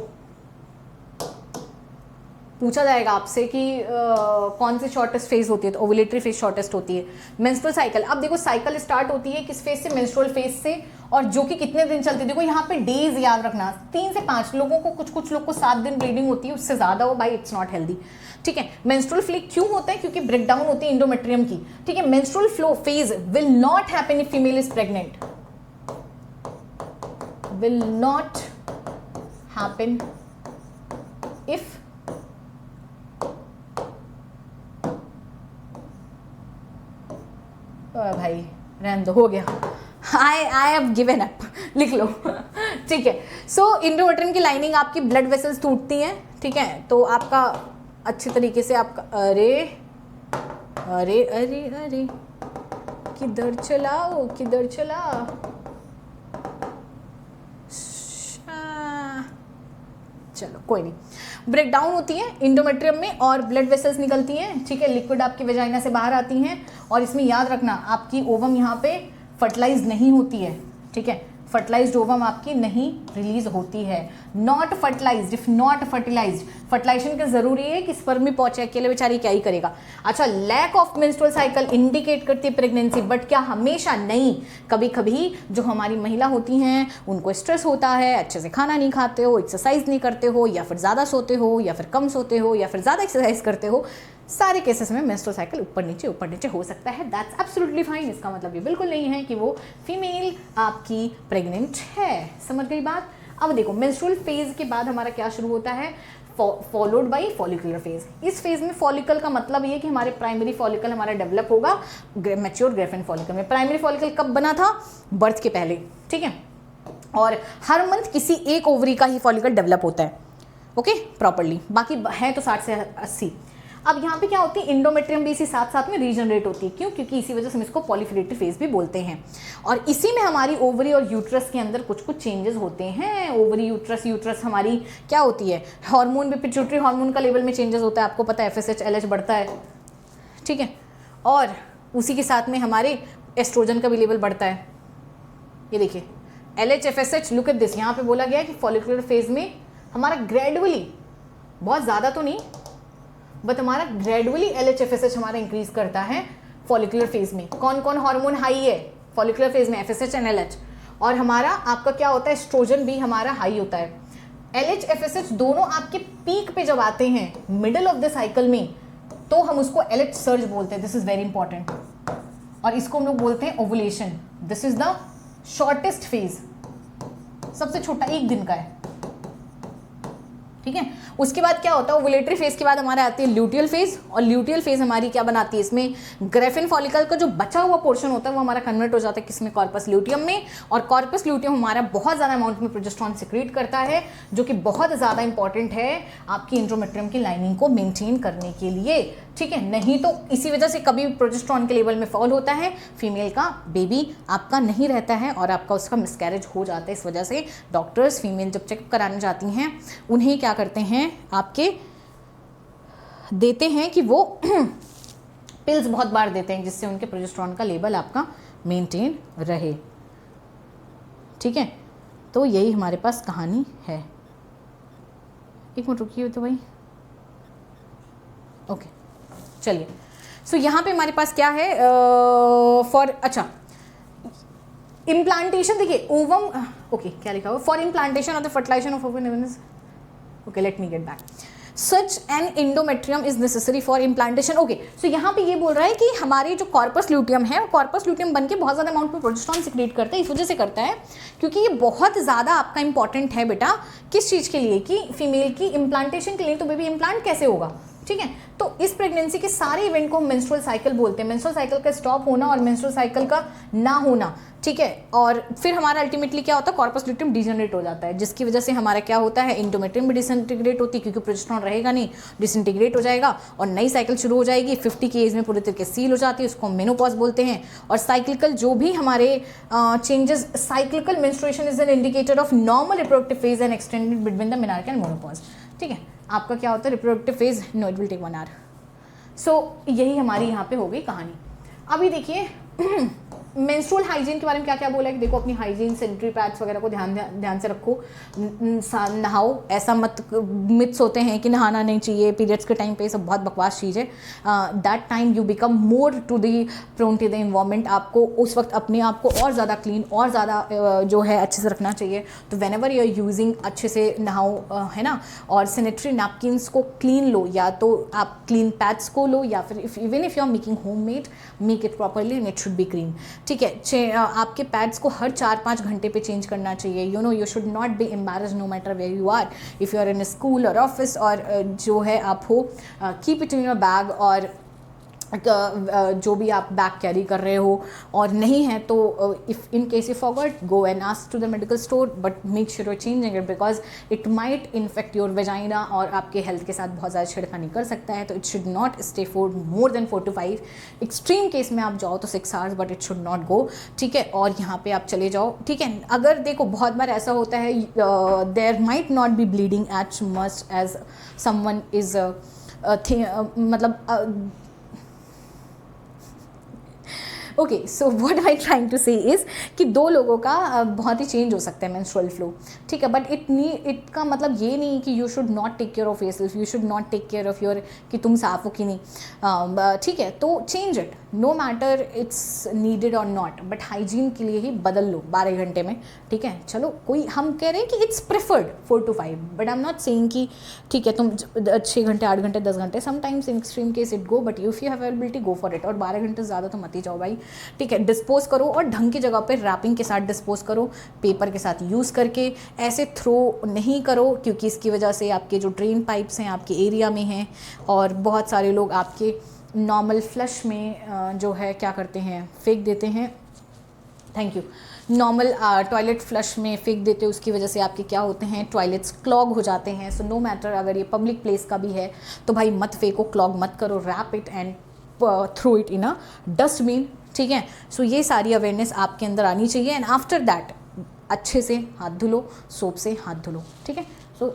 पूछा जाएगा आपसे कि कौन सी शॉर्टेस्ट फेज होती है, तो ओवुलेटरी फेज शॉर्टेस्ट होती है। मेंस्ट्रुअल साइकिल, अब देखो साइकिल स्टार्ट होती है किस फेज से? मेंस्ट्रुअल फेज से, और जो कि कितने दिन चलती है? देखो यहाँ पे डेज याद रखना, 3 से 5 लोगों को, कुछ लोग को 7 दिन ब्लीडिंग होती है, उससे ज्यादा हो भाई इट्स नॉट हेल्दी, ठीक है। मेंस्ट्रुअल फ्लो क्यों होता है? क्योंकि ब्रेकडाउन होती है इंडोमेट्रियम की, ठीक है। Menstrual flow phase will not happen if female is pregnant, will not happen if भाई रहने दो, हो गया, आई हैव गिवन अप, लिख लो, ठीक है। सो इंडोमेट्रियम की लाइनिंग आपकी ब्लड वेसल्स टूटती हैं, ठीक है, तो आपका अच्छी तरीके से आपका, अरे अरे अरे अरे किधर चलाओ, किधर चला, चलो कोई नहीं। ब्रेकडाउन होती है इंडोमेट्रियम में और ब्लड वेसल्स निकलती हैं, ठीक है। लिक्विड आपकी वेजाइना से बाहर आती हैं और इसमें याद रखना आपकी ओवम यहाँ पे फर्टिलाइज नहीं होती है, ठीक है। फर्टिलाइज्ड ओवम आपकी नहीं रिलीज होती है, not fertilized, if not fertilized. Fertilization का जरूरी है कि स्पर्म में पहुंचे, अकेले बेचारी क्या ही करेगा। अच्छा, lack of menstrual cycle indicate करती है प्रेगनेंसी, बट क्या हमेशा नहीं, कभी कभी जो हमारी महिला होती हैं उनको स्ट्रेस होता है, अच्छे से खाना नहीं खाते हो, एक्सरसाइज नहीं करते हो, या फिर ज़्यादा सोते हो, या फिर कम सोते हो, या फिर ज़्यादा एक्सरसाइज करते हो, सारे केसेस में मेंस्ट्रुअल साइकिल ऊपर नीचे हो सकता है। That's absolutely fine. इसका मतलब ये बिल्कुल नहीं है कि वो फीमेल आपकी प्रेग्नेंट है। समझ गई बात? अब देखो मेंस्ट्रुअल फेज के बाद हमारा क्या शुरू होता है? Followed by follicular phase. इस फेज में फॉलिकल का मतलब ये कि हमारे प्राइमरी फॉलिकल हमारा डेवलप होगा मैच्योर ग्रेफिन फॉलिकल में। प्राइमरी फॉलिकल कब बना था? बर्थ के पहले, ठीक है। और हर मंथ किसी एक ओवरी का ही फॉलिकल डेवलप होता है, ओके, प्रॉपरली। बाकी है तो 60 से 80। अब यहाँ पे क्या होती है? इंडोमेट्रियम भी इसी साथ साथ में रीजनरेट होती है। क्यों? क्योंकि इसी वजह से हम इसको पॉलीफिलेटरी फेज भी बोलते हैं। और इसी में हमारी ओवरी और यूट्रस के अंदर कुछ चेंजेस होते हैं। ओवरी, यूट्रस हमारी क्या होती है? हार्मोन भी, पिट्यूटरी हार्मोन का लेवल में चेंजेस होता है, आपको पता है, FSH LH बढ़ता है, ठीक है। और उसी के साथ में हमारे एस्ट्रोजन का भी लेवल बढ़ता है। ये देखिए LH FSH, look at this. यहाँ पे बोला गया है कि फॉलिकुलर फेज में हमारा ग्रेजुअली, बहुत ज़्यादा तो नहीं बट हमारा ग्रेजुअली LH FSH हमारा इंक्रीज करता है फॉलिकुलर फेज में। कौन कौन हार्मोन हाई है फॉलिकुलर फेज में? FSH and LH। और हमारा आपका क्या होता है? एस्ट्रोजन भी हमारा हाई होता है। LH FSH दोनों आपके पीक पे जब आते हैं मिडल ऑफ द साइकिल में, तो हम उसको LH सर्ज बोलते हैं। This is very important. और इसको हम लोग बोलते हैं ovulation. This is the shortest phase, सबसे छोटा 1 दिन का है, ठीक है। उसके बाद क्या होता है? ओवुलेटरी फेज के बाद हमारे आती है ल्यूटियल फेज। और ल्यूटियल फेज हमारी क्या बनाती है? इसमें ग्रेफिन फॉलिकल का जो बचा हुआ पोर्शन होता है वो हमारा कन्वर्ट हो जाता है किसमें? कॉर्पस ल्यूटियम में। और कॉर्पस ल्यूटियम हमारा बहुत ज़्यादा अमाउंट में प्रोजेस्टेरॉन सिक्रीट करता है, जो कि बहुत ज़्यादा इंपॉर्टेंट है आपकी इंडोमेट्रियम की लाइनिंग को मेंटेन करने के लिए, ठीक है। नहीं तो इसी वजह से कभी प्रोजेस्टेरॉन के लेवल में फॉल होता है, फीमेल का बेबी आपका नहीं रहता है और आपका उसका मिसकैरेज हो जाता है। इस वजह से डॉक्टर्स फीमेल जब चेकअप कराने जाती हैं उन्हें क्या करते हैं? आपके देते हैं कि वो पिल्स बहुत बार देते हैं जिससे उनके प्रोजेस्टेरॉन का लेवल आपका मेंटेन रहे, ठीक है। तो यही हमारे पास कहानी है। एक मिनट रुकिए तो भाई, ओके चलिए। सो यहाँ पे हमारे पास क्या है? अच्छा, इम्प्लांटेशन देखिए ओवम, ओके क्या लिखा हुआ? For implantation of the fertilization of ovum, okay let me get back. Such an endometrium is necessary for implantation. Okay, so यहाँ पे ये बोल रहा है कि हमारे जो कॉर्पस ल्यूटियम है, कॉर्पस ल्यूटियम बन के बहुत ज़्यादा अमाउंट में प्रोजेस्टेरॉन सिक्रीट करता है। इस वजह से करता है क्योंकि ये बहुत ज़्यादा आपका इंपॉर्टेंट है बेटा। किस चीज़ के लिए? कि फीमेल की इम्प्लांटेशन के लिए। तो बेबी इम्प्लांट कैसे होगा, ठीक है। तो इस प्रेगनेंसी के सारे इवेंट को हम मेंस्ट्रुअल साइकिल बोलते हैं, मेंस्ट्रुअल साइकिल का स्टॉप होना और मेंस्ट्रुअल साइकिल का ना होना, ठीक है। और फिर हमारा अल्टीमेटली क्या होता है, कॉर्पस ल्यूटियम डिजेनरेट हो जाता है, जिसकी वजह से हमारा क्या होता है, इंडोमेट्रियम भी डिसइंटीग्रेट होती है, क्योंकि प्रोजेस्टेरॉन रहेगा नहीं, डिसइंटीग्रेट हो जाएगा और नई साइकिल शुरू हो जाएगी। 50 की एज में पूरी तरीके से सील हो जाती है, उसको हम मेनोपॉज बोलते हैं। और साइक्लिकल जो भी हमारे changes, cyclical menstruation is an indicator of normal reproductive phase and extended between the menarche and menopause, ठीक है। आपका क्या होता है reproductive phase, no it will take 1 hour. So यही हमारी यहाँ पे हो गई कहानी। अभी देखिए मेंस्ट्रुअल हाइजीन के बारे में क्या क्या बोला है कि देखो अपनी हाइजीन, सैनिटरी पैड्स वगैरह को ध्यान से रखो, नहाओ, ऐसा मत, मिथ्स होते हैं कि नहाना नहीं चाहिए पीरियड्स के टाइम पे, ये सब बहुत बकवास चीज़ है। That time you become more to the prone to the environment, आपको उस वक्त अपने आप को और ज़्यादा क्लीन और ज़्यादा जो है अच्छे से रखना चाहिए। तो whenever you are using अच्छे से नहाओ, है ना। और सैनिटरी नैपकिन्स को क्लीन लो, या तो आप क्लीन पैड्स को लो, या फिर even if you are making homemade, make it properly and it should be clean, ठीक है। आपके पैड्स को हर 4-5 घंटे पे चेंज करना चाहिए। You know you should not be embarrassed no matter where you are, if you are in school और ऑफिस और जो है आप हो, keep it in your bag, और जो भी आप बैग कैरी कर रहे हो, और नहीं है तो if in case you forgot, go and ask to the medical store, but make sure you are changing it because it might infect your vagina और आपके हेल्थ के साथ बहुत ज़्यादा छेड़खानी कर सकता है। तो it should not stay for more than 4 to 5, extreme case में आप जाओ तो 6 hours, but it should not go, ठीक है। और यहाँ पे आप चले जाओ, ठीक है। अगर देखो बहुत बार ऐसा होता है, there might not be bleeding as much as someone is मतलब okay, so what I trying to say is कि 2 लोगों का बहुत ही चेंज हो सकता है मेंस्ट्रुअल फ्लो, ठीक है। बट इट का मतलब ये नहीं कि you should not take care of yourself, you should not take care of your, कि तुम साफ हो कि नहीं, ठीक है। तो change it, no matter it's needed और नॉट, बट हाइजीन के लिए ही बदल लो 12 घंटे में, ठीक है। चलो कोई, हम कह रहे हैं कि it's preferred 4 to 5, but I am not saying कि ठीक है तुम 6 घंटे, 8 घंटे, 10 घंटे, sometimes in extreme case it go, but if you have availability go for it. और 12 घंटे ज़्यादा तो मत ही जाओ भाई, ठीक है। डिस्पोज करो और ढंग की जगह पे रैपिंग के साथ डिस्पोज करो, पेपर के साथ यूज़ करके, ऐसे थ्रो नहीं करो, क्योंकि इसकी वजह से आपके जो ड्रेन पाइप्स हैं आपके एरिया में हैं, और बहुत सारे लोग आपके नॉर्मल फ्लश में जो है क्या करते हैं, फेंक देते हैं, thank you, normal toilet flush में फेंक देते हैं, उसकी वजह से आपके क्या होते हैं, टॉयलेट्स क्लॉग हो जाते हैं। सो नो मैटर, अगर ये पब्लिक प्लेस का भी है तो भाई मत फेंको, क्लॉग मत करो, wrap it and throw it in a dustbin, ठीक है। सो ये सारी अवेयरनेस आपके अंदर आनी चाहिए। एंड आफ्टर दैट अच्छे से हाथ धुलो, सोप से हाथ धुलो, ठीक है। सो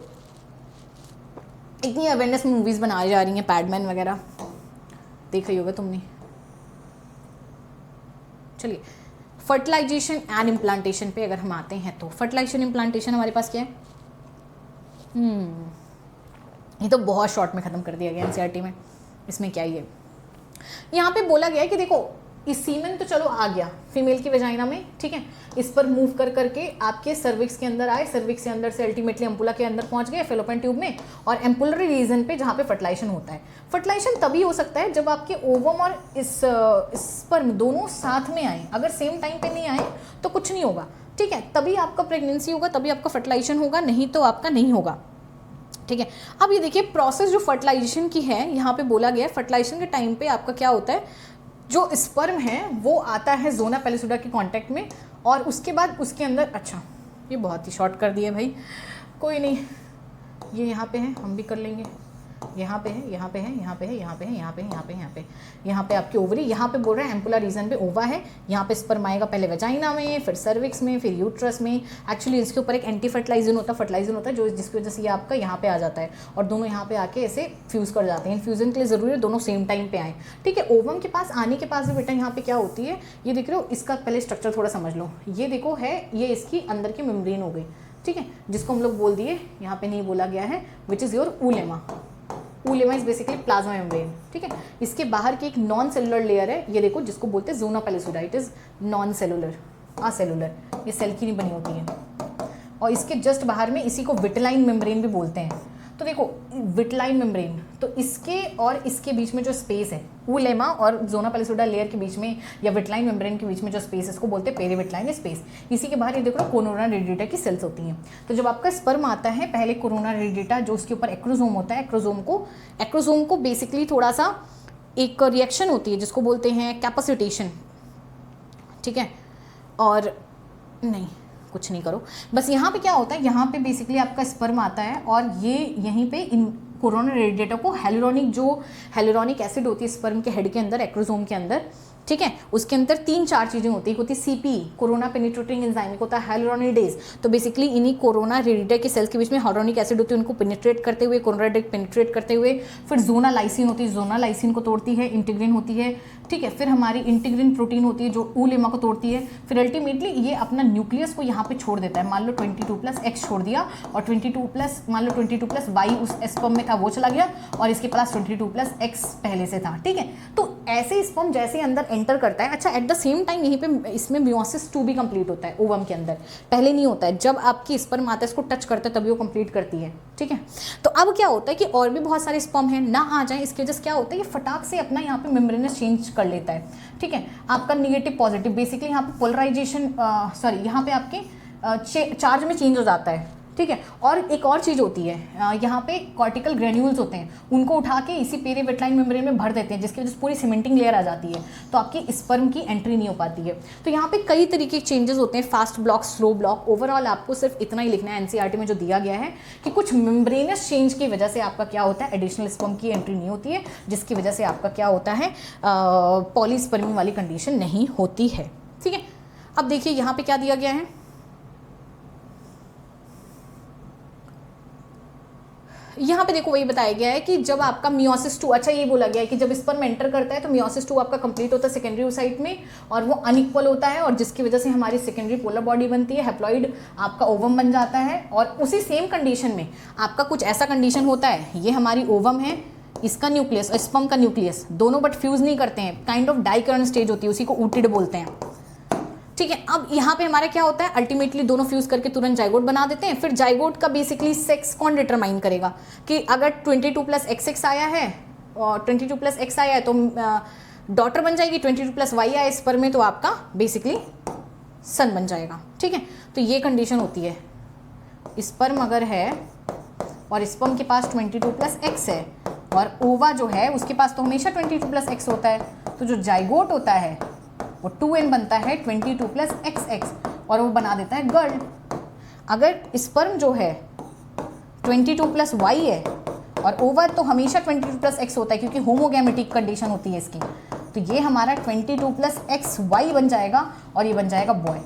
इतनी अवेयरनेस मूवीज़ बनाई जा रही हैं, पैडमैन वगैरह देख रही होगा तुमने। चलिए फर्टिलाइजेशन एंड इम्प्लांटेशन पे अगर हम आते हैं, तो फर्टिलाइजेशन इम्प्लांटेशन हमारे पास क्या है, ये तो बहुत शॉर्ट में ख़त्म कर दिया गया एनसीईआरटी में। इसमें क्या ही है, यहाँ पे बोला गया है कि देखो इस सीमेन तो चलो आ गया फीमेल की वेजाइना में, ठीक है, इस पर मूव कर करके आपके सर्विक्स के अंदर आए, सर्विक्स के अंदर से अल्टीमेटली एम्पुला के अंदर पहुंच गए, फेलोपियन ट्यूब में, और एम्पुलरी रीजन पे जहाँ पे फर्टिलाइजेशन होता है। फर्टिलाइजेशन तभी हो सकता है जब आपके ओवम और इस स्पर्म दोनों साथ में आए। अगर सेम टाइम पे नहीं आए तो कुछ नहीं होगा, ठीक है। तभी आपका प्रेगनेंसी होगा, तभी आपका फर्टिलाइजेशन होगा, नहीं तो आपका नहीं होगा, ठीक है। अब ये देखिए प्रोसेस जो फर्टिलाइजेशन की है, यहाँ पे बोला गया है फर्टिलाइजेशन के टाइम पे आपका क्या होता है, जो स्पर्म है वो आता है जोना पेलिसुडा के कांटेक्ट में, और उसके बाद उसके अंदर, अच्छा ये बहुत ही शॉर्ट कर दिया भाई, कोई नहीं, ये यहाँ पे है, हम भी कर लेंगे, यहाँ पे है, यहाँ पे है, यहाँ पे है, यहाँ पे है, यहाँ पे है, यहाँ पे, यहाँ पे, यहाँ पे आपकी ओवरी, यहाँ पे बोल रहे हैं एम्पुला रीजन पे ओवा है, यहाँ पे स्पर्म आएगा पहले वेजाइना में, फिर सर्विक्स में, फिर यूट्रस में। एक्चुअली इसके ऊपर एक एंटी फर्टिलाइजन होता है जो जिसकी वजह से ये आपका यहाँ पे आ जाता है, और दोनों यहाँ पे आके ऐसे फ्यूज़ कर जाते हैं। फ्यूजन के लिए ज़रूरी है दोनों सेम टाइम पे आए, ठीक है। ओवम के पास आने के पास भी बेटा यहाँ पे क्या होती है, ये देख रहे हो, इसका पहले स्ट्रक्चर थोड़ा समझ लो। ये देखो है, ये इसकी अंदर की मेम्ब्रेन हो गई, ठीक है, जिसको हम लोग बोल दिए, यहाँ पे नहीं बोला गया है, which is your oolemma. Oolemma is basically plasma membrane, ठीक है। इसके बाहर की एक नॉन सेलुलर लेयर है, ये देखो, जिसको बोलते हैं zona pellucida, it is non cellular, acellular, ये सेल की नहीं बनी होती है। और इसके जस्ट बाहर में इसी को विटेलाइन मेम्ब्रेन भी बोलते हैं। तो देखो विटेलाइन मेम्ब्रेन, तो इसके और इसके बीच में जो स्पेस है, ऊलेमा और ज़ोना पेलिसोडा लेयर के बीच में या विटलाइन मेम्ब्रेन के बीच में जो स्पेस है, इसको बोलते हैं पेरीविटलाइन स्पेस। इसी के बाहर ये देखो कोरोना रेडिएटा की सेल्स होती हैं। तो जब आपका स्पर्म आता है, पहले कोरोना रेडिएटा जो उसके ऊपर एक्रोसोम होता है, एक्रोसोम को बेसिकली थोड़ा सा एक रिएक्शन होती है जिसको बोलते हैं कैपेसिटेशन, ठीक है। और नहीं, कुछ नहीं करो, बस यहाँ पे क्या होता है, यहाँ पे बेसिकली आपका स्पर्म आता है और ये यहीं पे इन कोरोना रेडिएटा को हेलुरोनिक एसिड होती है स्पर्म के हेड के अंदर, एक्रोसोम के अंदर, ठीक है। उसके अंदर 3-4 चीज़ें होती है, होती सीपी, कोरोना पेनिट्रेटिंग एंजाइम, होता है हाइलुरोनिडेज। तो बेसिकली इन्हीं कोरोना रेडिएटा के सेल्स के बीच में हाइलुरोनिक एसिड होती है, उनको पेनिट्रेट करते हुए, कोरोना रेडिएटा पेनिट्रेट करते हुए फिर जोना लाइसिन होती है, जोना लाइसिन को तोड़ती है, इंटीग्रिन होती है, ठीक है। फिर हमारी इंटीग्रिन प्रोटीन होती है जो ऊलेमा को तोड़ती है। फिर अल्टीमेटली ये अपना न्यूक्लियस को यहाँ पे छोड़ देता है। मान लो 22+X छोड़ दिया और 22+Y उस स्पर्म में था, वो चला गया और इसके पास 22+X पहले से था, ठीक है। तो ऐसे स्पर्म जैसे अंदर एंटर करता है, अच्छा एट द सेम टाइम यहीं पे इसमें मियोसिस 2 भी कंप्लीट होता है ओवम के अंदर, पहले नहीं होता है। जब आपकी स्पर्म आता है इसको टच करता है तभी वो कंप्लीट करती है, ठीक है। तो अब क्या होता है कि और भी बहुत सारे स्पर्म हैं ना आ जाए, इसकी वजह से क्या होता है, ये फटाक से अपना यहाँ पे मेम्ब्रेनस चेंज कर लेता है, ठीक है। आपका निगेटिव पॉजिटिव बेसिकली यहाँ पे पोलराइजेशन यहाँ पे आपके चार्ज में चेंज हो जाता है, ठीक है। और एक और चीज़ होती है, यहाँ पे कॉर्टिकल ग्रेन्यूल्स होते हैं, उनको उठा के इसी पेरीविटलाइन मेम्ब्रेन में भर देते हैं, जिसकी वजह से पूरी सीमेंटिंग लेयर आ जाती है, तो आपकी स्पर्म की एंट्री नहीं हो पाती है। तो यहाँ पे कई तरीके के चेंजेस होते हैं, fast block, slow block. Overall आपको सिर्फ इतना ही लिखना है एनसीईआरटी में जो दिया गया है कि कुछ मेम्ब्रेनस चेंज की वजह से आपका क्या होता है, एडिशनल स्पर्म की एंट्री नहीं होती है, जिसकी वजह से आपका क्या होता है, पॉलीस्पर्मी वाली कंडीशन नहीं होती है, ठीक है। अब देखिए यहाँ पे क्या दिया गया है, यहाँ पे देखो वही बताया गया है कि जब आपका मियोसिस 2, अच्छा ये बोला गया है कि जब स्पर्म एंटर करता है तो मियोसिस 2 आपका कंप्लीट होता है सेकेंडरी ओसाइट में और वो अनइक्वल होता है और जिसकी वजह से हमारी सेकेंडरी पोलर बॉडी बनती है, हैप्लॉइड आपका ओवम बन जाता है। और उसी सेम कंडीशन में आपका कुछ ऐसा कंडीशन होता है, ये हमारी ओवम है, इसका न्यूक्लियस और स्पर्म का न्यूक्लियस दोनों बट फ्यूज नहीं करते हैं, काइंड ऑफ डाइकरण स्टेज होती है, उसी को ऊटिड बोलते हैं, ठीक है। अब यहाँ पे हमारा क्या होता है, अल्टीमेटली दोनों फ्यूज करके तुरंत जाइगोट बना देते हैं। फिर जाइगोट का बेसिकली सेक्स कौन डिटरमाइन करेगा कि अगर 22+XX आया है और 22+X आया है तो डॉटर बन जाएगी, 22+Y आया स्पर्म में तो आपका बेसिकली सन बन जाएगा, ठीक है। तो ये कंडीशन होती है, स्पर्म अगर है और स्पर्म के पास 22+X है और ओवा जो है उसके पास तो हमेशा 22+X होता है, तो जो जाइगोट होता है वो 2n बनता है 22+XX और वो बना देता है गर्ल। अगर स्पर्म जो है 22+Y है और ओवर तो हमेशा 22+X होता है क्योंकि होमोगैमेटिक कंडीशन होती है इसकी, तो ये हमारा 22+XY बन जाएगा और ये बन जाएगा बॉय।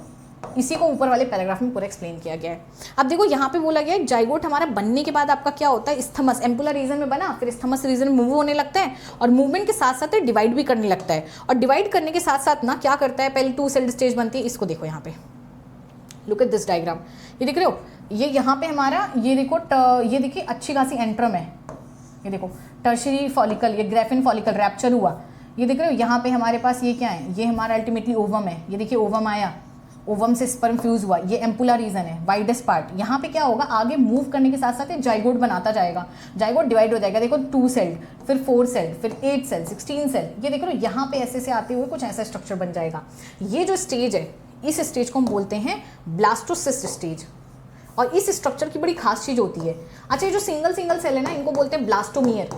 इसी को ऊपर वाले पैराग्राफ में पूरा एक्सप्लेन किया गया है। अब देखो यहाँ पे बोला गया है जाइगोट हमारा बनने के बाद आपका क्या होता है, स्थमस एम्पुलर रीजन में बना, फिर स्थमस रीजन में मूव होने लगता है और मूवमेंट के साथ साथ डिवाइड भी करने लगता है। और डिवाइड करने के साथ साथ ना क्या करता है, पहले 2 सेल्ड स्टेज बनती है। इसको देखो यहाँ पे, लुक एट दिस डायग्राम, ये देख रहे हो, ये यहाँ पे हमारा ये देखो ये देखिए अच्छी खासी एंट्रम है, ये देखो टर्शरी फॉलिकल, ये ग्रेफिन फॉलिकल रैप्चर हुआ, ये देख रहे हो। यहाँ पे हमारे पास ये क्या है, ये हमारा अल्टीमेटली ओवम है, ये देखिए ओवम आया, ओवम से स्पर्म फ्यूज हुआ, ये एम्पुलर रीजन है, वाइडेस्ट पार्ट। यहाँ पे क्या होगा, आगे मूव करने के साथ साथ ये जाइगोट बनाता जाएगा, जाइगोट डिवाइड हो जाएगा, देखो 2 सेल, फिर 4 सेल, फिर 8 सेल, 16 सेल, ये देखो यहाँ पे ऐसे से आते हुए कुछ ऐसा स्ट्रक्चर बन जाएगा। ये जो स्टेज है, इस स्टेज को हम बोलते हैं ब्लास्टोसिस्ट स्टेज और इस स्ट्रक्चर की बड़ी खास चीज होती है। अच्छा, ये जो सिंगल सेल है ना, इनको बोलते हैं ब्लास्टोमियर।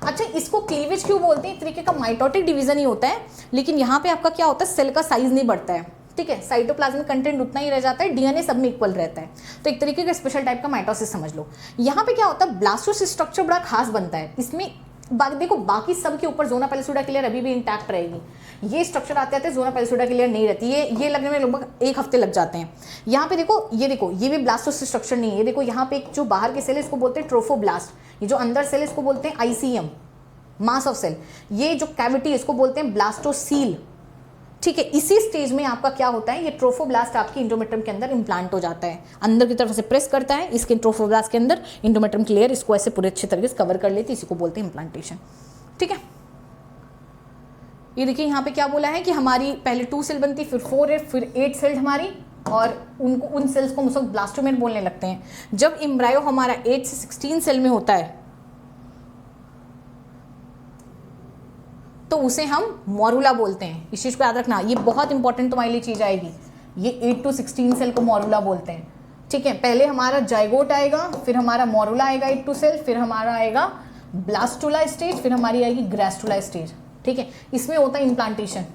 अच्छा, इसको क्लीवेज क्यों बोलते हैं, एक तरीके का माइटोटिक डिवीजन ही होता है, लेकिन यहाँ पे आपका क्या होता है, सेल का साइज नहीं बढ़ता है, ठीक है, साइटोप्लाज्मिक कंटेंट उतना ही रह जाता है, डीएनए सब में इक्वल रहता है, तो एक तरीके का स्पेशल टाइप का माइटोसिस समझ लो। यहाँ पे क्या होता है, ब्लास्टोसिस्ट स्ट्रक्चर बड़ा खास बनता है, इसमें देखो बाकी सब के ऊपर ज़ोना पेलिसोडा की लेयर अभी भी इंटैक्ट रहेगी, ये स्ट्रक्चर आते आते ज़ोना पेलिसोडा की लेयर नहीं रहती, ये लगने में लगभग 1 हफ्ते लग जाते हैं। यहाँ पे देखो, ये भी ब्लास्टोसिस्ट स्ट्रक्चर नहीं है, ये देखो यहाँ पे एक जो बाहर के सेल है इसको बोलते हैं ट्रोफोब्लास्ट, ये जो अंदर सेल है इसको बोलते हैं आईसीएम, मास ऑफ सेल, ये जो कैविटी इसको बोलते हैं ब्लास्टोसील, ठीक है। इसी स्टेज में आपका क्या होता है, ये ट्रोफोब्लास्ट आपकी इंडोमेट्रियम के अंदर इम्प्लांट हो जाता है, अंदर की तरफ से प्रेस करता है इसके ट्रोफोब्लास्ट के अंदर, इंडोमेट्रियम की लेयर इसको ऐसे पूरे अच्छे तरीके से कवर कर लेती है, इसी को बोलते हैं इम्प्लांटेशन, ठीक है। ये देखिए यहाँ पे क्या बोला है कि हमारी पहले 2 सेल बनती, फिर 4 है, फिर 8 सेल हमारी, और उन सेल्स को ब्लास्टोमेर बोलने लगते हैं। जब एम्ब्रायो हमारा 8 से 16 सेल में होता है, तो उसे हम मॉरूला बोलते हैं। इस चीज़ को याद रखना, ये बहुत इंपॉर्टेंट तुम्हारे लिए चीज़ आएगी। ये 8 to 16 सेल को मॉरूला बोलते हैं, ठीक है। पहले हमारा जाइगोट आएगा, फिर हमारा मॉरूला आएगा 8 to सेल, फिर हमारा आएगा ब्लास्टुला स्टेज, फिर हमारी आएगी ग्रास्टुला स्टेज, ठीक है। इसमें होता है इम्प्लांटेशन।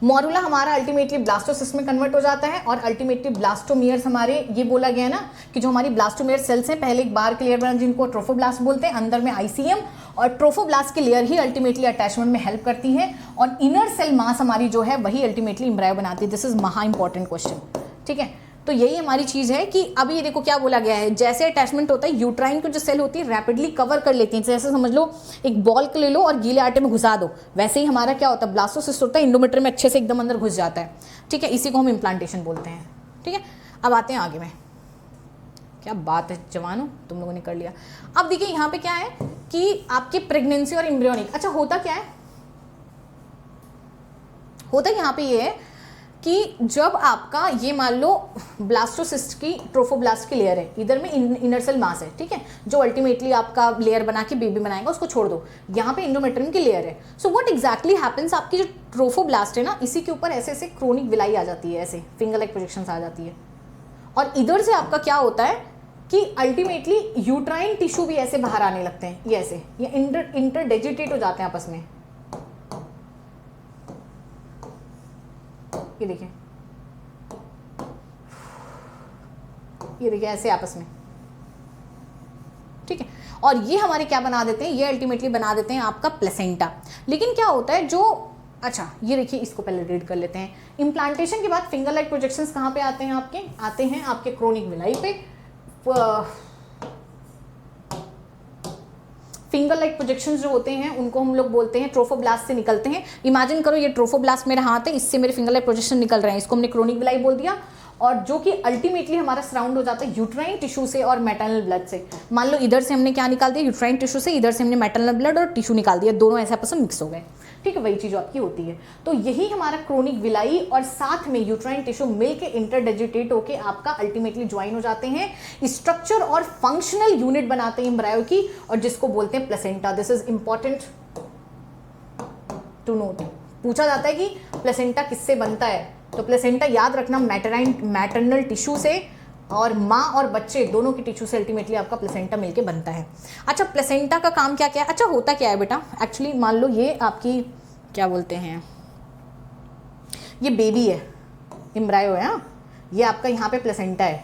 मॉरूला हमारा अल्टीमेटली ब्लास्टोसिस्ट में कन्वर्ट हो जाता है और अल्टीमेटली ब्लास्टोमियर्स हमारे, ये बोला गया ना कि जो हमारी ब्लास्टोमियर सेल्स हैं पहले एक बार के लेयर बना जिनको ट्रोफोब्लास्ट बोलते हैं, अंदर में आईसीएम, और ट्रोफोब्लास्ट की लेयर ही अल्टीमेटली अटैचमेंट में हेल्प करती है और इनर सेल मास हमारी जो है वही अल्टीमेटली एम्ब्रायो बनाती है। दिस इज महा इंपॉर्टेंट क्वेश्चन, ठीक है। तो यही हमारी चीज़ है कि अभी ये देखो क्या बोला गया है, जैसे अटैचमेंट होता है यूट्राइन की जो सेल होती है रैपिडली कवर कर लेती है, जैसे समझ लो एक बॉल को ले लो और गीले आटे में घुसा दो, वैसे ही हमारा क्या होता है ब्लास्टोसिस्ट होता है इंडोमेटर में अच्छे से एकदम अंदर घुस जाता है, ठीक है। इसी को हम इम्प्लांटेशन बोलते हैं, ठीक है। अब आते हैं आगे में, क्या बात है जवानों, तुम लोगों ने कर लिया। अब देखिए यहाँ पे क्या है कि आपकी प्रेगनेंसी और एम्ब्रियोनिक, अच्छा होता क्या है, होता यहाँ पे ये है कि जब आपका ये मान लो ब्लास्टोसिस्ट की ट्रोफोब्लास्ट की लेयर है, इधर में इनर सेल मास है, ठीक है, जो अल्टीमेटली आपका लेयर बना के बेबी बनाएगा, उसको छोड़ दो, यहाँ पे एंडोमेट्रियम की लेयर है। सो व्हाट एग्जैक्टली हैपेंस, आपकी जो ट्रोफोब्लास्ट है ना, इसी के ऊपर ऐसे ऐसे क्रोनिक विलाई आ जाती है, ऐसे फिंगर लाइक प्रोजेक्शंस आ जाती है, और इधर से आपका क्या होता है कि अल्टीमेटली यूट्राइन टिश्यू भी ऐसे बाहर आने लगते हैं, ये ऐसे, ये इंटरडिजिटेट हो जाते हैं आपस में, ये देखिए, ये देखिए ऐसे आपस में, ठीक है। और ये हमारे क्या बना देते हैं, ये अल्टीमेटली बना देते हैं आपका प्लेसेंटा। लेकिन क्या होता है जो, अच्छा ये देखिए इसको पहले रीड कर लेते हैं। इम्प्लांटेशन के बाद फिंगर लाइक प्रोजेक्शंस कहाँ पे आते हैं आपके, आते हैं आपके क्रोनिक विलाई पे। फिंगर लाइक प्रोजेक्शंस जो होते हैं उनको हम लोग बोलते हैं ट्रोफोब्लास्ट से निकलते हैं। इमेजिन करो ये ट्रोफोब्लास्ट मेरा हाथ है, इससे मेरे फिंगर लाइक प्रोजेक्शन निकल रहे हैं, इसको हमने क्रोनिक विलाई बोल दिया, और जो कि अल्टीमेटली हमारा सराउंड हो जाता है यूट्राइन टिश्यू से और मैटरनल ब्लड से। मान लो इधर से हमने क्या निकाल दिया यूट्राइन टिश्यू से, इधर से हमने मैटरनल ब्लड और टिश्यू निकाल दिया, दोनों ऐसे आपस में मिक्स हो गए, ठीक है, वही चीज़ आपकी होती है। तो यही हमारा क्रोनिक विलाई और साथ में यूट्राइन टिश्यू मिलके इंटरडिजिटेट होके आपका अल्टीमेटली ज्वाइन हो जाते हैं, स्ट्रक्चर और फंक्शनल यूनिट बनाते हैं एम्ब्रायो की, और जिसको बोलते हैं placenta. This is important to note. पूछा जाता है कि प्लेसेंटा किससे बनता है, तो प्लेसेंटा याद रखना मैटरनल टिश्यू से, और माँ और बच्चे दोनों की टिश्यू से अल्टीमेटली आपका प्लेसेंटा मिलके बनता है। अच्छा प्लेसेंटा का काम क्या क्या है, अच्छा होता क्या है बेटा, एक्चुअली मान लो ये आपकी क्या बोलते हैं, ये बेबी है, एम्ब्रायो है, हाँ, ये आपका यहाँ पे प्लेसेंटा है,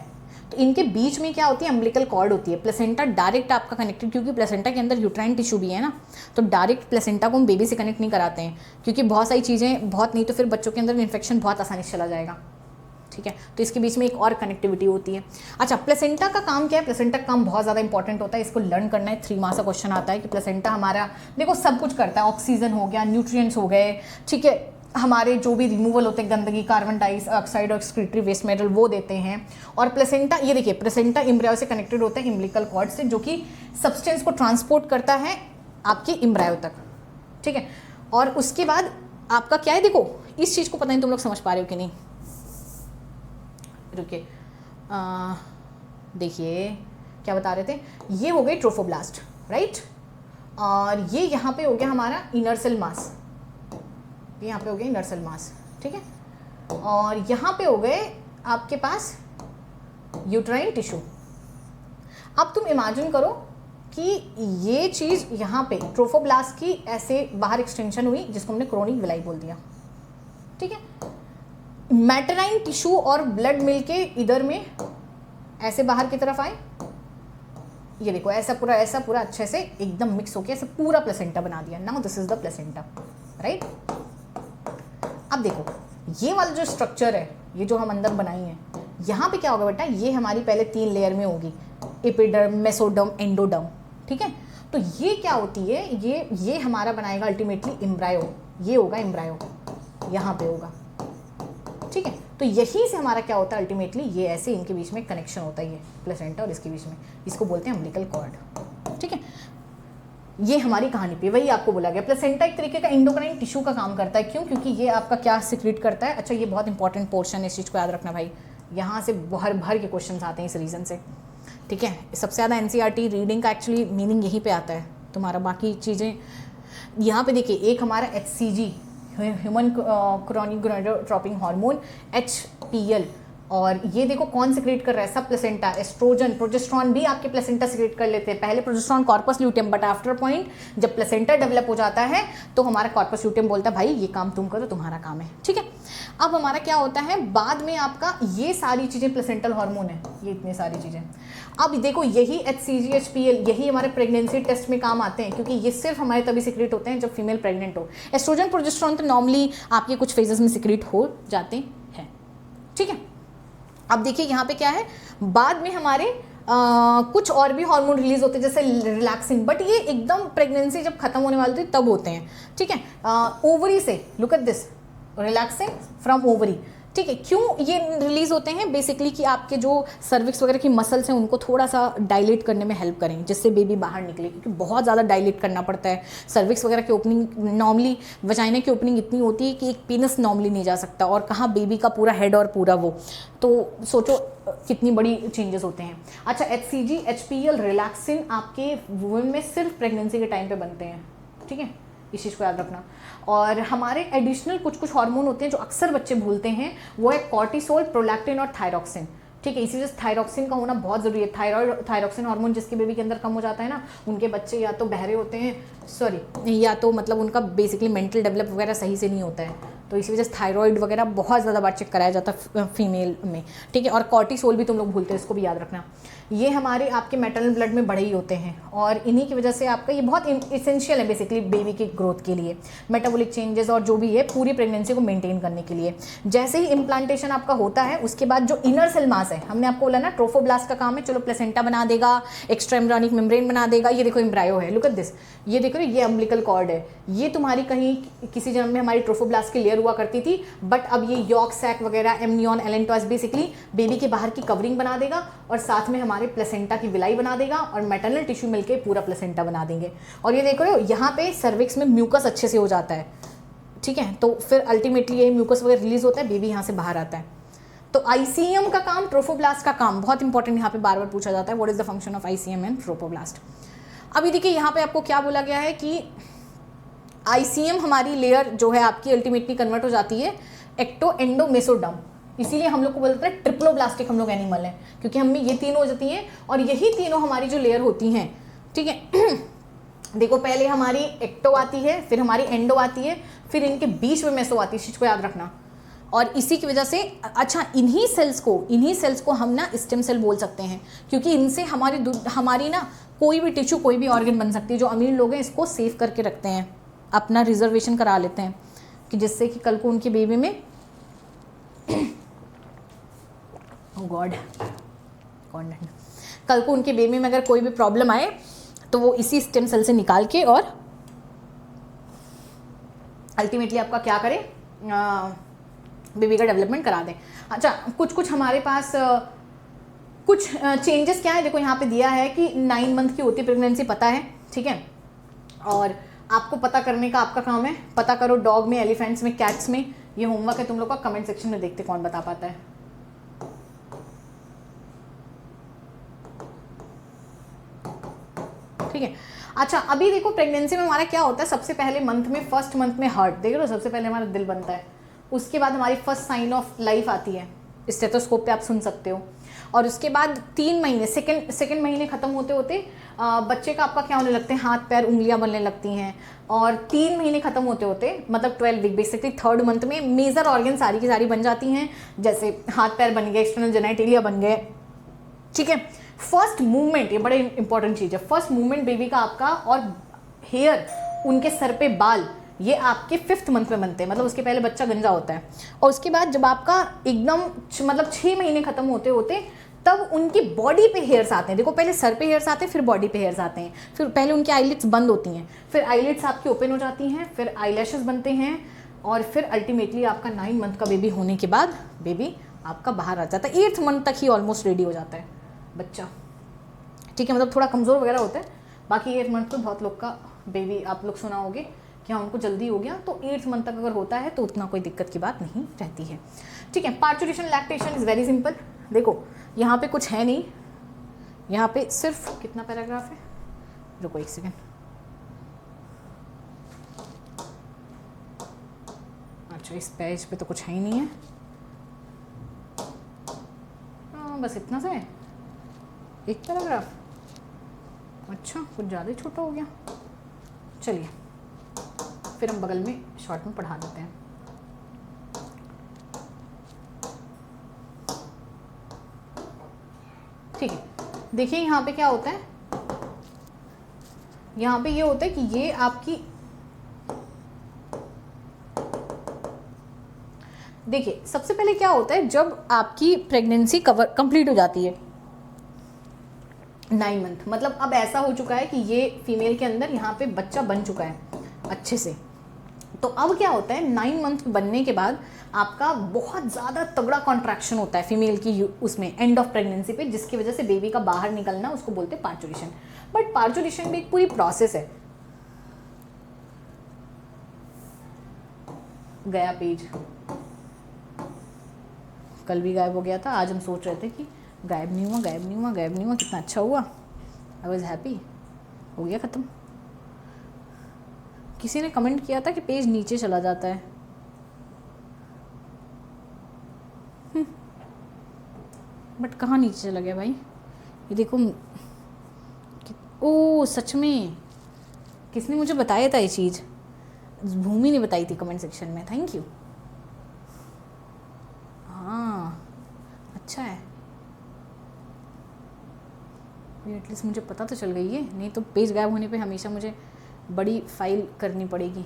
तो इनके बीच में क्या होती है, अम्बिलिकल कॉर्ड होती है। प्लेसेंटा डायरेक्ट आपका कनेक्टेड, क्योंकि प्लेसेंटा के अंदर यूट्राइन टिश्यू भी है ना, तो डायरेक्ट प्लेसेंटा को हम बेबी से कनेक्ट नहीं कराते हैं, क्योंकि बहुत सारी चीज़ें, बहुत नहीं तो फिर बच्चों के अंदर इन्फेक्शन बहुत आसानी से चला जाएगा, ठीक है। तो इसके बीच में एक और कनेक्टिविटी होती है। अच्छा प्लेसेंटा का काम क्या है, प्लेसेंटा का काम बहुत ज़्यादा इंपॉर्टेंट होता है, इसको लर्न करना है। 3 मार्क्स का क्वेश्चन आता है कि प्लेसेंटा हमारा देखो सब कुछ करता है, ऑक्सीजन हो गया, न्यूट्रिएंट्स हो गए, ठीक है, हमारे जो भी रिमूवल होते हैं गंदगी, कार्बन डाइऑक्साइड और एक्सक्रीटरी वेस्ट मटेरियल वो देते हैं। और प्लेसेंटा, ये देखिए प्लेसेंटा एम्ब्रायो से कनेक्टेड होता है इम्बिलिकल कॉर्ड से, जो कि सब्सटेंस को ट्रांसपोर्ट करता है आपके एम्ब्रायो तक, ठीक है। और उसके बाद आपका क्या है, देखो इस चीज़ को पता नहीं तुम लोग समझ पा रहे हो कि नहीं, रुकिए, देखिए क्या बता रहे थे, ये हो गई ट्रोफोब्लास्ट, राइट, और ये यहाँ पे हो गया हमारा इनर सेल मास, यहाँ पे हो गया इनर सेल मास, ठीक है, और यहाँ पे हो गए आपके पास यूट्राइन टिश्यू। अब तुम इमेजिन करो कि ये चीज़ यहाँ पे ट्रोफोब्लास्ट की ऐसे बाहर एक्सटेंशन हुई, जिसको हमने क्रोनिक विलाई बोल दिया, ठीक है। मैटराइन टिश्यू और ब्लड मिलके इधर में ऐसे बाहर की तरफ आए, ये देखो ऐसा पूरा अच्छे से एकदम मिक्स होके ऐसे पूरा प्लेसेंटा बना दिया। Now this is the placenta, right. अब देखो ये वाला जो स्ट्रक्चर है, ये जो हम अंदर बनाई है, यहाँ पे क्या होगा बेटा, ये हमारी पहले 3 लेयर में होगी, एपिडर्म, मेसोडर्म, एंडोडर्म, ठीक है। तो ये क्या होती है, ये हमारा बनाएगा अल्टीमेटली एम्ब्रायो, ये होगा एम्ब्रायो, यहाँ पे होगा, ठीक है। तो यहीं से हमारा क्या होता है अल्टीमेटली, ये ऐसे इनके बीच में कनेक्शन होता है, ये प्लेसेंटा और इसके बीच में, इसको बोलते हैं अम्बिलिकल कॉर्ड, ठीक है। ये हमारी कहानी पे वही आपको बोला गया। प्लेसेंटा एक तरीके का एंडोक्राइन टिश्यू का काम करता है, क्यों, क्योंकि ये आपका क्या सिक्रीट करता है। अच्छा ये बहुत इंपॉर्टेंट पोर्शन है, इस चीज़ को याद रखना भाई, यहाँ से भर के क्वेश्चन आते हैं इस रीज़न से, ठीक है। सबसे ज़्यादा NCERT रीडिंग का एक्चुअली मीनिंग यहीं पे आता है, तुम्हारा बाकी चीज़ें यहाँ पे देखिए एक हमारा HCG human chronic gonadotropic hormone HPL, और ये देखो कौन सिक्रेट कर रहा है, सब प्लेसेंटा, एस्ट्रोजन, प्रोजेस्ट्रॉन भी आपके प्लेसेंटा सिक्रेट कर लेते हैं। पहले progesterone corpus luteum, but after point जब प्लेसेंटा डेवलप हो जाता है तो हमारा कॉर्पस ल्यूटियम बोलता है भाई ये काम तुम करो, तुम्हारा काम है, ठीक है। अब हमारा क्या होता है बाद में, आपका ये सारी चीज़ें प्लेसेंटल हार्मोन है, ये इतनी सारी चीज़ें। अब देखो यही HCG HPL यही हमारे प्रेगनेंसी टेस्ट में काम आते हैं, क्योंकि ये सिर्फ हमारे तभी सिक्रेट होते हैं जब फीमेल प्रेग्नेंट हो। एस्ट्रोजन प्रोजेस्ट्रॉन तो नॉर्मली आपके कुछ फेजेस में सिक्रेट हो जाते हैं, ठीक है। अब देखिए यहाँ पे क्या है, बाद में हमारे कुछ और भी हार्मोन रिलीज होते हैं जैसे रिलैक्सिन, बट ये एकदम प्रेगनेंसी जब खत्म होने वाली थी तब होते हैं, ठीक है। ओवरी से, look at this, relaxin from ovary, ठीक है। क्यों ये रिलीज होते हैं, बेसिकली कि आपके जो सर्विक्स वगैरह की मसल्स हैं उनको थोड़ा सा डायलेट करने में हेल्प करें, जिससे बेबी बाहर निकले, क्योंकि बहुत ज़्यादा डायलेट करना पड़ता है। सर्विक्स वगैरह की ओपनिंग, नॉर्मली वजाइना की ओपनिंग इतनी होती है कि एक पीनस नॉर्मली नहीं जा सकता, और कहाँ बेबी का पूरा हेड और पूरा वो, तो सोचो कितनी बड़ी चेंजेस होते हैं। अच्छा, HCG HPL रिलैक्सिन आपके वुमेन में सिर्फ प्रेगनेंसी के टाइम पे बनते हैं, ठीक है, इस चीज़ को याद रखना। और हमारे एडिशनल कुछ कुछ हार्मोन होते हैं जो अक्सर बच्चे भूलते हैं, वो है कॉर्टिसोल, प्रोलैक्टिन और थायरॉक्सिन, ठीक है। इसी वजह से थायरॉक्सिन का होना बहुत ज़रूरी है। थायरॉक्सिन हार्मोन जिसके बेबी के अंदर कम हो जाता है ना, उनके बच्चे या तो बहरे होते हैं, या तो मतलब उनका बेसिकली मेंटल डेवलप वगैरह सही से नहीं होता है, तो इसी वजह से थायराइड वगैरह बहुत ज़्यादा बार चेक कराया जाता है फीमेल में, ठीक है। और कॉर्टिसोल भी तुम लोग भूलते हैं, इसको भी याद रखना। ये हमारे आपके मैटरनल ब्लड में बड़े ही होते हैं, और इन्हीं की वजह से आपका ये बहुत इसेंशियल है बेसिकली बेबी की ग्रोथ के लिए, मेटाबॉलिक चेंजेस और जो भी है पूरी प्रेगनेंसी को मेंटेन करने के लिए। जैसे ही इम्प्लांटेशन आपका होता है उसके बाद जो इनर सेल मास है, हमने आपको बोला ना ट्रोफोब्लास्ट का काम है, चलो प्लेसेंटा बना देगा, एक्स्ट्रा एम्ब्रियोनिक मेम्ब्रेन बना देगा। ये देखो एम्ब्रायो है, लुक एट दिस, ये देखो ये अम्बिलिकल कॉर्ड है, ये तुम्हारी कहीं किसी जन्म में हमारी ट्रोफोब्लास्ट की लेयर हुआ करती थी, बट अब ये यॉर्क सैक वगैरह, एमनियन, एलेंटॉस बेसिकली बेबी के बाहर की कवरिंग बना देगा, और साथ में हमारे प्लेसेंटा की विलाई बना देगा, और मैटरनल टिश्यू मिलके पूरा प्लेसेंटा बना देंगे। और ये देख रहे हो यहाँ पे सर्विक्स में म्यूकस अच्छे से हो जाता है, ठीक है, तो फिर अल्टीमेटली ये म्यूकस वगैरह रिलीज होता है, बेबी यहाँ से बाहर आता है। तो ICM का काम, ट्रोफोब्लास्ट का काम बहुत इंपॉर्टेंट यहाँ पे बार बार पूछा जाता है, what is the function of ICM and trophoblast. अभी देखिए यहाँ पे आपको क्या बोला गया है कि ICM हमारी लेयर जो है आपकी अल्टीमेटली कन्वर्ट हो जाती है एक्टो एंडो मेसोडर्म, इसीलिए हम लोग को बोलते हैं ट्रिप्लोब्लास्टिक हम लोग एनिमल हैं, क्योंकि हम में ये तीनों हो जाती हैं, और यही तीनों हमारी जो लेयर होती हैं, ठीक है। देखो पहले हमारी एक्टो आती है, फिर हमारी एंडो आती है, फिर इनके बीच में मेसो आती है, इस चीज़ को याद रखना। और इसी की वजह से, अच्छा, इन्हीं सेल्स को हम ना स्टेम सेल बोल सकते हैं, क्योंकि इनसे हमारी ना कोई भी टिश्यू, कोई भी ऑर्गन बन सकती है। जो अमीर लोग हैं इसको सेव करके रखते हैं, अपना रिजर्वेशन करा लेते हैं, कि जिससे कि कल को उनकी बेबी में गॉड कल को उनके बेबी में अगर कोई भी प्रॉब्लम आए तो वो इसी स्टेम सेल से निकाल के और अल्टीमेटली आपका क्या करे, बेबी का डेवलपमेंट करा दें। अच्छा, कुछ हमारे पास कुछ चेंजेस क्या है, देखो यहाँ पे दिया है कि 9 मंथ की होती प्रेगनेंसी, पता है, ठीक है। और आपको पता करने का आपका काम है, पता करो डॉग में, एलिफेंट्स में, कैट्स में। ये होमवर्क है तुम लोग का, कमेंट सेक्शन में देखते कौन बता पाता है। ठीक है। अच्छा, अभी देखो प्रेगनेंसी में हमारा क्या होता है, सबसे पहले मंथ में, फर्स्ट मंथ में हार्ट, देख लो सबसे पहले हमारा दिल बनता है, उसके बाद हमारी फर्स्ट साइन ऑफ लाइफ आती है, स्टेथोस्कोप पे आप सुन सकते हो। और उसके बाद 3 महीने, सेकेंड महीने ख़त्म होते होते बच्चे का आपका क्या होने लगते हैं, हाथ पैर उंगलियां बनने लगती हैं। और 3 महीने ख़त्म होते होते मतलब 12 वीक बेसिकली थर्ड मंथ में मेजर ऑर्गन सारी की सारी बन जाती हैं, जैसे हाथ पैर बन गए, एक्सटर्नल जेनाइटेलिया बन गए, ठीक है। फर्स्ट मूवमेंट, ये बड़े इंपॉर्टेंट चीज़ है, फर्स्ट मूवमेंट बेबी का आपका, और हेयर, उनके सर पे बाल, ये आपके 5th मंथ में बनते हैं, मतलब उसके पहले बच्चा गंजा होता है। और उसके बाद जब आपका एकदम मतलब 6 महीने खत्म होते होते तब उनकी बॉडी पे हेयर्स आते हैं। देखो पहले सर पे हेयर्स आते हैं, फिर बॉडी पे हेयर्स आते हैं, फिर पहले उनकी आईलिड्स बंद होती हैं, फिर आईलिड्स आपकी ओपन हो जाती हैं, फिर आईलैशेस बनते हैं, और फिर अल्टीमेटली आपका 9 मंथ का बेबी होने के बाद बेबी आपका बाहर आ जाता है। 8th मंथ तक ही ऑलमोस्ट रेडी हो जाता है बच्चा, ठीक है, मतलब थोड़ा कमज़ोर वगैरह होता है। बाकी 8th मंथ तो बहुत लोग का बेबी आप लोग सुना होगे कि हाँ उनको जल्दी हो गया, तो 8th मंथ तक अगर होता है तो उतना कोई दिक्कत की बात नहीं रहती है, ठीक है। Parturition lactation is very simple. देखो यहाँ पे कुछ है नहीं, यहाँ पे सिर्फ कितना पैराग्राफ है, रुको एक सेकेंड, अच्छा इस पेज पे तो कुछ है ही नहीं है, बस इतना सा है एक पैराग्राफ। अच्छा कुछ ज़्यादा ही छोटा हो गया। चलिए फिर हम बगल में शॉर्ट में पढ़ा देते हैं। ठीक है, देखिए यहाँ पे क्या होता है, यहाँ पे ये होता है कि ये आपकी, देखिए सबसे पहले क्या होता है जब आपकी प्रेगनेंसी कंप्लीट हो जाती है 9 मंथ, मतलब अब ऐसा हो चुका है कि ये फीमेल के अंदर यहाँ पे बच्चा बन चुका है अच्छे से। तो अब क्या होता है 9 मंथ बनने के बाद आपका बहुत ज़्यादा तगड़ा कॉन्ट्रैक्शन होता है फीमेल की उसमें एंड ऑफ प्रेगनेंसी पे, जिसकी वजह से बेबी का बाहर निकलना उसको बोलते हैं पार्चुरेशन। बट पार्चुरेशन भी एक पूरी प्रोसेस है। गया पेज, कल भी गायब हो गया था, आज हम सोच रहे थे कि गायब नहीं हुआ, गायब नहीं हुआ, गायब नहीं हुआ, कितना अच्छा हुआ, आई वॉज हैप्पी, हो गया ख़त्म। किसी ने कमेंट किया था कि पेज नीचे चला जाता है, बट कहाँ नीचे चला गया भाई, ये देखो। ओ सच में किसने मुझे बताया था ये चीज़, भूमि ने बताई थी कमेंट सेक्शन में, थैंक यू। हाँ अच्छा है, एटलीस्ट मुझे पता तो चल गई है, नहीं तो पेज गायब होने पे हमेशा मुझे बड़ी फाइल करनी पड़ेगी।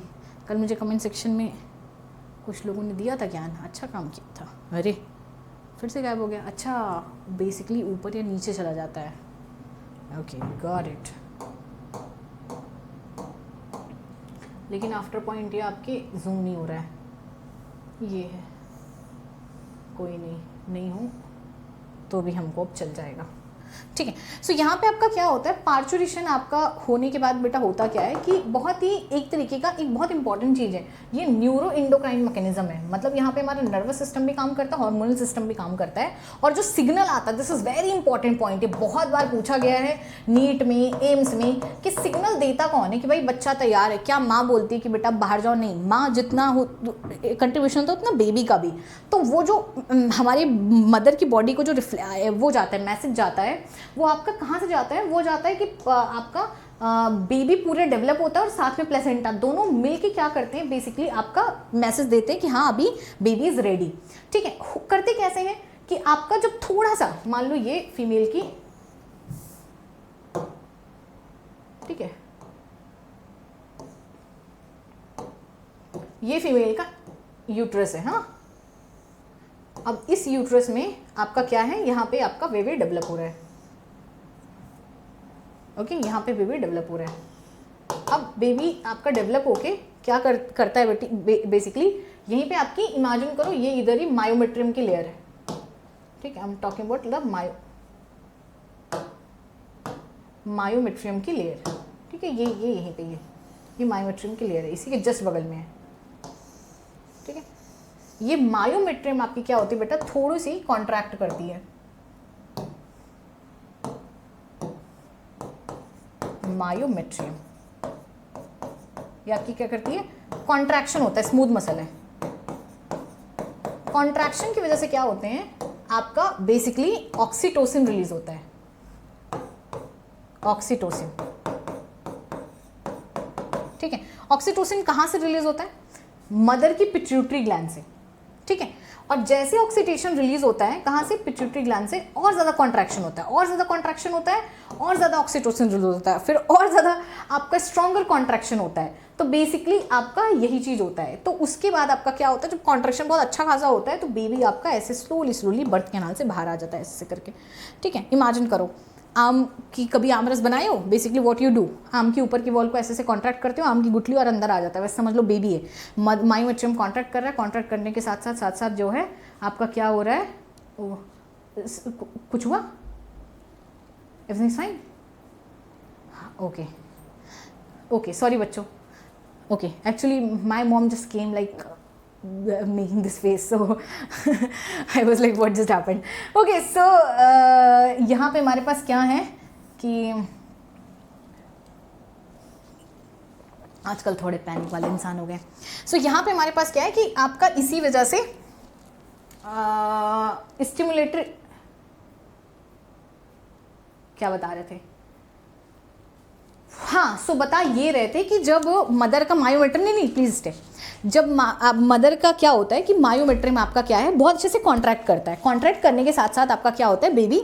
कल मुझे कमेंट सेक्शन में कुछ लोगों ने दिया था ज्ञान, अच्छा काम किया था। अरे फिर से गायब हो गया। अच्छा बेसिकली ऊपर या नीचे चला जाता है, ओके गॉट इट। लेकिन आफ्टर पॉइंट ये आपके जूम नहीं हो रहा है, ये है, कोई नहीं हो तो भी हमको अब चल जाएगा, ठीक है। सो यहाँ पे आपका क्या होता है, पार्चुरेशन आपका होने के बाद बेटा होता क्या है कि बहुत ही एक तरीके का एक बहुत इंपॉर्टेंट चीज़ है, ये न्यूरो इंडोक्राइन मैकेनिज्म है। मतलब यहाँ पे हमारा नर्वस सिस्टम भी काम करता है, हार्मोनल सिस्टम भी काम करता है, और जो सिग्नल आता है, this is very important point, ये बहुत बार पूछा गया है नीट में, एम्स में, कि सिग्नल देता कौन है कि भाई बच्चा तैयार है। क्या माँ बोलती है कि बेटा बाहर जाओ? नहीं, माँ जितना हो कंट्रीब्यूशन होता है उतना बेबी का भी। तो वो जो हमारी मदर की बॉडी को जो वो जाता है, मैसेज जाता है, वो आपका कहाँ से जाता है? वो जाता है कि आपका बेबी पूरे डेवलप होता है और साथ में प्लेसेंटा, दोनों मिलके क्या करते हैं, बेसिकली आपका मैसेज देते हैं कि हाँ अभी बेबी इज रेडी, ठीक है। करते कैसे हैं कि आपका जब थोड़ा सा, मान लो ये फीमेल की, ठीक है, ये फीमेल का यूट्रस है, हाँ। अब इस यूट्रस में आपका क्या है, यहाँ पे आपका बेबी डेवलप हो रहा है, ओके, यहाँ पे बेबी डेवलप हो रहा है। अब बेबी आपका डेवलप होके क्या करता है बेसिकली, यहीं पे आपकी इमेजिन करो, ये इधर ही मायोमेट्रियम की लेयर है, ठीक है, I am talking about the myometrium की लेयर, ठीक है, ये यहीं पे ये मायोमेट्रियम की लेयर है, इसी के जस्ट बगल में है, ठीक है। ये मायोमेट्रियम आपकी क्या होती है बेटा, थोड़ी सी कॉन्ट्रैक्ट करती है, मायोमेट्रियम, ये आपकी क्या करती है, कॉन्ट्रैक्शन होता है, स्मूथ मसल है। कॉन्ट्रैक्शन की वजह से क्या होते हैं, आपका बेसिकली ऑक्सीटोसिन रिलीज होता है, ऑक्सीटोसिन, ठीक है। ऑक्सीटोसिन कहां से रिलीज होता है, मदर की पिट्यूटरी ग्लैंड से, ठीक है। और जैसे ऑक्सीडेशन रिलीज होता है कहाँ से, पिट्यूटरी ग्लैंड से, और ज़्यादा कॉन्ट्रैक्शन होता है, और ज़्यादा कॉन्ट्रैक्शन होता है, और ज़्यादा ऑक्सीटोसिन रिलीज होता है, फिर और ज़्यादा आपका स्ट्रॉन्गर कॉन्ट्रैक्शन होता है। तो बेसिकली आपका यही चीज़ होता है। तो उसके बाद आपका क्या होता है, जब कॉन्ट्रैक्शन बहुत अच्छा खासा होता है तो बेबी आपका ऐसे स्लोली बर्थ कैनाल से बाहर आ जाता है, ऐसे करके, ठीक है। इमेजिन करो आम की, कभी आम रस बनाए हो, बेसिकली व्हाट यू डू, आम की ऊपर की वॉल को ऐसे से कॉन्ट्रैक्ट करते हो, आम की गुठली और अंदर आ जाता है, वैसे समझ लो बेबी है, मायोमेट्रियम कॉन्ट्रैक्ट कर रहा है, कॉन्ट्रैक्ट करने के साथ साथ जो है आपका क्या हो रहा है, कुछ हुआ, एवरीथिंग फाइन, ओके सॉरी बच्चों, okay, actually my mom just came like making this face, so I was like what just happened. Okay, so यहाँ पे हमारे पास क्या है कि आजकल थोड़े पैनिक वाले इंसान हो गए। सो यहाँ पे हमारे पास क्या है कि आपका इसी वजह से स्टिमुलेटरी, क्या बता रहे थे, हाँ सो बता ये रहे थे कि जब मदर का मायोमेट्री, नहीं प्लीज स्टे, जब मदर का क्या होता है कि मायोमेट्री में आपका क्या है बहुत अच्छे से कॉन्ट्रैक्ट करता है, कॉन्ट्रैक्ट करने के साथ साथ आपका क्या होता है बेबी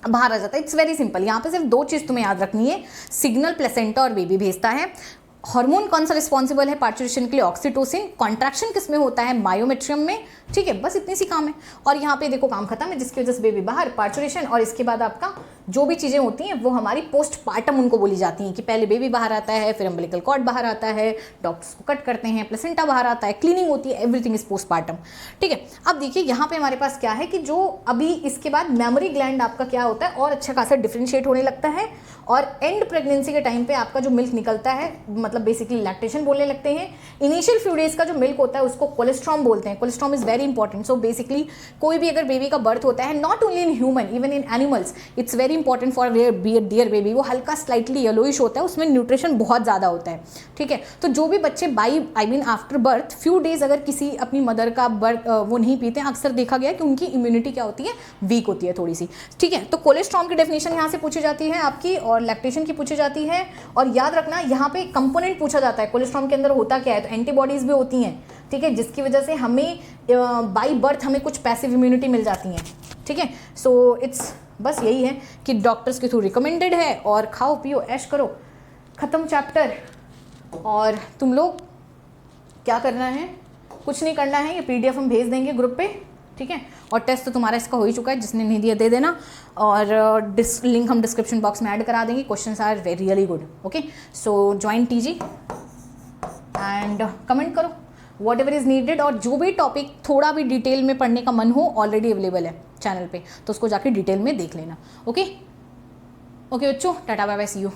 बाहर आ जाता है। इट्स वेरी सिंपल, यहाँ पे सिर्फ 2 चीज़ तुम्हें याद रखनी है, सिग्नल प्लेसेंटा और बेबी भेजता है। हार्मोन कौन सा रिस्पॉन्सिबल है पार्चुरेशन के लिए, ऑक्सीटोसिन। कॉन्ट्रैक्शन किस में होता है, मायोमेट्रियम में, ठीक है, बस इतनी सी काम है। और यहाँ पे देखो काम खत्म है, जिसकी वजह से बेबी बाहर, पार्चुरेशन, और इसके बाद आपका जो भी चीज़ें होती हैं वो हमारी पोस्टपार्टम उनको बोली जाती हैं कि पहले बेबी बाहर आता है, फिर अम्बिलिकल कॉर्ड बाहर आता है, डॉक्टर्स को कट करते हैं, प्लेसेंटा बाहर आता है, क्लीनिंग होती है, एवरीथिंग इज पोस्टपार्टम, ठीक है। अब देखिए यहाँ पे हमारे पास क्या है कि जो अभी इसके बाद मेमोरी ग्लैंड आपका क्या होता है और अच्छा खासा डिफ्रेंशिएट होने लगता है, और एंड प्रेगनेंसी के टाइम पे आपका जो मिल्क निकलता है, मतलब बेसिकली लैक्टेशन बोलने लगते हैं। इनिशियल फ्यू डेज का जो मिल्क होता है उसको कोलेस्ट्रॉम बोलते हैं। Colostrum is very important. So basically कोई भी अगर बेबी का बर्थ होता है, not only in human, even in animals, it's very important for dear baby, वो हल्का स्लाइटली येलोइश होता है, उसमें न्यूट्रिशन बहुत ज़्यादा होता है, ठीक है। तो जो भी बच्चे आफ्टर बर्थ फ्यू डेज अगर किसी अपनी मदर का बर्थ वो नहीं पीते हैं, अक्सर देखा गया कि उनकी इम्यूनिटी क्या होती है, वीक होती है थोड़ी सी, ठीक है। तो कोलेस्ट्रॉम की डेफिनेशन यहाँ से पूछी जाती है आपकी, और लैक्टेशन की पूछी जाती है। और याद रखना यहाँ पे कंपोनेंट पूछा जाता है कोलेस्ट्रॉम के अंदर होता क्या है, तो एंटीबॉडीज भी होती हैं, ठीक है, जिसकी वजह से हमें बाई बर्थ हमें कुछ पैसिव इम्यूनिटी मिल जाती हैं, ठीक है। सो इट्स बस यही है कि डॉक्टर्स के थ्रू रिकमेंडेड है, और खाओ पियो ऐश करो, ख़त्म चैप्टर। और तुम लोग क्या करना है, कुछ नहीं करना है, ये PDF हम भेज देंगे ग्रुप पे, ठीक है। और टेस्ट तो तुम्हारा इसका हो ही चुका है, जिसने नहीं दिया दे देना, और लिंक हम डिस्क्रिप्शन बॉक्स में ऐड करा देंगे। Questions are very really good, okay. So join TG and comment करो वॉट एवर इज़ नीडेड, और जो भी टॉपिक थोड़ा भी डिटेल में पढ़ने का मन हो ऑलरेडी अवेलेबल है चैनल पे, तो उसको जाके डिटेल में देख लेना, ओके। ओके बच्चों, tata bye bye, see you.